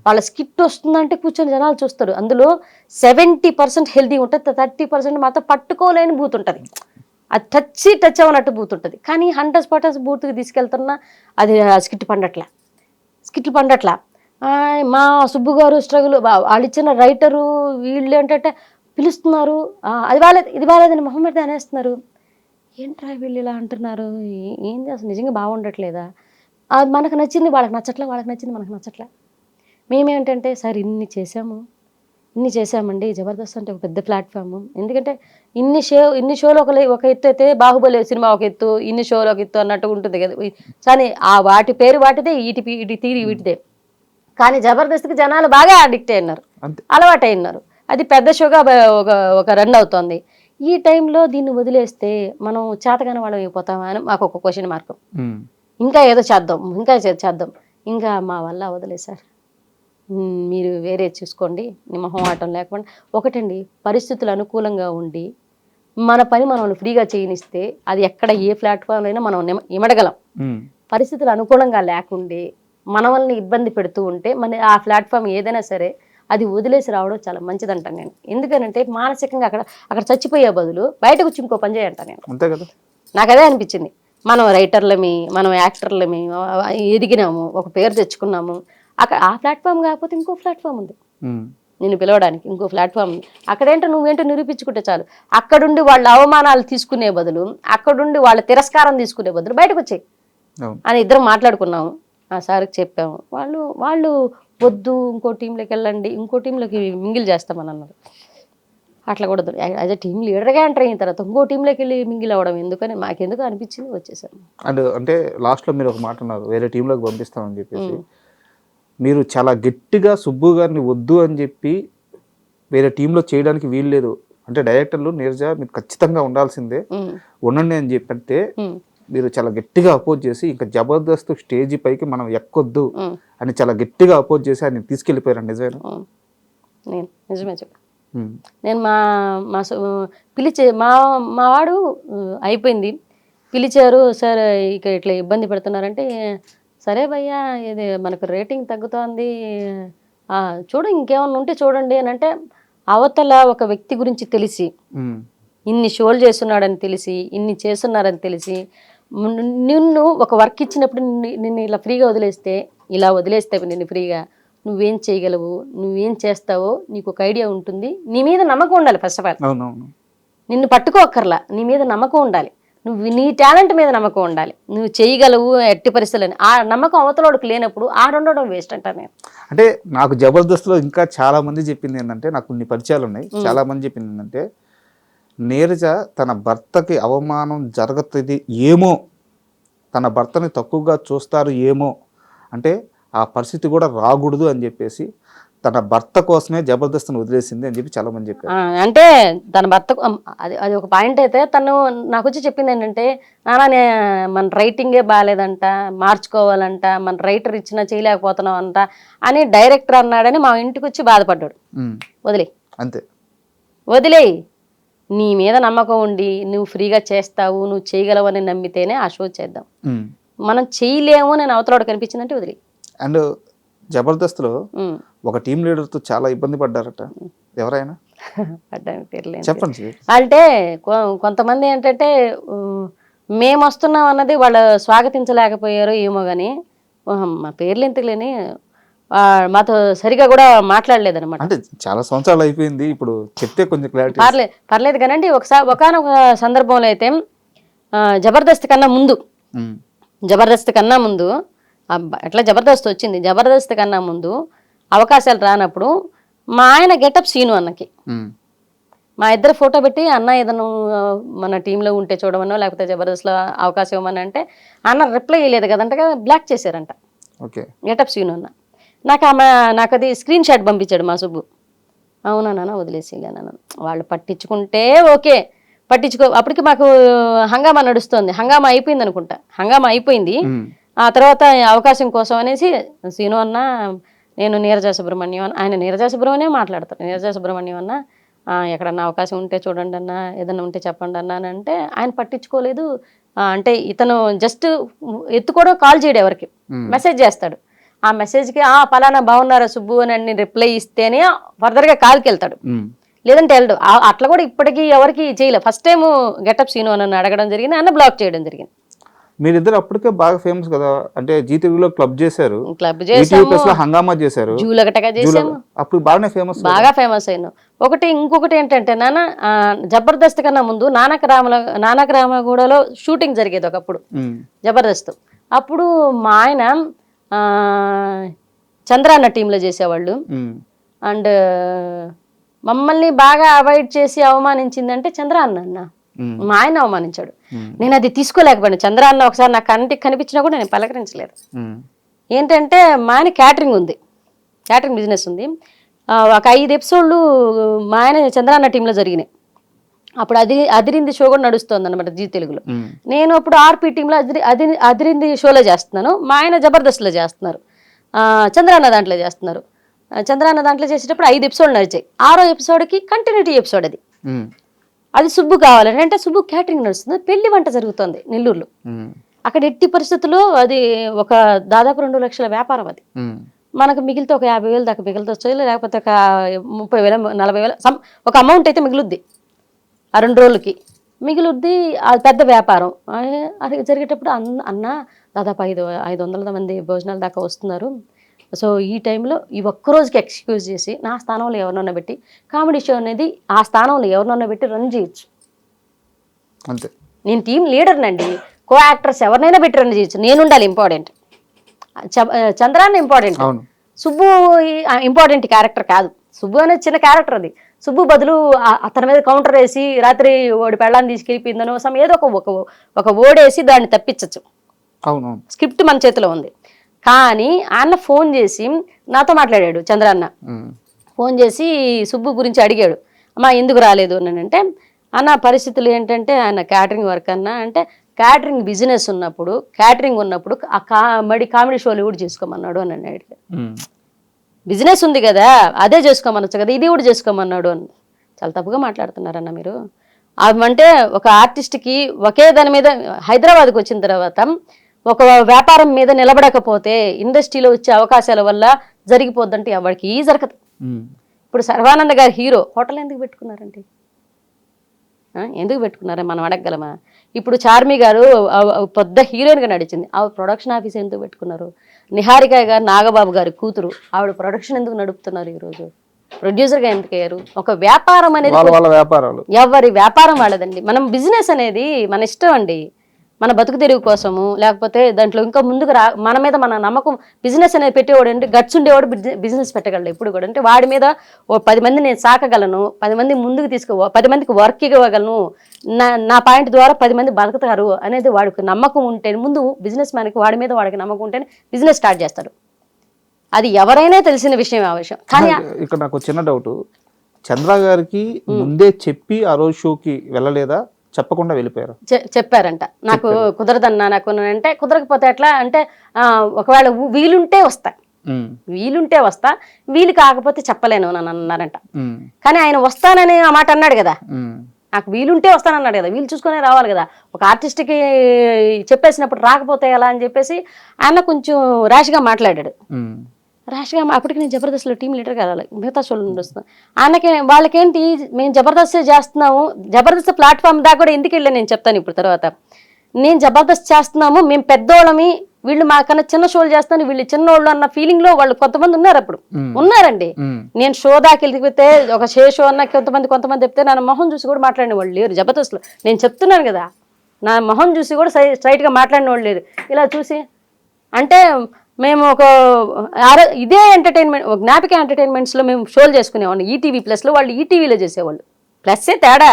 వాళ్ళ స్కిట్ వస్తుందంటే కూర్చొని జనాలు చూస్తారు. అందులో 70% హెల్తీ ఉంటుంది, 30% మాత్రం పట్టుకోలేని బూత్ ఉంటుంది. అది టచ్ అవ్వనట్టు బూత్ ఉంటుంది. కానీ 100% బూత్కి తీసుకెళ్తున్నా అది స్కిట్లు పండట్లా. మా సుబ్బు గారు స్ట్రగుల్, వాళ్ళు ఇచ్చిన రైటరు వీళ్ళు ఏంటంటే పిలుస్తున్నారు, అది బాగాలేదు ఇది బాగాలేదని మొహమ్మద్ అనేస్తున్నారు. ఏంట్రా వీళ్ళు ఇలా అంటున్నారు, ఏం చేస్తారు, నిజంగా బాగుండట్లేదా? అది మనకు నచ్చింది వాళ్ళకి నచ్చట్లే, వాళ్ళకి నచ్చింది మనకు నచ్చట్లే. మేమేంటంటే సార్ ఇన్ని చేసామండి, జబర్దస్త్ అంటే ఒక పెద్ద ప్లాట్ఫామ్. ఎందుకంటే ఇన్ని షోలు ఒక ఎత్తు అయితే బాహుబలి సినిమా ఒక ఎత్తు, ఇన్ని షోలు ఒక ఎత్తు అన్నట్టు ఉంటుంది కదా. కానీ ఆ వాటి పేరు వాటిదే, ఇటు తీరి వీటిదే. కానీ జబర్దస్త్కి జనాలు బాగా అడిక్ట్ అయినారు, అలవాటు అయినారు. అది పెద్ద షోగా ఒక రన్ అవుతోంది. ఈ టైంలో దీన్ని వదిలేస్తే మనం చేతగానే వాళ్ళం అయిపోతామా అని మాకు ఒక క్వశ్చన్ మార్క్. ఇంకా ఏదో చేద్దాం, ఇంకా మా వల్ల వదిలే సార్, మీరు వేరే చూసుకోండి, మొహమాటం లేకుండా. ఒకటండి, పరిస్థితులు అనుకూలంగా ఉండి మన పని మనం ఫ్రీగా చేయనిస్తే అది ఎక్కడ ఏ ప్లాట్ఫామ్ అయినా మనం ఇమడగలం. పరిస్థితులు అనుకూలంగా లేకుండే మనల్ని ఇబ్బంది పెడుతూ ఉంటే ఆ ప్లాట్ఫామ్ ఏదైనా సరే అది వదిలేసి రావడం చాలా మంచిదంటాను నేను. ఎందుకనంటే మానసికంగా అక్కడ చచ్చిపోయే బదులు బయటకు వచ్చి ఇంకో పని చేయంటాను నేను. అంతే కదా. నాకు అదే అనిపించింది. మనం రైటర్లమి, మనం యాక్టర్లమి ఎదిగినాము, ఒక పేరు తెచ్చుకున్నాము. అక్కడ ఆ ప్లాట్ఫామ్ కాకపోతే ఇంకో ప్లాట్ఫామ్ ఉంది నిన్ను పిలవడానికి, ఇంకో ప్లాట్ఫామ్ ఉంది. అక్కడేంటో నువ్వేంటో నిరూపించుకుంటే చాలు. అక్కడుండి వాళ్ళ అవమానాలు తీసుకునే బదులు, అక్కడుండి వాళ్ళ తిరస్కారం తీసుకునే బదులు బయటకు వచ్చాయి అని ఇద్దరం మాట్లాడుకున్నాము. ఆ సార్కి చెప్పాము. వాళ్ళు వద్దు, ఇంకో టీంలోకి వెళ్ళండి, ఇంకో టీంలోకి మింగిల్ చేస్తామని అన్నారు. అట్లా కూడా యాజ్ అ టీమ్ లీడర్గా ఎంటర్ అయిన తర్వాత ఇంకో టీంలోకి వెళ్ళి మింగిల్ అవ్వడం ఎందుకని మాకెందుకు అనిపించింది, వచ్చేసాను. అంటే లాస్ట్లో మీరు ఒక మాట అన్నారు, వేరే టీంలోకి పంపిస్తామని చెప్పేసి. మీరు చాలా గట్టిగా సుబ్బు గారిని వద్దు అని చెప్పి వేరే టీంలో చేయడానికి వీలు లేదు అంటే డైరెక్టర్లు నీరజ మీరు ఖచ్చితంగా ఉండాల్సిందే, ఉండండి అని చెప్పంటే మీరు చాలా గట్టిగా అపోజ్ చేసి ఇంకా జబర్దస్త్ స్టేజ్ పైకి మనం ఎక్కొద్దు అని చాలా గట్టిగా అపోజ్ చేసి ఆయన తీసుకెళ్ళిపోయారు. నిజమేనా? నిజమే చెప్పు. నేను పిలిచే మా వాడు అయిపోయింది, పిలిచారు సార్ ఇక ఇట్లా ఇబ్బంది పెడుతున్నారంటే, సరే భయ్యా ఇది మనకు రేటింగ్ తగ్గుతోంది, చూడు ఇంకేమన్నా ఉంటే చూడండి అని అంటే, అవతల ఒక వ్యక్తి గురించి తెలిసి ఇన్ని షోలు చేస్తున్నాడని తెలిసి, ఇన్ని చేస్తున్నారని తెలిసి, నిన్ను ఒక వర్క్ ఇచ్చినప్పుడు నిన్ను ఇలా ఫ్రీగా వదిలేస్తే, నిన్ను ఫ్రీగా నువ్వేం చేయగలవు, నువ్వేం చేస్తావో నీకు ఒక ఐడియా ఉంటుంది, నీ మీద నమ్మకం ఉండాలి. ఫస్ట్ ఆఫ్ ఆల్ నిన్ను పట్టుకోక్కర్లా, నీ మీద నమ్మకం ఉండాలి, నీ టాలెంట్ మీద నమ్మకం ఉండాలి, నువ్వు చేయగలవు ఎట్టి పరిస్థితులని. ఆ నమ్మకం అవతలోడికి లేనప్పుడు ఆడుండడం వేస్ట్ అంటాను నేను. అంటే నాకు జబర్దస్త్లో ఇంకా చాలా మంది చెప్పింది ఏంటంటే, నాకు కొన్ని పరిచయాలు ఉన్నాయి, చాలా మంది చెప్పింది ఏంటంటే, నీరజ తన భర్తకి అవమానం జరుగుతుంది ఏమో తన భర్తని తక్కువగా చూస్తారు ఏమో అంటే ఆ పరిస్థితి కూడా రాకూడదు అని చెప్పేసి తన భర్త కోసమే జబర్దస్త్ని వదిలేసింది అని చెప్పి చాలామంది చెప్పారు. అంటే తన భర్త అది అది ఒక పాయింట్ అయితే తను నాకు వచ్చి చెప్పింది ఏంటంటే, నాన్న మన రైటింగే బాగాలేదంట, మార్చుకోవాలంట, మన రైటర్ ఇచ్చినా చేయలేకపోతున్నాం అంట అని డైరెక్టర్ అన్నాడని మా ఇంటికి వచ్చి బాధపడ్డాడు. వదిలే అంతే, వదిలేయి, నీ మీద నమ్మకం ఉండి నువ్వు ఫ్రీగా చేస్తావు, నువ్వు చేయగలవని నమ్మితేనే ఆ షో చేద్దాం. మనం చేయలేము నేను అవతలవాడు కనిపించిందంటే వదిలే. అండ్ జబర్దస్త్లో ఒక టీం లీడర్తో చాలా ఇబ్బంది పడ్డారట, ఎవరైనా చెప్పండి. అంటే కొంతమంది ఏంటంటే మేము వస్తున్నాం అన్నది వాళ్ళు స్వాగతించలేకపోయారు ఏమో కానీ, మా పేర్లు ఎందుకులేని మాతో సరిగా కూడా మాట్లాడలేదు అనమాట. అంటే చాలా సంవత్సరాలు అయిపోయింది, ఇప్పుడు చెప్తే కొంచెం క్లారిటీ. పర్లేదు కానండి. ఒకనొక సందర్భంలో అయితే జబర్దస్త్ కన్నా ముందు ఎట్లా జబర్దస్త్ వచ్చింది, జబర్దస్త్ కన్నా ముందు అవకాశాలు రానప్పుడు మా ఆయన గెటప్ సీను అన్నకి మా ఇద్దరు ఫోటో పెట్టి, అన్న ఏదైనా మన టీంలో ఉంటే చూడమనో లేకపోతే జబర్దస్త్లో అవకాశం ఇవ్వమని అంటే అన్న రిప్లై ఇవ్వలేదు కదంట కదా, బ్లాక్ చేశారంట గెటప్ సీను అన్న. నాకు అది స్క్రీన్ షాట్ పంపించాడు మా సుబ్బు. అవునా నాన్న వదిలేసేలేనా, వాళ్ళు పట్టించుకుంటే ఓకే, అప్పటికి మాకు హంగామా నడుస్తుంది, హంగామా అయిపోయింది అనుకుంటా, హంగామా అయిపోయింది. ఆ తర్వాత అవకాశం కోసం అనేసి సీను అన్న, నేను నీరజ సుబ్రహ్మణ్యం అన్న, ఆయన నీరజ సుబ్రహ్మణ్యం మాట్లాడతారు, నీరజ సుబ్రహ్మణ్యం అన్న ఎక్కడన్నా అవకాశం ఉంటే చూడండి అన్న, ఏదన్నా ఉంటే చెప్పండి అన్న అని అంటే ఆయన పట్టించుకోలేదు. అంటే ఇతను జస్ట్ ఎత్తుకోవడం, కాల్ చేయడు, ఎవరికి మెసేజ్ చేస్తాడు. ఆ మెసేజ్కి పలానా బాగున్నారా సుబ్బు అని రిప్లై ఇస్తేనే ఫర్దర్గా కాల్కి వెళ్తాడు, లేదంటే వెళ్ళడు. అట్లా కూడా ఇప్పటికీ ఎవరికి చేయలేదు. ఫస్ట్ టైం గెటప్ సీను అని అడగడం జరిగింది, అన్న బ్లాక్ చేయడం జరిగింది. మీరిద్దరు అప్పటికే బాగా ఫేమస్ కదా, అంటే జీటీవీలో క్లబ్ చేశారు, హంగామా చేశారు, జూలగటగా చేసాము, అప్పుడు బాగా ఫేమస్ అయినా. ఇంకొకటి ఏంటంటే నాన్న, జబర్దస్త్ కన్నా ముందు నానక రామగూడలో షూటింగ్ జరిగేది ఒకప్పుడు జబర్దస్త్. అప్పుడు మా ఆయన చంద్రాన్న టీంలో చేసేవాళ్ళు. అండ్ మమ్మల్ని బాగా అవాయిడ్ చేసి అవమానించిందంటే చంద్రాన్న అన్న, మా ఆయన అవమానించాడు. నేను అది తీసుకోలేకపోయాను. చంద్రాన్న ఒకసారి నాకు కంటికి కనిపించినా కూడా నేను పలకరించలేదు. ఏంటంటే మా ఆయన క్యాటరింగ్ బిజినెస్ ఉంది. ఒక 5 ఎపిసోడ్లు మా ఆయన చంద్రాన్న టీంలో జరిగినాయి. అప్పుడు అదిరింది షో కూడా నడుస్తుంది అనమాట జీ తెలుగులో. నేను అప్పుడు ఆర్పీ టీంలో అదిరింది షోలో చేస్తున్నాను, మా ఆయన జబర్దస్త్లో చేస్తున్నారు, చంద్రాన్న దాంట్లో చేస్తున్నారు. చంద్రాన్న దాంట్లో చేసేటప్పుడు 5 ఎపిసోడ్లు నడిచాయి. 6వ ఎపిసోడ్కి కంటిన్యూటీ ఎపిసోడ్ అది సుబ్బు కావాలని అంటే సుబ్బు క్యాటరింగ్ నడుస్తుంది, పెళ్లి వంట జరుగుతుంది నెల్లూరులో. అక్కడ ఎట్టి పరిస్థితుల్లో అది ఒక దాదాపు 2 లక్షల వ్యాపారం. అది మనకు మిగిలితే ఒక 50,000 దాకా మిగులుతొచ్చు, లేకపోతే ఒక 30,000 40,000 ఒక అమౌంట్ అయితే మిగులుద్ది. ఆ 2 రోజులకి మిగులుద్ది. అది పెద్ద వ్యాపారం. అది జరిగేటప్పుడు అన్న దాదాపు 500 మంది భోజనాల దాకా వస్తున్నారు. సో ఈ టైంలో ఈ ఒక్కరోజుకి ఎక్స్క్యూజ్ చేసి నా స్థానంలో ఎవరినన్నా పెట్టి కామెడీ షో అనేది ఆ స్థానంలో ఎవరినన్నా పెట్టి రన్ చేయొచ్చు. అంతే, నేను టీం లీడర్నండి, కో యాక్టర్స్ ఎవరినైనా పెట్టి రన్ చేయొచ్చు, నేను ఉండాలి important. Chandranna important, Subbu important character కాదు. సుబ్బు అనేది చిన్న క్యారెక్టర్. అది సుబ్బు బదులు అతని మీద కౌంటర్ వేసి రాత్రి ఓడి పెళ్ళాన్ని తీసుకెళ్ళిపోయిందనో ఏదో ఒక ఓడేసి దాన్ని తప్పించచ్చు. స్క్రిప్ట్ మన చేతిలో ఉంది. కానీ అన్న ఫోన్ చేసి నాతో మాట్లాడాడు. చంద్రాన్న ఫోన్ చేసి సుబ్బు గురించి అడిగాడు, అమ్మా ఎందుకు రాలేదు అని అంటే, అన్న పరిస్థితులు ఏంటంటే ఆయన క్యాటరింగ్ వర్క్ అన్న అంటే, క్యాటరింగ్ బిజినెస్ ఉన్నప్పుడు కామెడీ షోలు కూడా చేసుకోమన్నాడు అని అడిగాడు. బిజినెస్ ఉంది కదా, అదే చేసుకోమనొచ్చు కదా, ఇది కూడా చేసుకోమన్నాడు అని. చాలా తప్పుగా మాట్లాడుతున్నారన్న మీరు. అంటే ఒక ఆర్టిస్ట్కి ఒకే దాని మీద హైదరాబాద్కి వచ్చిన తర్వాత ఒక వ్యాపారం మీద నిలబడకపోతే ఇండస్ట్రీలో వచ్చే అవకాశాల వల్ల జరిగిపోద్దంటే ఎవరికి జరగదు. ఇప్పుడు సర్వానంద గారు హీరో, హోటల్ ఎందుకు పెట్టుకున్నారండి? ఎందుకు పెట్టుకున్నారా మనం అడగగలమా? ఇప్పుడు చార్మి గారు పెద్ద హీరోయిన్గా నడిచింది, ఆవిడ ప్రొడక్షన్ ఆఫీస్ ఎందుకు పెట్టుకున్నారు? నిహారిక గారు నాగబాబు గారి కూతురు, ఆవిడ ప్రొడక్షన్ ఎందుకు నడుపుతున్నారు? ఈరోజు ప్రొడ్యూసర్గా ఎందుకు అయ్యారు? ఒక వ్యాపారం అనేది ఎవరి వ్యాపారం వాళ్ళదండి. మనం బిజినెస్ అనేది మన ఇష్టం అండి. మన బతుకు తెరువు కోసము, లేకపోతే దాంట్లో ఇంకా ముందుకు మన మీద మన నమ్మకం, బిజినెస్ అనేది పెట్టేవాడు అంటే గట్స్ ఉండేవాడు బిజినెస్ పెట్టగలడు ఎప్పుడు కూడా. అంటే వాడి మీద ఓ 10 మంది నేను సాకగలను, 10 మంది ముందుకు 10 మందికి వర్క్ ఇవ్వగలను, నా పాయింట్ ద్వారా 10 మంది బతుకుతారు అనేది వాడికి నమ్మకం ఉంటే, ముందు బిజినెస్ మ్యాన్కి వాడి మీద వాడికి నమ్మకం ఉంటేనే బిజినెస్ స్టార్ట్ చేస్తాడు. అది ఎవరైనా తెలిసిన విషయం ఆ విషయం. కానీ ఇక్కడ నాకు చిన్న డౌట్, చంద్ర గారికి ముందే చెప్పి ఆ రోజు షోకి వెళ్ళలేదా, చెప్పకుండా వెళ్ళిపోయారు? చెప్పారంట, నాకు కుదరదన్నా, నాకు అంటే కుదరకపోతే ఎట్లా అంటే ఒకవేళ వీలుంటే వస్తా, వీలుంటే వస్తా, వీలు కాకపోతే చెప్పలేను అని అన్నారంట. కానీ ఆయన వస్తానని ఆ మాట అన్నాడు కదా, నాకు వీలుంటే వస్తానన్నాడు కదా, వీలు చూసుకునే రావాలి కదా. ఒక ఆర్టిస్ట్కి చెప్పేసినప్పుడు రాకపోతే ఎలా అని చెప్పేసి ఆయన కొంచెం ర్యాష్గా మాట్లాడాడు. ర్యాష్గా అప్పటికి నేను జబర్దస్త్లో టీం లీడర్గా వెళ్ళాలి, మిగతా షోలు నుండి వస్తున్నాను. ఆయనకి వాళ్ళకేంటి, మేము జబర్దస్త్ చేస్తున్నాము, జబర్దస్త్ ప్లాట్ఫామ్ దాకా కూడా ఎందుకు వెళ్ళాను నేను చెప్తాను ఇప్పుడు తర్వాత. నేను జబర్దస్త్ చేస్తున్నాము, మేము పెద్దోళ్ళమి, వీళ్ళు మాకన్నా చిన్న షోలు చేస్తాను, వీళ్ళు చిన్నోళ్ళు అన్న ఫీలింగ్ లో వాళ్ళు కొంతమంది ఉన్నారు. అప్పుడు ఉన్నారండి. నేను షో దాకా వెళ్ళిపోతే ఒక షో అన్న కొంతమంది చెప్తే నా మొహం చూసి కూడా మాట్లాడిన వాళ్ళు లేరు జబర్దస్త్లో. నేను చెప్తున్నాను కదా, నా మొహం చూసి కూడా స్ట్రైట్ గా మాట్లాడిన వాళ్ళు లేరు. ఇలా చూసి అంటే మేము ఇదే ఎంటర్టైన్మెంట్, జ్ఞాపిక ఎంటర్టైన్మెంట్స్లో మేము షోలు చేసుకునేవాళ్ళు. ఈటీవీ ప్లస్లో, వాళ్ళు ఈటీవీలో చేసేవాళ్ళు. ప్లస్సే తేడా,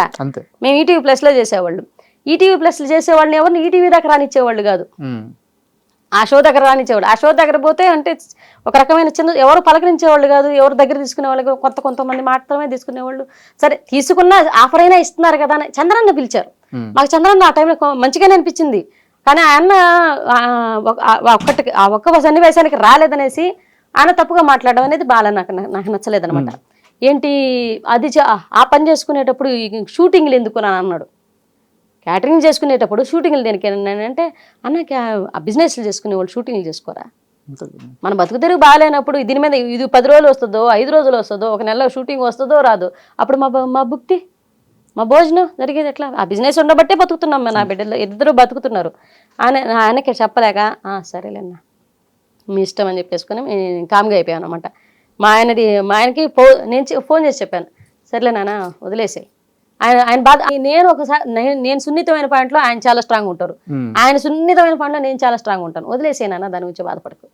మేము ఈటీవీ ప్లస్లో చేసేవాళ్ళు. ఈటీవీ ప్లస్లో చేసేవాళ్ళని ఎవరిని ఈటీవీ దాకా రానిచ్చేవాళ్ళు కాదు, ఆ షో దగ్గర రానిచ్చేవాళ్ళు. ఆ షో దగ్గర పోతే అంటే ఒక రకమైన చిన్న, ఎవరు పలకరించేవాళ్ళు కాదు, ఎవరు దగ్గర తీసుకునేవాళ్ళు, కొంతమంది మాత్రమే తీసుకునేవాళ్ళు. సరే తీసుకున్నా ఆఫర్ అయినా ఇస్తున్నారు కదా అని చంద్రన్న పిలిచారు. మాకు చంద్రన్న ఆ టైంలో మంచిగానే అనిపించింది. కానీ ఆయన ఒక్క సన్నివేశానికి రాలేదనేసి ఆయన తప్పుగా మాట్లాడడం అనేది బాగా నాకు నచ్చలేదనమాట. ఏంటి అది ఆ పని చేసుకునేటప్పుడు షూటింగ్లు ఎందుకు అని అన్నాడు. క్యాటరింగ్ చేసుకునేటప్పుడు షూటింగ్లు దేనికి అంటే అన్న బిజినెస్లు చేసుకునే వాళ్ళు షూటింగ్లు చేసుకోరా, మన బతుకు తెరుగు బాగాలేనప్పుడు దీని మీద ఇది 10 రోజులు వస్తుందో 5 రోజులు వస్తుందో, ఒక నెలలో షూటింగ్ వస్తుందో రాదు, అప్పుడు మా భుక్తి, మా భోజనం జరిగేది ఎట్లా? ఆ బిజినెస్ ఉండబట్టే బతుకుతున్నాం, నా బిడ్డలు ఇద్దరు బతుకుతున్నారు. ఆయనకి చెప్పలేక సరేలేన్నా మీ ఇష్టం అని చెప్పేసుకొని కామ్గా అయిపోయాను అనమాట. మా ఆయనకి నేను ఫోన్ చేసి చెప్పాను, సరేలే నాన్న వదిలేసాయి. ఆయన బాధ, నేను సున్నితమైన పాయింట్లో ఆయన చాలా స్ట్రాంగ్ ఉంటారు, ఆయన సున్నితమైన పాయింట్లో నేను చాలా స్ట్రాంగ్ ఉంటాను. వదిలేసాను దాని గురించి బాధపడకు.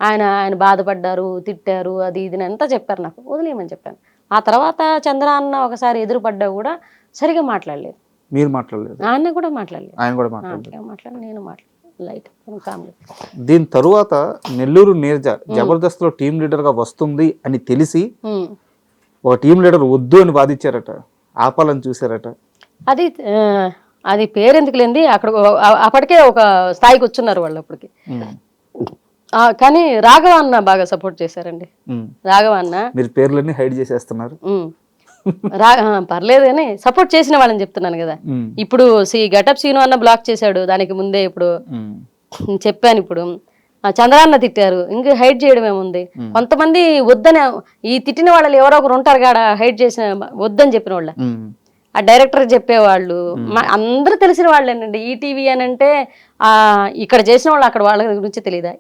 ఆయన బాధపడ్డారు, తిట్టారు, అది ఇది అంతా చెప్పారు, నాకు వదిలేయమని చెప్పాను. ఆ తర్వాత చంద్ర అన్న ఒకసారి ఎదురుపడ్డా కూడా సరిగా మాట్లాడలేదు. మీరు మాట్లాడలేదు? ఆయన కూడా మాట్లాడలేదు, నేను లైట్ కామ్గా. దీని తరువాత నెల్లూరు నీరజ జబర్దస్త్ లో టీం లీడర్ గా వస్తుంది అని తెలిసి ఒక టీం లీడర్ వద్దు అని వాదించారట, ఆపాలని చూసారట. అది పేరెందుకు లేనిది అక్కడ అప్పటికే ఒక స్థాయికి వచ్చున్నారు వాళ్ళు అప్పటికి. కానీ రాఘవ అన్న బాగా సపోర్ట్ చేశారండి. రాఘవ అన్న, మీరు పేర్లన్నీ హైడ్ చేసేస్తున్నారు. పర్లేదు కానీ సపోర్ట్ చేసిన వాళ్ళని చెప్తున్నాను కదా. ఇప్పుడు గెటప్ సీను అన్న బ్లాక్ చేశాడు, దానికి ముందే ఇప్పుడు చెప్పాను. ఇప్పుడు చంద్రాన్న తిట్టారు, ఇంకా హైడ్ చేయడం ఏముంది. కొంతమంది వద్దని, ఈ తిట్టిన వాళ్ళు ఎవరో ఒకరు ఉంటారు కాడ హైడ్ చేసిన వద్దని చెప్పిన వాళ్ళ, ఆ డైరెక్టర్ చెప్పేవాళ్ళు అందరూ తెలిసిన వాళ్ళేనండి. ఈటీవీ అని అంటే ఇక్కడ చేసిన వాళ్ళు అక్కడ వాళ్ళ గురించి తెలియదా?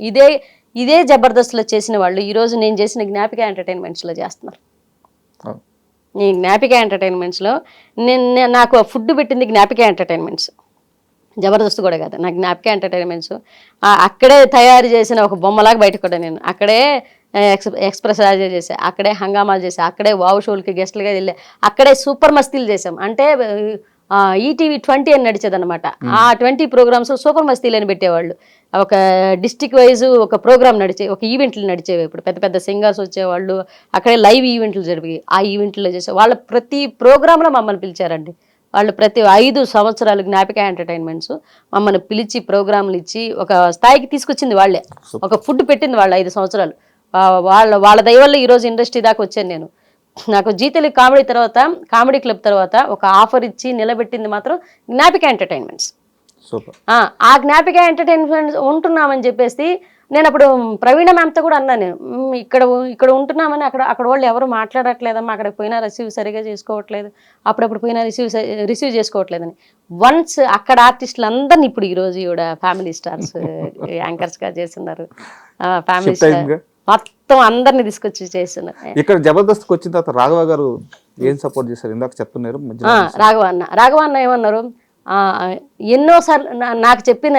ఇదే జబర్దస్త్లో చేసిన వాళ్ళు ఈరోజు నేను చేసిన జ్ఞాపిక ఎంటర్టైన్మెంట్స్లో చేస్తున్నారు. ఈ జ్ఞాపిక ఎంటర్టైన్మెంట్స్లో నాకు ఫుడ్ పెట్టింది జ్ఞాపిక ఎంటర్టైన్మెంట్స్, జబర్దస్త్ కూడా కాదు, నాకు జ్ఞాపిక ఎంటర్టైన్మెంట్స్. అక్కడే తయారు చేసిన ఒక బొమ్మలాగా బయటకు కూడా నేను అక్కడే ఎక్స్ప్రెస్ రాజా చేసా, అక్కడే హంగామాలు చేసా, అక్కడే వావ్ షోలకి గెస్ట్లుగా వెళ్ళా, అక్కడే సూపర్ మస్తీలు చేసాం. అంటే ఈటీవీ 20 అని నడిచేది అనమాట. ఆ 20 ప్రోగ్రామ్స్ సూపర్ మస్తీలు అని పెట్టేవాళ్ళు. ఒక డిస్టిక్ వైజ్ ఒక ప్రోగ్రామ్ ఒక ఈవెంట్లు నడిచేవి. ఇప్పుడు పెద్ద పెద్ద సింగర్స్ వచ్చేవాళ్ళు, అక్కడే లైవ్ ఈవెంట్లు జరిగి ఆ ఈవెంట్లో చేసే వాళ్ళ ప్రతి ప్రోగ్రాంలో మమ్మల్ని పిలిచారండి. వాళ్ళు ప్రతి 5 సంవత్సరాలు జ్ఞాపిక ఎంటర్టైన్మెంట్స్ మమ్మల్ని పిలిచి ప్రోగ్రాంలు ఇచ్చి ఒక స్థాయికి తీసుకొచ్చింది వాళ్ళే. ఒక ఫుడ్ పెట్టింది వాళ్ళు 5 సంవత్సరాలు. వాళ్ళ దయ వల్ల ఈరోజు ఇండస్ట్రీ దాకా వచ్చాను నేను. నాకు జీ తెలుగు కామెడీ క్లబ్ తర్వాత ఒక ఆఫర్ ఇచ్చి నిలబెట్టింది మాత్రం జ్ఞాపిక ఎంటర్టైన్మెంట్స్. ఆ జ్ఞాపిక ఎంటర్టైన్మెంట్స్ ఉంటున్నామని చెప్పేసి నేను అప్పుడు ప్రవీణ మ్యామ్తో కూడా అన్నాను, ఇక్కడ ఉంటున్నామని అక్కడ వాళ్ళు ఎవరు మాట్లాడట్లేదమ్మా, అక్కడికి పోయినా రిసీవ్ సరిగా చేసుకోవట్లేదు, అప్పుడప్పుడు పోయినా రిసీవ్ చేసుకోవట్లేదని. వన్స్ అక్కడ ఆర్టిస్టులు అందరినీ ఇప్పుడు ఈరోజు ఈవిడ ఫ్యామిలీ స్టార్స్ యాంకర్స్గా చేస్తున్నారు, ఫ్యామిలీ స్టార్ మొత్తం అందరినీ తీసుకొచ్చి చేస్తున్నారు. ఇక్కడ జబర్దస్త్కి వచ్చిన తర్వాత రాఘవ గారు ఏం సపోర్ట్ చేశారు? ఇందాక చెప్తున్నారు రాఘవ అన్న ఏమన్నారు, ఎన్నోసార్లు నాకు చెప్పిన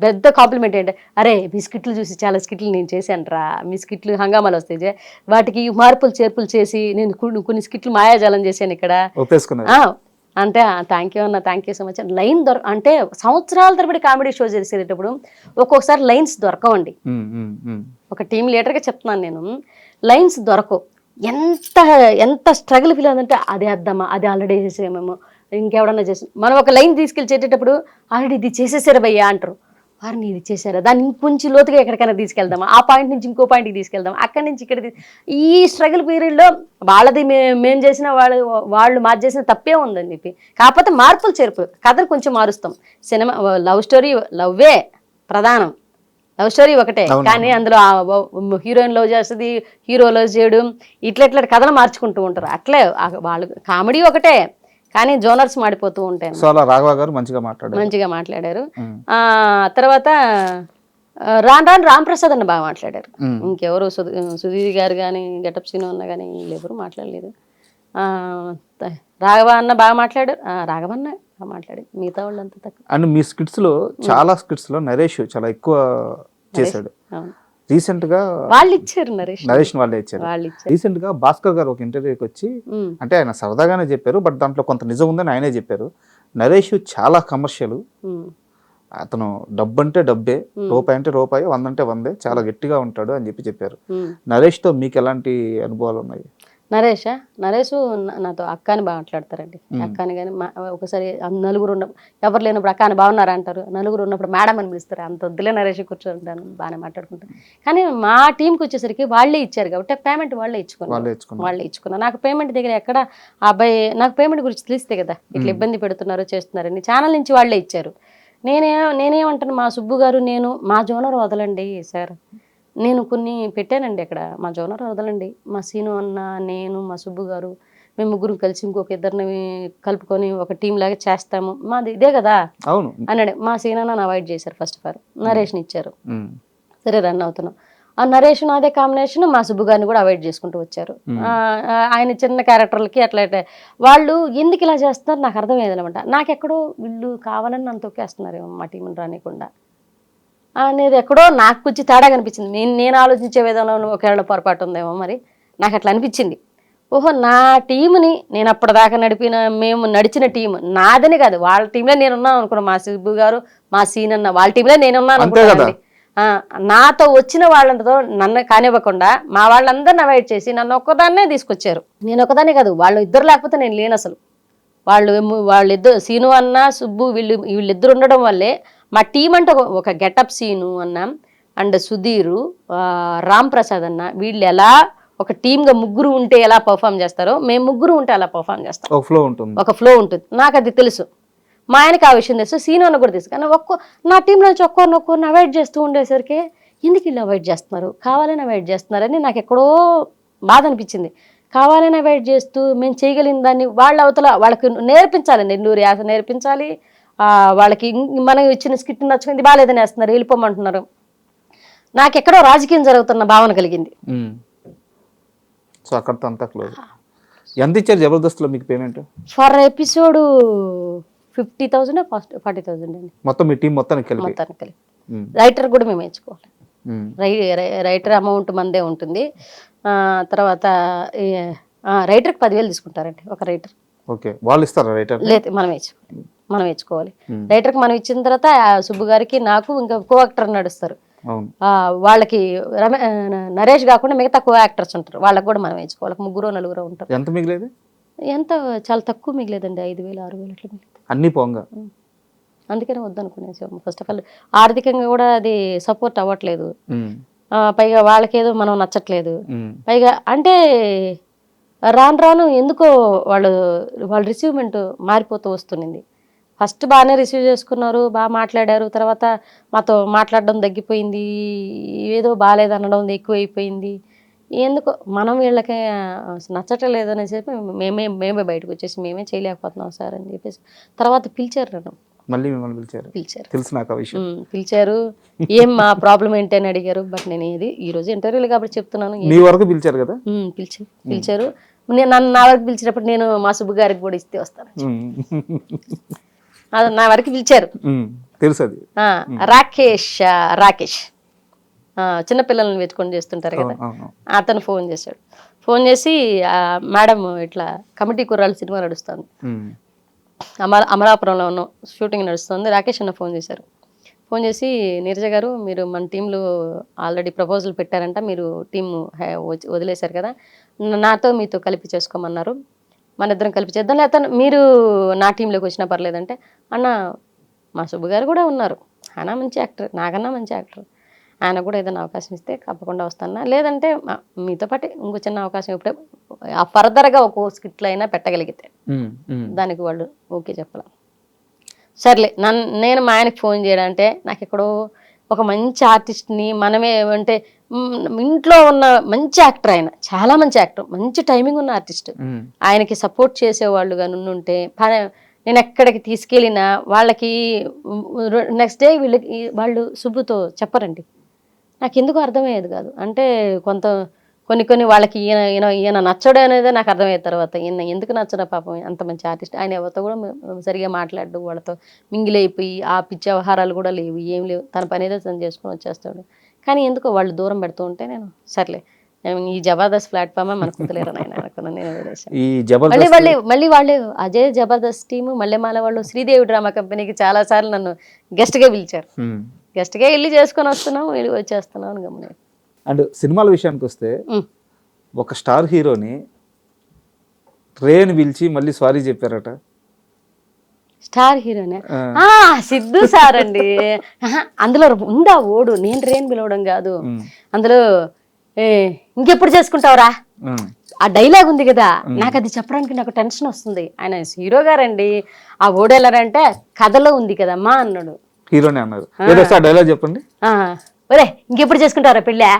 పెద్ద కాంప్లిమెంట్ ఏంటంటే, అరే మీ స్కిట్లు చూసి చాలా స్కిట్లు నేను చేశాను రా, మీ స్కిట్లు హంగామాలు వస్తాయి, వాటికి మార్పులు చేర్పులు చేసి నేను కొన్ని స్కిట్లు మాయాజాలం చేశాను ఇక్కడ అంటే థ్యాంక్ యూ అన్న, thank you so much. Line అంటే సంవత్సరాల తరబడి కామెడీ షో చేసేటప్పుడు ఒక్కొక్కసారి లైన్స్ దొరకవండి. ఒక టీం లీడర్గా చెప్తున్నాను నేను, లైన్స్ దొరకవు. ఎంత స్ట్రగుల్ ఫీల్ అవుతుందంటే అది వేద్దామా, అది ఆల్రెడీ చేసేమేమో, ఇంకెవడన్నా చేసి మనం ఒక లైన్ తీసుకెళ్ళి చేసేటప్పుడు ఆల్రెడీ ఇది చేసేసారా భయ్యా అంటారు. వారిని ఇది చేశారా, దాన్ని ఇంకొంచెం లోతుగా ఎక్కడికైనా తీసుకెళ్దామా, ఆ పాయింట్ నుంచి ఇంకో పాయింట్కి తీసుకెళ్దాం, అక్కడి నుంచి ఇక్కడ. ఈ స్ట్రగుల్ పీరియడ్లో వాళ్ళది మేము చేసిన వాళ్ళు మాది చేసిన తప్పే ఉందని చెప్పి, కాకపోతే మార్పులు చేర్పులు, కథలు కొంచెం మారుస్తాం. సినిమా లవ్ స్టోరీ, లవ్వే ప్రధానం, లవ్ స్టోరీ ఒకటే, కానీ అందులో హీరోయిన్ లవ్ చేస్తుంది, హీరో లవ్ చేయడం, ఇట్లా కథలు మార్చుకుంటూ ఉంటారు. అట్లే వాళ్ళు కామెడీ ఒకటే, కానీ జోనర్స్ మాడిపోతూ ఉంటాయి. రాఘవ గారు మంచిగా మాట్లాడారు. తర్వాత రాను రాంప్రసాద్ అన్న బాగా మాట్లాడారు. ఇంకెవరు సుధీర్ గారు కానీ, గెటప్ సీను అన్న కానీ ఎవరు మాట్లాడలేదు. రాఘవ అన్న బాగా మాట్లాడారు, రాఘవన్న బాగా మాట్లాడారు, మిగతా వాళ్ళంతా తక్కువ. అండ్ మీ స్కిట్స్ లో చాలా స్కిట్స్ లో నరేష్ చాలా ఎక్కువ చేశాడు. రీసెంట్ గా వాళ్ళు ఇచ్చారు, నరేష్ వాళ్ళే ఇచ్చారు. రీసెంట్ గా భాస్కర్ గారు ఒక ఇంటర్వ్యూకి వచ్చి, అంటే ఆయన సరదాగానే చెప్పారు, బట్ దాంట్లో కొంత నిజం ఉందని ఆయనే చెప్పారు. నరేష్ చాలా కమర్షియల్, అతను డబ్బు అంటే డబ్బే, రూపాయి అంటే రూపాయి, 100 అంటే 100, చాలా గట్టిగా ఉంటాడు అని చెప్పారు. నరేష్ తో మీకు ఎలాంటి అనుభవాలు ఉన్నాయి? నరేష్ నాతో అక్క అని బాగా మాట్లాడతారండి. అక్క అని కానీ ఒకసారి నలుగురు ఎవరు లేనప్పుడు అక్క అని బాగున్నారా అంటారు, నలుగురు ఉన్నప్పుడు మేడం అని పిలుస్తారు. అంత వద్దులే నరేష్ కూర్చోంటాను, బాగానే మాట్లాడుకుంటాను. కానీ మా టీంకి వచ్చేసరికి వాళ్ళే ఇచ్చారు కాబట్టి పేమెంట్ వాళ్ళే ఇచ్చుకున్నారు. నాకు పేమెంట్ దగ్గర ఎక్కడ అబ్బాయి నాకు పేమెంట్ గురించి తెలిస్తే కదా ఇట్లా ఇబ్బంది పెడుతున్నారు చేస్తున్నారని, ఛానల్ నుంచి వాళ్ళే ఇచ్చారు. నేనేమంటాను, మా సుబ్బు గారు నేను మా జోనర్ వదలండి సార్, నేను కొన్ని పెట్టానండి అక్కడ, మా జోనర్ వదలండి, మా సీను అన్న, నేను, మా సుబ్బు గారు, మేము ముగ్గురు కలిసి ఇంకొక ఇద్దరిని కలుపుకొని ఒక టీం లాగా చేస్తాము, మాది ఇదే కదా అన్నాడు. మా సీను అన్న అవాయిడ్ చేశారు. ఫస్ట్ ఆఫ్ ఆల్ నరేష్ని ఇచ్చారు, సరే రన్ అవుతున్నాం. ఆ నరేష్ అదే కాంబినేషన్, మా సుబ్బు గారిని కూడా అవాయిడ్ చేసుకుంటూ వచ్చారు. ఆయన చిన్న క్యారెక్టర్లకి అట్లా వాళ్ళు ఎందుకు ఇలా చేస్తున్నారు నాకు అర్థమయ్యేదనమాట. నాకెక్కడో వీళ్ళు కావాలని నన్ను తొక్కేస్తున్నారేమో మా టీంని రానికుండా అనేది ఎక్కడో నాకు కొంచెం తేడా కనిపించింది. నేను ఆలోచించే విధానంలో ఒకవేళ పొరపాటు ఉందేమో మరి, నాకు అట్లా అనిపించింది. ఓహో నా టీంని నేను అప్పటిదాకా మేము నడిచిన టీం నాదని కాదు, వాళ్ళ టీంలో నేనున్నాను అనుకున్నాను. మా సుబ్బు గారు, మా సీన్ అన్న వాళ్ళ టీంలో నేనున్నాను అనుకున్నాను. నాతో వచ్చిన వాళ్ళతో నన్ను కానివ్వకుండా మా వాళ్ళందరిని అవాయిడ్ చేసి నన్ను ఒక్కదాన్నే తీసుకొచ్చారు. నేను ఒకదాన్నే కాదు, వాళ్ళు ఇద్దరు లేకపోతే నేను లేను అసలు. వాళ్ళిద్దరు సీను అన్న, సుబ్బు, వీళ్ళిద్దరు ఉండడం వల్లే మా టీం అంటే ఒక గెటప్ సీను అన్న అండ్ సుధీరు, రామ్ ప్రసాద్ అన్న, వీళ్ళు ఎలా ఒక టీమ్గా ముగ్గురు ఉంటే ఎలా పర్ఫామ్ చేస్తారో మేము ముగ్గురు ఉంటే అలా పర్ఫామ్ చేస్తాం. ఒక ఫ్లో ఉంటుంది, నాకు అది తెలుసు. మా ఆయనకి ఆ విషయం తెలుసు, సీను అన్న కూడా తెలుసు. కానీ నా టీంలో నుంచి ఒక్కొక్కరిని అవాయిడ్ చేస్తూ ఉండేసరికి ఎందుకు వీళ్ళు అవాయిడ్ చేస్తున్నారు, కావాలని అవాయిడ్ చేస్తున్నారని నాకు ఎక్కడో బాధ అనిపించింది. కావాలని అవాయిడ్ చేస్తూ మేము చేయగలిగిన దాన్ని వాళ్ళ అవతల వాళ్ళకి నేర్పించాలి, నెల్లూరు యాస నేర్పించాలి. వాళ్ళకి మనం ఇచ్చిన స్కిట్ నచ్చుకుంది, బాగాలేదని వేస్తున్నారు, వెళ్ళిపోమంటున్నారు. నాకెక్కడో రాజకీయం జరుగుతున్న భావన కలిగింది. సో అక్కడతో అంతా క్లోజ్. ఎంత ఇచ్చారు జబర్దస్త్లో మీకు పేమెంట్? ఫర్ ఎపిసోడ్ 50,000 40,000 అండి. మొత్తం మీ టీం మొత్తానికి కలిపి. రైటర్ కూడా మేము వేయించుకోవాలి. రైటర్ అమౌంట్ మందే ఉంటుంది. తర్వాత రైటర్కి 10,000 తీసుకుంటారండి ఒక రైటర్. ఓకే, వాళ్ళు ఇస్తారా రైటర్? లేదు, మనం వేయించుకోవాలి. రైటర్కి మనం ఇచ్చిన తర్వాత సుబ్బు గారికి నాకు ఇంకా కో యాక్టర్ నడుస్తారు. వాళ్ళకి నరేష్ కాకుండా మిగతా కో యాక్టర్స్ ఉంటారు, వాళ్ళకి కూడా మనం వేయించుకోవాలి. 3-4 ఉంటారు. ఎంత మిగిలేదు? ఎంత చాలా తక్కువ మిగిలేదండి, 5,000 6,000 అట్లా మిగిలింది అన్ని పోంగా. అందుకనే వద్దనుకునేసాము. ఫస్ట్ ఆఫ్ ఆల్ ఆర్థికంగా కూడా అది సపోర్ట్ అవ్వట్లేదు. పైగా వాళ్ళకేదో మనం నచ్చట్లేదు. పైగా అంటే రాను ఎందుకో వాళ్ళ రిసీవ్మెంట్ మారిపోతూ వస్తుంది. ఫస్ట్ బాగానే రిసీవ్ చేసుకున్నారు, బాగా మాట్లాడారు. తర్వాత మాతో మాట్లాడడం తగ్గిపోయింది, ఏదో బాగాలేదనడం ఎక్కువైపోయింది. ఎందుకో మనం వీళ్ళకి నచ్చట్లేదు అనేసి చెప్పి మేమే బయటకు వచ్చేసి మేమే చేయలేకపోతున్నాం సార్ అని చెప్పేసి తర్వాత పిలిచారు నన్ను. మళ్ళీ మిమ్మల్ని పిలిచారు? తెలుసు నాకు ఆ విషయం. పిలిచారు, ఏం మా ప్రాబ్లం ఏంటి అని అడిగారు. బట్ నేను ఈ రోజు ఇంటర్వ్యూలు కాబట్టి చెప్తున్నాను. మీ వరకు పిలిచారు కదా? పిలిచారు. నా వరకు పిలిచినప్పుడు నేను మా సుబ్బు గారికి కూడా ఇస్తే వస్తాను. అది నా వరకు పిలిచారు. తెలుసు అది. రాకేష్ చిన్నపిల్లల్ని వెతుకొని చేస్తుంటారు కదా, అతను ఫోన్ చేశాడు. ఫోన్ చేసి మేడం ఇట్లా కమిటీ కుర్రాళ్ళు సినిమా నడుస్తుంది, అమలాపురంలో ఉన్న షూటింగ్ నడుస్తుంది, రాకేష్ అన్న ఫోన్ చేశారు. ఫోన్ చేసి నీరజ గారు మీరు మన టీంలో ఆల్రెడీ ప్రపోజల్ పెట్టారంట, మీరు టీమ్ వదిలేశారు కదా, నాతో మీతో కలిపి చేసుకోమన్నారు, మన ఇద్దరం కలిపి చేద్దాం, లేకపోతే మీరు నా టీంలోకి వచ్చినా పర్లేదంటే, అన్న మా సుబ్బు గారు కూడా ఉన్నారు, ఆయన మంచి యాక్టర్, నాకన్నా మంచి యాక్టర్, ఆయన కూడా ఏదైనా అవకాశం ఇస్తే తప్పకుండా వస్తాను, లేదంటే మీతో పాటు ఇంకో చిన్న అవకాశం ఇప్పుడే ఫర్దర్గా ఒక స్కిట్లో అయినా పెట్టగలిగితే దానికి వాళ్ళు ఓకే చెప్పాల. సర్లే నేను మా ఆయనకి ఫోన్ చేయడంటే నాకు ఎక్కడో ఒక మంచి ఆర్టిస్ట్ని మనమే అంటే ఇంట్లో ఉన్న మంచి యాక్టర్, ఆయన చాలా మంచి యాక్టర్, మంచి టైమింగ్ ఉన్న ఆర్టిస్ట్, ఆయనకి సపోర్ట్ చేసేవాళ్ళు కానీ ఉంటే నేను ఎక్కడికి తీసుకెళ్ళినా వాళ్ళకి నెక్స్ట్ డే వాళ్ళు సుబ్బుతో చెప్పరండి. నాకు ఎందుకు అర్థమయ్యేది కాదు. అంటే కొన్ని వాళ్ళకి ఈయన నచ్చడు అనేది నాకు అర్థమయ్యే తర్వాత ఈయన ఎందుకు నచ్చడా పాపం, అంత మంచి ఆర్టిస్ట్, ఆయన ఎవరితో కూడా సరిగా మాట్లాడడం, వాళ్ళతో మింగిలైపోయి ఆ పిచ్చి వ్యవహారాలు కూడా లేవు, ఏం లేవు, తన పని ఏదో తను చేసుకొని వచ్చేస్తాడు. కానీ ఎందుకో వాళ్ళు దూరం పెడుతూ ఉంటే నేను సర్లే ఈ జబర్దస్త్ ప్లాట్ఫామ్ మనకు కుదలేరు ఆయన అనుకున్నాను. నేను మళ్ళీ వాళ్ళు అజయ్ జబర్దస్త్ టీము మల్లెమాల వాళ్ళు శ్రీదేవి డ్రామా కంపెనీకి చాలా సార్లు నన్ను గెస్ట్గా పిలిచారు. గెస్ట్గా వెళ్ళి చేసుకొని వస్తున్నాం, వెళ్ళి వచ్చేస్తున్నాం అని గమని. అండ్ సినిమాల విషయానికి వస్తే ఒక స్టార్ హీరోని రేని పిలిచి మళ్ళీ సారీ చెప్పారట. స్టార్ హీరోనే సిద్ధు సార్ అండి. అందులో ఉందా ఓడు, నేను రేన్ పిలవడం కాదు, అందులో ఇంకెప్పుడు చేసుకుంటావురా ఆ డైలాగ్ ఉంది కదా, నాకు అది చెప్పడానికి నాకు టెన్షన్ వస్తుంది. ఆయన హీరో గారండి, ఆ ఓడు ఎలారంటే కథలో ఉంది కదమ్మా అన్నాడు. హీరోనే అన్నారు, డైలాగ్ చెప్పండి. ఒరే ఇంకెప్పుడు చేసుకుంటారా పెళ్ళా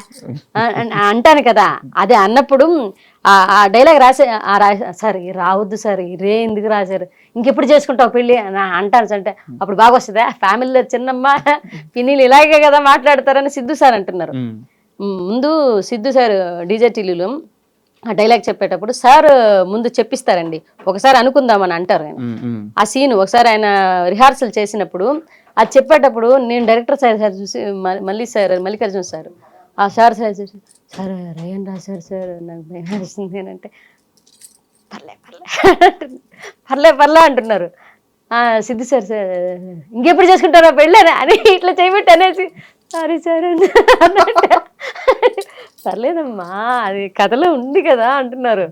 అంటాను కదా, అదే అన్నప్పుడు ఆ డైలాగ్ సార్ రావద్దు సార్, రే ఎందుకు రాశారు, ఇంకెప్పుడు చేసుకుంటావు పెళ్ళి అంటాను అంటే, అప్పుడు బాగా వస్తుందా ఫ్యామిలీలో చిన్నమ్మ పిన్నిలు ఇలాగే కదా మాట్లాడతారని సిద్ధు సార్ అంటున్నారు. ముందు సిద్ధు సార్ డీజే టీవీలో ఆ డైలాగ్ చెప్పేటప్పుడు సార్ ముందు చెప్పిస్తారండి, ఒకసారి అనుకుందామని అంటారు ఆయన. ఆ సీన్ ఒకసారి ఆయన రిహార్సల్ చేసినప్పుడు అది చెప్పేటప్పుడు నేను డైరెక్టర్ సార్ చూసి మల్లికార్జున సార్ ఆ సార్ చూసి సార్ రేయన్ రాశారు సార్, నాకు భయం వేస్తుంది అంటే పర్లే అంటున్నారు. సిద్ధు సార్ ఇంకెప్పుడు చేసుకుంటారా పెళ్ళని అని ఇట్లా చేయబెట్టి అనేసి సారీ సార్ అన్నట్టు, పర్లేదమ్మా అది కథలో ఉంది కదా అంటున్నారు.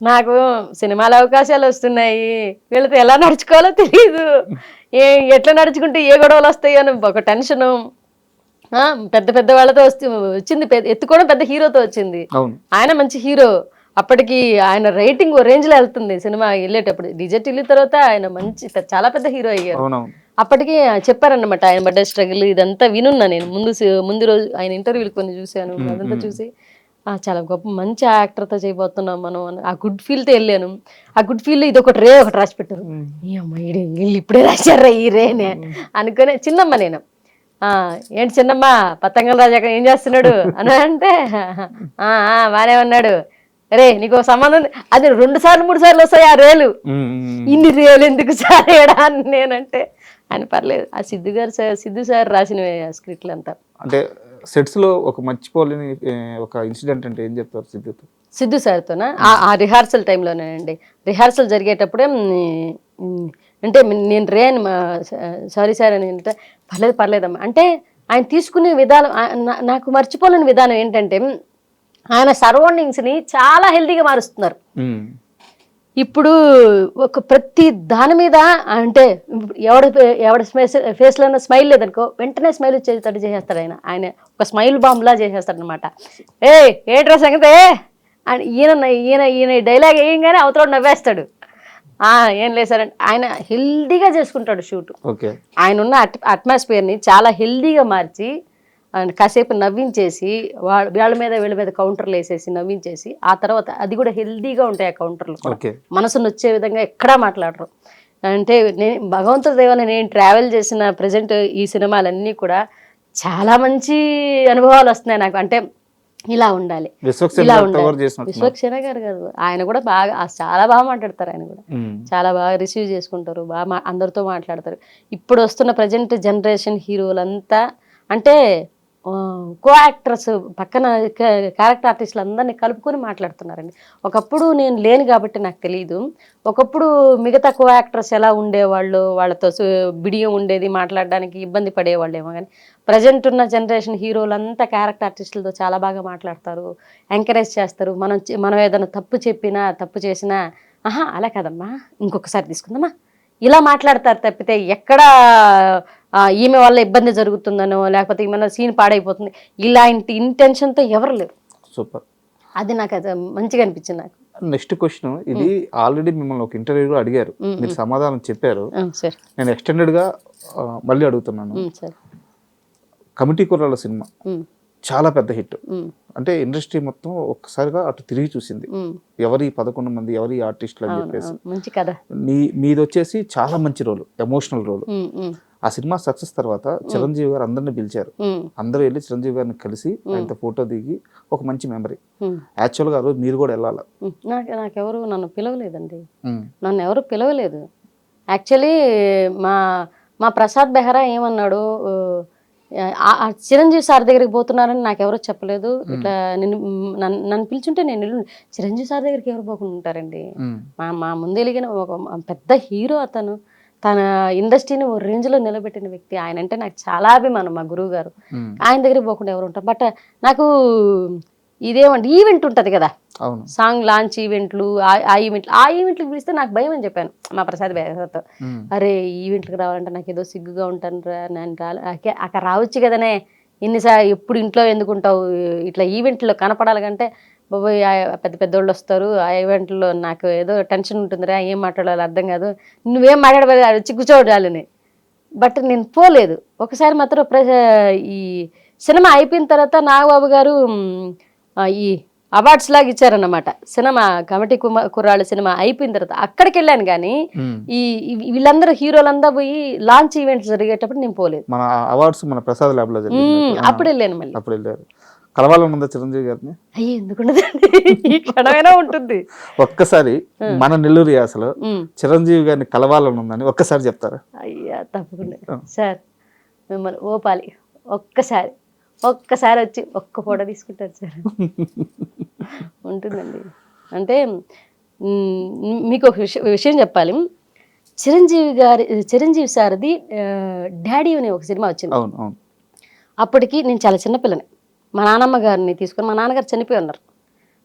నాకు సినిమాల అవకాశాలు వస్తున్నాయి, వీళ్ళతో ఎలా నడుచుకోవాలో తెలియదు, ఎట్లా నడుచుకుంటే ఏ గొడవలు వస్తాయి అని ఒక టెన్షను. పెద్ద వాళ్ళతో వచ్చింది, ఎత్తుకోవడం పెద్ద హీరోతో వచ్చింది, ఆయన మంచి హీరో, అప్పటికి ఆయన రేటింగ్ రేంజ్ లో వెళ్తుంది సినిమా వెళ్ళేటప్పుడు. డిజెట్ వెళ్ళిన తర్వాత ఆయన మంచి చాలా పెద్ద హీరో అయ్యారు. అప్పటికి చెప్పారన్నమాట ఆయన బర్త్డే స్ట్రగుల్ ఇదంతా వినున్నా నేను, ముందు రోజు ఆయన ఇంటర్వ్యూలు కొన్ని చూశాను, అదంతా చూసి చాలా గొప్ప మంచి యాక్టర్తో చేయబోతున్నాం మనం అని ఆ గుడ్ ఫీల్తో వెళ్ళాను. ఆ గుడ్ ఫీల్ ఇది ఒకటి రాసి పెట్టారు, ఈ అమ్మాయి వీళ్ళు ఇప్పుడే రాశారా ఈ రేనే అనుకునే. చిన్నమ్మ నేను ఏంటి చిన్నమ్మ పతంగం రాజా ఏం చేస్తున్నాడు అని అంటే బానే ఉన్నాడు, రే నీకు సంబంధం అది 2 సార్లు 3 సార్లు వస్తాయి ఆ రేలు, ఇన్ని రేలు ఎందుకు సార్ ఏడా అని నేనంటే ఆయన పర్లేదు. ఆ సిద్ధు సార్ రాసిన స్క్రిప్ట్లు అంతా. అంటే సెట్స్ లో ఒక మర్చిపోలేని ఒక ఇన్సిడెంట్ అంటే ఏం చెప్తారు సిద్ధు సార్తోనా? ఆ రిహార్సల్ టైంలోనేనండి. రిహార్సల్ జరిగేటప్పుడే అంటే నేను రేన్ సారీ సార్ అని అంటే పర్లేదమ్మా అంటే ఆయన తీసుకునే విధానం నాకు మర్చిపోలేని విధానం ఏంటంటే ఆయన సరౌండింగ్స్ని చాలా హెల్తీగా మారుస్తున్నారు. ఇప్పుడు ఒక ప్రతి దాని మీద అంటే ఎవడ ఫేస్లో స్మైల్ లేదనుకో వెంటనే స్మైల్ వచ్చేటట్టు చేసేస్తాడు ఆయన ఒక స్మైల్ బాంబ్లా చేసేస్తాడు అనమాట. ఏట్రా సంగతే అని ఈయన డైలాగ్ వేయంగానే అవతల నవ్వేస్తాడు. ఏం లేదు సార్ అంటే ఆయన హెల్దీగా చేసుకుంటాడు షూట్. ఆయన ఉన్న అట్మాస్ఫియర్ని చాలా హెల్దీగా మార్చి కాసేపు నవ్వించేసి వీళ్ళ మీద కౌంటర్లు వేసేసి నవ్వించేసి ఆ తర్వాత అది కూడా హెల్దీగా ఉంటాయి ఆ కౌంటర్లు కూడా, మనసును వచ్చే విధంగా ఎక్కడా మాట్లాడరు. అంటే భగవంతుడి దేవాల నేను ట్రావెల్ చేసిన ప్రజెంట్ ఈ సినిమాలన్నీ కూడా చాలా మంచి అనుభవాలు వస్తున్నాయి నాకు. అంటే ఇలా ఉండాలి, విశ్వక్సేన్ ఇలా గారితో ఉండాలి. కూడా చేసినట్టున్నారు. విశ్వక్సేన గారు కాదు, ఆయన కూడా బాగా చాలా బాగా మాట్లాడతారు. ఆయన కూడా ఉమ్. చాలా బాగా రిసీవ్ చేసుకుంటారు, బాగా అందరితో మాట్లాడతారు. ఇప్పుడు వస్తున్న ప్రజెంట్ జనరేషన్ హీరోలంతా అంటే కో యాక్టర్స్ పక్కన క్యారెక్టర్ ఆర్టిస్టులు అందరినీ కలుపుకొని మాట్లాడుతున్నారండి. ఒకప్పుడు నేను లేను కాబట్టి నాకు తెలియదు, ఒకప్పుడు మిగతా కో యాక్టర్స్ ఎలా ఉండేవాళ్ళు, వాళ్ళతో బిడియం ఉండేది, మాట్లాడడానికి ఇబ్బంది పడేవాళ్ళేమో. కానీ ప్రజెంట్ ఉన్న జనరేషన్ హీరోలంతా క్యారెక్టర్ ఆర్టిస్టులతో చాలా బాగా మాట్లాడతారు, ఎంకరేజ్ చేస్తారు. మనం ఏదైనా తప్పు చెప్పినా తప్పు చేసినా ఆహా అలా కాదమ్మా ఇంకొకసారి తీసుకుందామా ఇలా మాట్లాడతారు తప్పితే ఎక్కడ ఈమె వల్ల ఇబ్బంది జరుగుతుందనో లేకపోతే ఈమె సీన్ పాడైపోతుంది ఇలాంటి ఇంటెన్షన్తో ఎవరు లేరు. సూపర్. అది నాకు అది మంచిగా అనిపించింది. నాకు నెక్స్ట్ క్వశ్చన్, ఇది ఆల్రెడీ మిమ్మల్ని ఒక ఇంటర్వ్యూలో అడిగారు, మీరు సమాధానం చెప్పారు. సార్ నేను ఎక్స్టెండెడ్గా మళ్ళీ అడుగుతున్నాను. సార్ కమిటీ కుర్రాళ్ళ సినిమా చాలా పెద్ద హిట్. అంటే ఇండస్ట్రీ మొత్తం ఒక్కసారిగా అటు తిరిగి చూసింది, ఎవరి 11 మంది ఎవరి ఆర్టిస్టులు అని చెప్పేసి. మంచి కథ. మీది వచ్చేసి చాలా మంచి రోల్, ఎమోషనల్ రోల్. ఆ సినిమా సక్సెస్ తర్వాత చిరంజీవి గారు అందరిని పిలిచారు, అందరూ వెళ్ళి చిరంజీవి గారిని కలిసి ఆయనతో ఫోటో దిగి ఒక మంచి మెమరీ. యాక్చువల్గా ఆ రోజు మీరు కూడా వెళ్ళాలి. నాకెవరు నన్ను పిలవలేదండి, నన్ను ఎవరు పిలవలేదు. యాక్చువల్లీ మా ప్రసాద్ బెహ్రా ఏమన్నాడు, చిరంజీవి సార్ దగ్గరికి పోతున్నారని నాకు ఎవరో చెప్పలేదు, ఇట్లా నన్ను పిలుచుంటే నేను వెళ్ళి చిరంజీవి సార్ దగ్గరికి ఎవరు పోకుండా ఉంటారండి. మా ముందు వెలిగిన ఒక పెద్ద హీరో అతను, తన ఇండస్ట్రీని ఓ రేంజ్లో నిలబెట్టిన వ్యక్తి. ఆయన అంటే నాకు చాలా అభిమానం, మా గురువు గారు. ఆయన దగ్గరికి పోకుండా ఎవరు ఉంటారు. బట్ నాకు ఇదేమంటే ఈవెంట్ ఉంటుంది కదా, సాంగ్ లాంచ్ ఈవెంట్లు, ఆ ఈవెంట్లు పిలిస్తే నాకు భయం అని చెప్పాను మా ప్రసాద్ బెహ్రాతో. అరే ఈవెంట్లకు రావాలంటే నాకు ఏదో సిగ్గుగా ఉంటాను రా, నేను అక్కడ రావచ్చు కదనే, ఎన్నిసార్లు ఎప్పుడు ఇంట్లో ఎందుకుంటావు, ఇట్లా ఈవెంట్లో కనపడాలి కంటే బాబోయ్ పెద్ద పెద్దోళ్ళు వస్తారు, ఆ ఈవెంట్లో నాకు ఏదో టెన్షన్ ఉంటుందిరా, ఏం మాట్లాడాలి అర్థం కాదు, నువ్వేం మాట్లాడబోదు వచ్చి కూర్చోడాలని. బట్ నేను పోలేదు. ఒకసారి మాత్రం ఈ సినిమా అయిపోయిన తర్వాత నాగబాబు గారు ఈ అవార్డ్స్ లాగా ఇచ్చారన్నమాట. సినిమా కమిటీ కుర్రాళ్ళ సినిమా అయిపోయిన తర్వాత అక్కడికి వెళ్ళాను, కానీ వీళ్ళందరూ హీరోలందరూ పోయి లాంచ్ ఈవెంట్స్ జరిగేటప్పుడు నేను పోలేదు. మన అవార్డ్స్ మన ప్రసాద్ ల్యాబ్ లో అప్పుడు వెళ్ళాను. మళ్ళీ అప్పుడు వెళ్ళారు. కలవాలనుందా చిరంజీవి గారిని? అయ్యి ఎందుకుండదండి, ఈ క్షణమైనా ఉంటుంది. ఒక్కసారి మన నెల్లూరు యాసలో చిరంజీవి గారిని కలవాలని ఉందని ఒక్కసారి చెప్తారా? అయ్యా తప్పకుండా సార్, మిమ్మల్ని ఓపాలి, ఒక్కసారి వచ్చి ఒక్క ఫోటో తీసుకుంటారు సార్. ఉంటుందండి. అంటే మీకు ఒక విషయం చెప్పాలి, చిరంజీవి సార్ది డాడీ అనే ఒక సినిమా వచ్చింది. అప్పటికి నేను చాలా చిన్నపిల్లని. మా నాన్నమ్మ గారిని తీసుకొని, మా నాన్నగారు చనిపోయి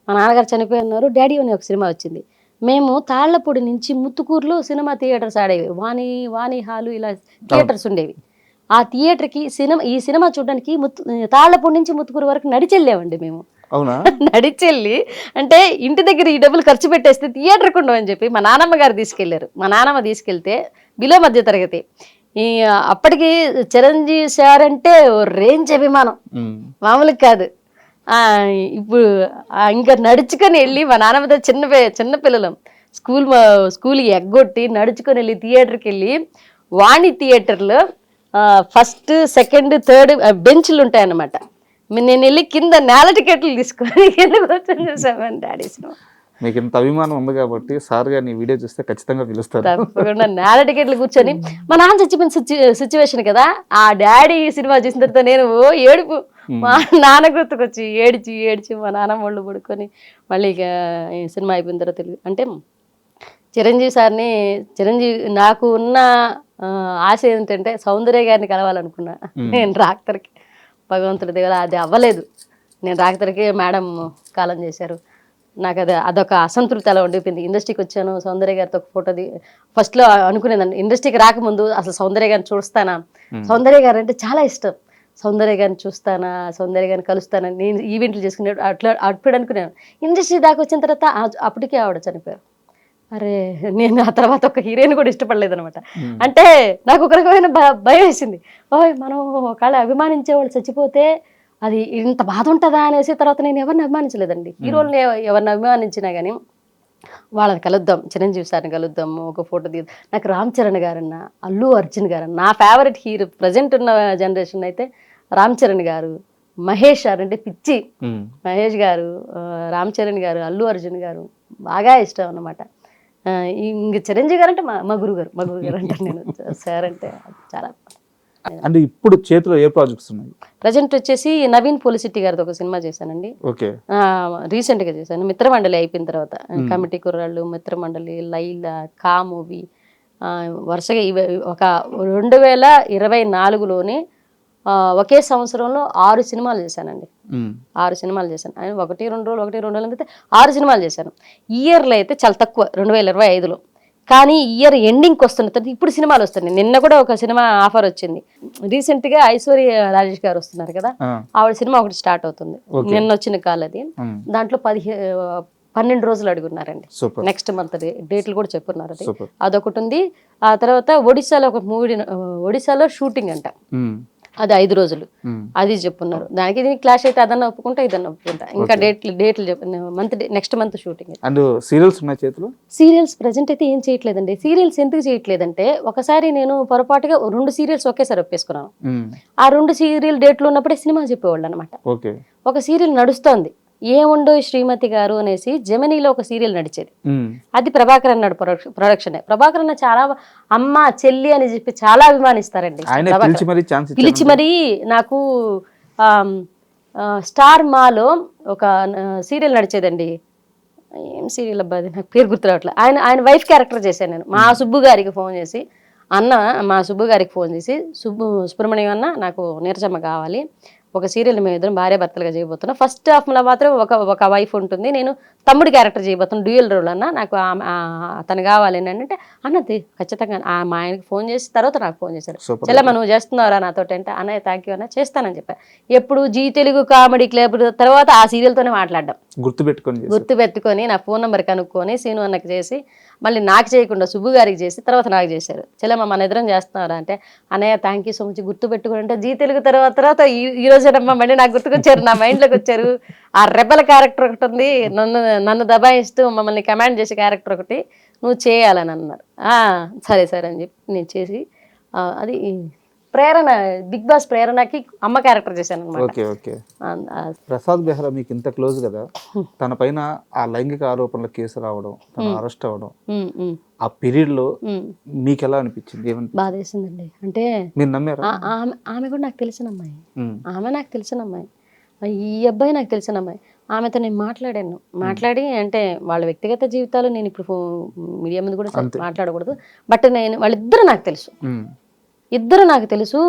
ఉన్నారు, డాడీ అనే ఒక సినిమా వచ్చింది. మేము తాళ్లపూడి నుంచి ముత్తుకూరులో సినిమా థియేటర్స్ ఆడేవి, వాణి హాలు ఇలా థియేటర్స్ ఉండేవి. ఆ థియేటర్కి ఈ సినిమా చూడడానికి తాళ్లపూడి నుంచి ముత్తుకూరు వరకు నడిచెళ్ళామండి మేము. నడిచెళ్ళి అంటే ఇంటి దగ్గర ఈ డబ్బులు ఖర్చు పెట్టేస్తే థియేటర్కి ఉండవని చెప్పి మా నాన్నమ్మ గారు తీసుకెళ్లారు. మా నాన్నమ్మ తీసుకెళ్తే బిలో మధ్య తరగతి, అప్పటికి చిరంజీవి సార్ అంటే రేంజ్ అభిమానం మామూలుగా కాదు. ఇప్పుడు ఇంకా నడుచుకొని వెళ్ళి మా నాన్నమ్మతో చిన్న పిల్లలం స్కూల్కి ఎగ్గొట్టి నడుచుకొని వెళ్ళి థియేటర్కి వెళ్ళి వాణి థియేటర్లో ఫస్ట్ సెకండ్ థర్డ్ బెంచ్లు ఉంటాయన్నమాట. నేను వెళ్ళి కింద నేల టికెట్లు తీసుకొని కింద కూర్చొని చూసామని డాడీ సినిమా. మీకు ఇంత అభిమానం ఉంది కాబట్టి సార్ గారిని వీడియో చూస్తే ఖచ్చితంగా పిలుస్తారు. తప్పకుండా నేల టికెట్లు కూర్చొని, మా నాన్న చచ్చిపోయిన సిచ్యువేషన్ కదా, ఆ డాడీ సినిమా చూసిన తర్వాత నేను ఏడుపు, మా నాన్న గుర్తుకొచ్చి ఏడ్చి మా నాన్న ఒళ్ళు పడుకొని మళ్ళీ ఇక సినిమా అయిపోయిన తర్వాత తెలియదు. అంటే నాకు ఉన్న ఆశ ఏంటంటే సౌందర్య గారిని కలవాలనుకున్నా నేను రాక్తరికి. భగవంతుడి దగ్గర అది అవ్వలేదు. నేను రాక్తరికి మేడం కాలం చేశారు. నాకు అదొక అసంతృప్తి అలా ఉండిపోయింది. ఇండస్ట్రీకి వచ్చాను, సౌందర్య గారితో ఒక ఫోటో ఫస్ట్లో అనుకునేదాన్ని, ఇండస్ట్రీకి రాకముందు అసలు సౌందర్య గారిని చూస్తానా, సౌందర్య గారు అంటే చాలా ఇష్టం, సౌందర్య గారిని చూస్తానా, సౌందర్య గారిని కలుస్తానా, నేను ఈవెంట్లు చేసుకునే అప్పుడు అనుకున్నాను. ఇండస్ట్రీ దాకా వచ్చిన తర్వాత అప్పటికే ఆవిడ చనిపోయారు. అరే నేను ఆ తర్వాత ఒక హీరోయిన్ కూడా ఇష్టపడలేదు అనమాట. అంటే నాకు ఒక రకమైన భయం వేసింది, మనం ఒకవేళ అభిమానించే వాళ్ళు చచ్చిపోతే అది ఇంత బాధ ఉంటుందా అనేసి తర్వాత నేను ఎవరిని అభిమానించలేదండి. హీరోల్ని ఎవరిని అభిమానించినా కానీ వాళ్ళని కలుద్దాం, చిరంజీవి సార్ని కలుద్దాము, ఒక ఫోటో నాకు రామ్ చరణ్ గారన్నా, అల్లు అర్జున్ గారన్నా, నా ఫేవరెట్ హీరో ప్రజెంట్ ఉన్న జనరేషన్ అయితే రామ్ చరణ్ గారు, మహేష్ గారు అంటే పిచ్చి. ఉమ్. మహేష్ గారు, రామ్ చరణ్ గారు, అల్లు అర్జున్ గారు బాగా ఇష్టం అన్నమాట. ఇంక చిరంజీవి గారు అంటే మా గురువు గారు అంటాను నేను. సార్ అంటే చాలా. అంటే ఇప్పుడు చేతిలో ఏ ప్రాజెక్ట్స్ ఉన్నాయి? ప్రజెంట్ వచ్చేసి నవీన్ పోలిశెట్టి గారితో ఒక సినిమా చేశానండి. ఓకే. రీసెంట్గా చేశాను. మిత్రమండలి అయిపోయిన తర్వాత కమిటీ కుర్రాళ్ళు, మిత్రమండలి, లైలా, కా మూవీ, వరుసగా ఇవి ఒక 2024లోనే ఒకే సంవత్సరంలో 6 సినిమాలు చేశానండి. 6 సినిమాలు చేశాను. ఆయన 1-2 రోజులు అయితే 6 సినిమాలు చేశాను. ఇయర్లో అయితే చాలా తక్కువ 2025లో. కానీ ఇయర్ ఎండింగ్కి వస్తున్న తర్వాత ఇప్పుడు సినిమాలు వస్తున్నాయి. నిన్న కూడా ఒక సినిమా ఆఫర్ వచ్చింది. రీసెంట్గా ఐశ్వర్య రాజేష్ గారు వస్తున్నారు కదా, ఆవిడ సినిమా ఒకటి స్టార్ట్ అవుతుంది. నిన్న వచ్చిన కాల్ అది. దాంట్లో 12 రోజులు అడుగున్నారండి. నెక్స్ట్ మంత్ డేట్లు కూడా చెప్పున్నారు. అదొకటి ఉంది. ఆ తర్వాత ఒడిశాలో ఒక మూవీ, ఒడిశాలో షూటింగ్ అంట, అది 5 రోజులు, అది చెప్పున్నారు. దానికి దీనికి క్లాష్ అయితే అదన్నా ఒప్పుకుంటా, ఇదన్నా ఒప్పుకుంటా. ఇంకా డేట్లు next month shooting. And serials ఉన్నాయి చేతిలో? సీరియల్స్ ప్రజెంట్ అయితే ఏం చేయట్లేదండి. సీరియల్స్ ఎందుకు చేయట్లేదంటే, ఒకసారి నేను పొరపాటుగా 2 సీరియల్స్ ఒకేసారి ఒప్పేసుకున్నాను. ఆ 2 సీరియల్ డేట్లు ఉన్నప్పుడే సినిమా చెప్పేవాళ్ళు అనమాట. ఒక సీరియల్ నడుస్తోంది, ఏముండో శ్రీమతి గారు అనేసి జెమినీలో ఒక సీరియల్ నడిచేది. అది ప్రభాకర్ అన్నాడు ప్రొడక్షన్. ప్రభాకర్ అన్న చాలా అమ్మ చెల్లి అని చెప్పి చాలా అభిమానిస్తారండి. పిలిచి మరి నాకు స్టార్ మాలో ఒక సీరియల్ నడిచేదండి. ఏం సీరియల్ అబ్బా అది, నాకు పేరు గుర్తు రావట్లేదు. ఆయన వైఫ్ క్యారెక్టర్ చేశాను నేను. మా సుబ్బు గారికి ఫోన్ చేసి, మా సుబ్బు గారికి ఫోన్ చేసి, సుబ్రహ్మణ్యం అన్న నాకు నీరజమ్మ కావాలి, ఒక సీరియల్ మేము ఇద్దరం భార్య భర్తలుగా చేయబోతున్నాం. ఫస్ట్ హాఫ్లో మాత్రం ఒక వైఫ్ ఉంటుంది, నేను తమ్ముడి క్యారెక్టర్ చేయబోతున్నాను, డ్యూయల్ రోల్ అన్న, నాకు అతను కావాలి అని అంటే అన్నది ఖచ్చితంగా. మా ఆయనకి ఫోన్ చేసి తర్వాత నాకు ఫోన్ చేశారు, చెల్లెమ్మ నువ్వు చేస్తున్నారా నాతో అంటే, అన్నయ్య థ్యాంక్ యూ అన్న చేస్తానని చెప్పాను. ఎప్పుడు జీ తెలుగు కామెడీ క్లబ్ తర్వాత ఆ సీరియల్తోనే మాట్లాడడం గుర్తుపెట్టుకొని నా ఫోన్ నెంబర్ కనుక్కొని సీను అన్నకి చేసి, మళ్ళీ నాకు చేయకుండా సుబ్బు గారికి చేసి తర్వాత నాకు చేశారు. చెల్లెమ్మ మన ఇద్దరం చేస్తున్నారా అంటే, అన్నయ్య థ్యాంక్ యూ సో మచ్ గుర్తుపెట్టుకుని అంటే, జీ తెలుగు తర్వాత ఈ రోజేనమ్మా మళ్ళీ నాకు గుర్తుకొచ్చారు, నా మైండ్లోకి వచ్చారు. ఆ రెబల్ క్యారెక్టర్ ఒకటి ఉంది, నన్ను దబాయిస్తూ మమ్మల్ని కమాండ్ చేసే క్యారెక్టర్ ఒకటి నువ్వు చేయాలని అన్నారు. సరే సరే అని చెప్పి నేను చేసి, అది ప్రేరణ, బిగ్ బాస్ ప్రేరణకి అమ్మ క్యారెక్టర్ చేశాను అనమాట. ప్రసాద్ బెహ్రా మీకు ఇంత క్లోజ్ కదా, తన పైన ఆ లైంగిక ఆరోపణల కేసు రావడం, తన అరెస్ట్ అవ్వడం, ఆ పీరియడ్ లో మీకు ఎలా అనిపించింది? బాధేసిందండి. అంటే మీరు నమ్మారా? ఆమె కూడా నాకు తెలిసిన అమ్మాయి, నాకు తెలిసిన అమ్మాయి, ఈ అబ్బాయి నాకు తెలిసిన అమ్మాయి. ఆమెతో నేను మాట్లాడి అంటే వాళ్ళ వ్యక్తిగత జీవితాలు నేను ఇప్పుడు మీడియా ముందు కూడా మాట్లాడకూడదు, బట్ వాళ్ళిద్దరూ నాకు తెలుసు, ఇద్దరు నాకు తెలుసు.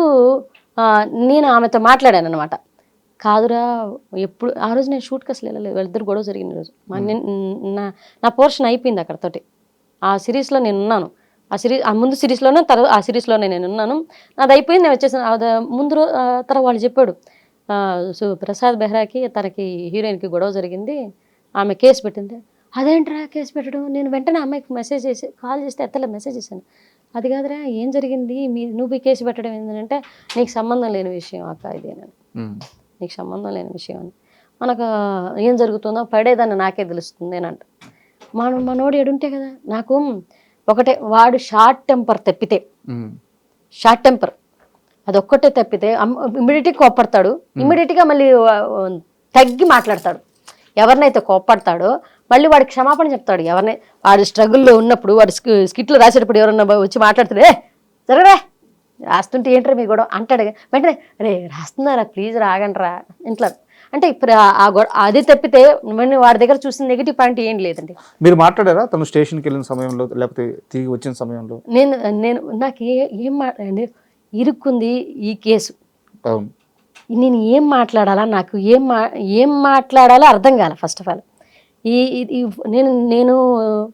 నేను ఆమెతో మాట్లాడాను అనమాట. కాదురా ఎప్పుడు ఆ రోజు నేను షూట్కి అసలు వెళ్ళలేదు, వాళ్ళిద్దరు గొడవ జరిగిన రోజు. నా పోర్షన్ అయిపోయింది అక్కడతోటి. ఆ సిరీస్లో నేను ఉన్నాను, ఆ ముందు సిరీస్లోనే ఆ సిరీస్లోనే నేను ఉన్నాను, నాది అయిపోయింది, నేను వచ్చేసాను. ముందు తర్వాత వాళ్ళు చెప్పాడు, ప్రసాద్ బెహ్రాకి తనకి హీరోయిన్కి గొడవ జరిగింది, ఆమె కేసు పెట్టింది. అదేంట్రా కేసు పెట్టడం? నేను వెంటనే అమ్మాయికి మెసేజ్ చేసి, కాల్ చేస్తే ఎత్తలే, మెసేజ్ చేశాను. అది కాదురా ఏం జరిగింది, నువ్వు కేసు పెట్టడం ఏంటంటే, నీకు సంబంధం లేని విషయం అక్క ఇది అని, నీకు సంబంధం లేని విషయం అని. మనకు ఏం జరుగుతుందో పడేదాన్ని నాకే తెలుస్తుంది అని అంట. మనోడు ఎడుంటే కదా. నాకు ఒకటే, వాడు షార్ట్ టెంపర్ తప్పితే, షార్ట్ టెంపర్ అదొక్కటే తప్పితే ఇమ్మీడియట్గా కోప్పడతాడు, ఇమ్మీడియట్గా మళ్ళీ తగ్గి మాట్లాడతాడు. ఎవరినైతే కోప్పడతాడో మళ్ళీ వాడికి క్షమాపణ చెప్తాడు. ఎవరినై వాడు స్ట్రగుల్లో ఉన్నప్పుడు, వాడు స్కిట్లు రాసేటప్పుడు ఎవరన్నా వచ్చి మాట్లాడుతాడే, జరగడే రాస్తుంటే ఏంటరా మీ గొడవ అంటాడు. వెంటనే రే రాస్తున్నారా ప్లీజ్ రాగండిరా ఇంట్లో అంటే. ఇప్పుడు అది తప్పితే వాడి దగ్గర చూసిన నెగిటివ్ పాయింట్ ఏం లేదండి. మీరు మాట్లాడారా తను స్టేషన్కి వెళ్ళిన సమయంలో, లేకపోతే తిరిగి వచ్చిన సమయంలో? నాకు ఇరుక్కుంది ఈ కేసు, నేను ఏం మాట్లాడాలా, నాకు ఏం మాట్లాడాలో అర్థం కాలే. ఫస్ట్ ఆఫ్ ఆల్ నేను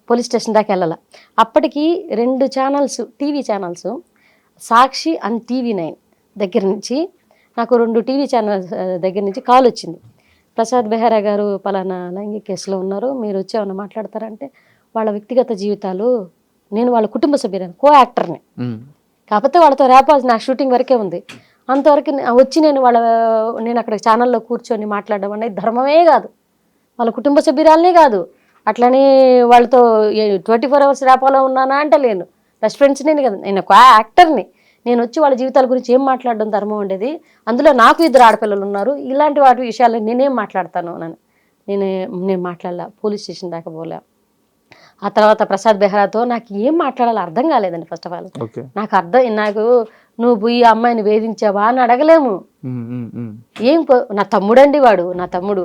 పోలీస్ స్టేషన్ దాకా వెళ్ళాల. అప్పటికి 2 channels, TV channels, Sakshi and TV9 దగ్గర నుంచి నాకు 2 టీవీ ఛానల్స్ దగ్గర నుంచి కాల్ వచ్చింది. ప్రసాద్ బెహ్రా గారు పలానా లైంగిక కేసులో ఉన్నారు, మీరు వచ్చి ఏమన్నా మాట్లాడతారంటే, వాళ్ళ వ్యక్తిగత జీవితాలు, నేను వాళ్ళ కుటుంబ సభ్యులను, కో యాక్టర్ని, కాకపోతే వాళ్ళతో ర్యాపాజ్ నా షూటింగ్ వరకే ఉంది. అంతవరకు వచ్చి నేను అక్కడ ఛానల్లో కూర్చొని మాట్లాడడం అనేది ధర్మమే కాదు, వాళ్ళ కుటుంబ సభ్యురాలనే కాదు. అట్లనే వాళ్ళతో 24 hours ర్యాపాలో ఉన్నానా అంటే లేను, బెస్ట్ ఫ్రెండ్స్ నేను కదా, నేను ఒక యాక్టర్ని, నేను వచ్చి వాళ్ళ జీవితాల గురించి ఏం మాట్లాడడం ధర్మం ఉండేది. అందులో నాకు 2 ఆడపిల్లలు ఉన్నారు, ఇలాంటి వాటి విషయాలు నేనేం మాట్లాడతాను అని నేను మాట్లాడలా, పోలీస్ స్టేషన్ దాకా పోలే. ఆ తర్వాత ప్రసాద్ బెహ్రాతో నాకు ఏం మాట్లాడాలో అర్థం కాలేదండి. ఫస్ట్ ఆఫ్ ఆల్ నాకు నువ్వు పోయి అమ్మాయిని వేధించావా అని అడగలేము. నా తమ్ముడండి వాడు, నా తమ్ముడు.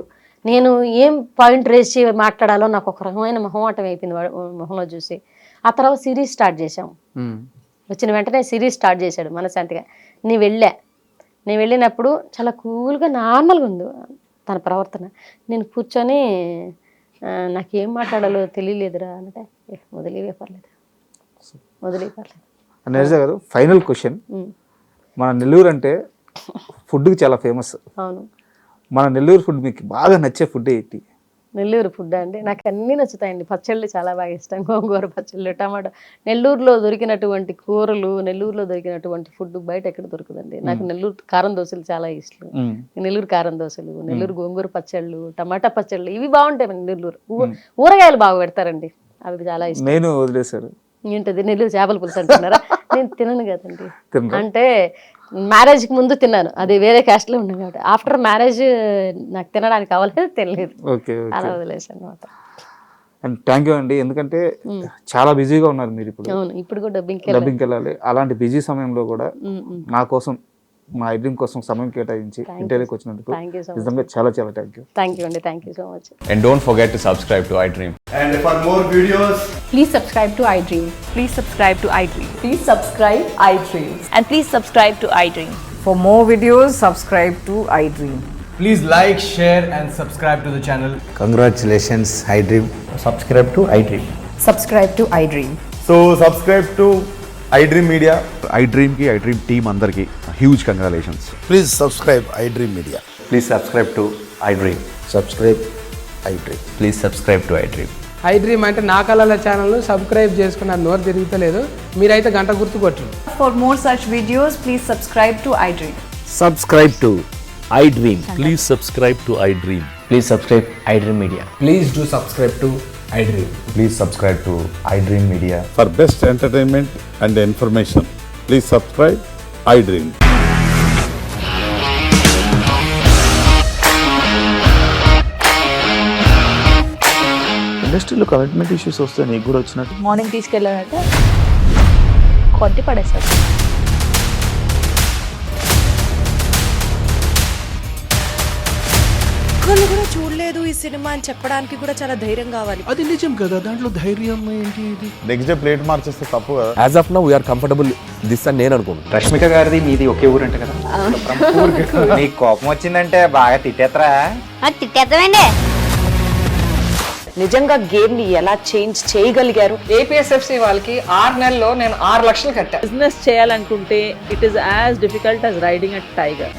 నేను ఏం పాయింట్ రేస్ చేసి మాట్లాడాలో నాకు ఒక రకమైన మొహమాటం అయిపోయింది వాడు మొహంలో చూసి. ఆ తర్వాత సిరీస్ స్టార్ట్ చేసాం. వచ్చిన వెంటనే సిరీస్ స్టార్ట్ చేశాడు మనశాంతిగా. నేను వెళ్ళినప్పుడు చాలా కూల్గా నార్మల్గా ఉంది తన ప్రవర్తన. నేను కూర్చొని నాకేం మాట్లాడాలో తెలియలేదురా అంటే వదిలేవే పర్లేదు. నీరజ గారు, ఫైనల్ క్వశ్చన్. మన నెల్లూరు అంటే ఫుడ్కి చాలా ఫేమస్. అవును. మన నెల్లూరు ఫుడ్ మీకు బాగా నచ్చే ఫుడ్ ఏంటి? నెల్లూరు ఫుడ్ అంటే నాకు అన్నీ నచ్చుతాయండి. పచ్చళ్ళు చాలా బాగా ఇష్టం, గోంగూర పచ్చళ్ళు, టమాటా. నెల్లూరులో దొరికినటువంటి కూరలు, నెల్లూరులో దొరికినటువంటి ఫుడ్ బయట ఎక్కడ దొరకదండి. నాకు నెల్లూరు కారం దోశలు చాలా ఇష్టం. నెల్లూరు కారం దోశలు, నెల్లూరు గోంగూర పచ్చళ్ళు, టమాటా పచ్చళ్ళు ఇవి బాగుంటాయి. నెల్లూరు ఊరగాయలు బాగా పెడతారండి, అవి చాలా ఇష్టం. నేను వదిలేశారు ఏంటది నెల్లూరు చేపల పులుసు అంటున్నారా? నేను తినను కదండి. అంటే మ్యారేజ్కి ముందు తిన్నాను, అది వేరే క్యాస్ట్లో ఉన్నాను కాబట్టి. ఆఫ్టర్ మ్యారేజ్ నాకు తినడానికి అవ్వలేదు, తెలియదు, అలా వదిలేసాను అనమాట. అండ్ థ్యాంక్ యూ అండి, ఎందుకంటే చాలా బిజీగా ఉన్నారు మీరు ఇప్పుడు. అవును, ఇప్పుడు కూడా డబ్బింగ్కి వెళ్ళాలి. అలాంటి బిజీ సమయంలో కూడా నా కోసం, మా ఐడ్రీమ్ కోసం సమయం కేటాయించి ఇంటర్వ్యూకి వచ్చినందుకు నిజంగా చాలా చాలా థ్యాంక్ యూ. థ్యాంక్ యూ అండి, thank you so much. And don't forget to subscribe to iDream. And for more videos, please subscribe to iDream. Please subscribe to iDream. Please subscribe iDream. And please subscribe to iDream. For more videos, subscribe to iDream. please like, share and subscribe to the channel. Congratulations, iDream. Subscribe to iDream. Subscribe to iDream. So subscribe to iDream Media. iDream ki iDream team andarki huge congratulations. Please subscribe iDream Media. Please subscribe to iDream. Subscribe iDream. Please subscribe to iDream. iDream అంటే నా కళల ఛానల్ను subscribe చేసుకున్న నోరు తిరుగుతలేదు, మీరైతే గంట గుర్తు కొట్టండి. For more such videos, please subscribe to iDream. Subscribe to iDream. Please subscribe to iDream. Please subscribe iDream Media. Please do subscribe to iDream. Please subscribe to iDream Media. For best entertainment and information, please subscribe iDream. ఇండస్ట్రీలో commitment issues వస్తే నీకు కూడా వచ్చినట్టు? Morning తీసుకెళ్ళాడంటే కొట్టి పడేశాడు. ఒక్కళ్ళు కూడా చూడలేదు ఈ సినిమా అని చెప్పడానికి కూడా చాలా ధైర్యం కావాలి. అది నిజం కదా, దాంట్లో ధైర్యం ఏంటి? నెక్స్ట్ డే ప్లేట్ మార్చేస్తే తప్పు కదా. As of now, we are comfortable this అని నేను అనుకుంటున్నాను. రష్మిక గారిది మీది ఒకే ఊరు అంట కదా? నీకు కోపం వచ్చిందంటే బాగా తిట్టేత్తరా? తిట్టేద్దామండి. నిజంగా గేమ్ ని ఎలా చేంజ్ చేయగలిగారు? ఏపీఎస్ఎఫ్సి వాళ్ళకి 6 నెలల్లో నేను 6 లక్షలు కట్టా. బిజినెస్ చేయాలనుకుంటే it is as difficult as riding a tiger.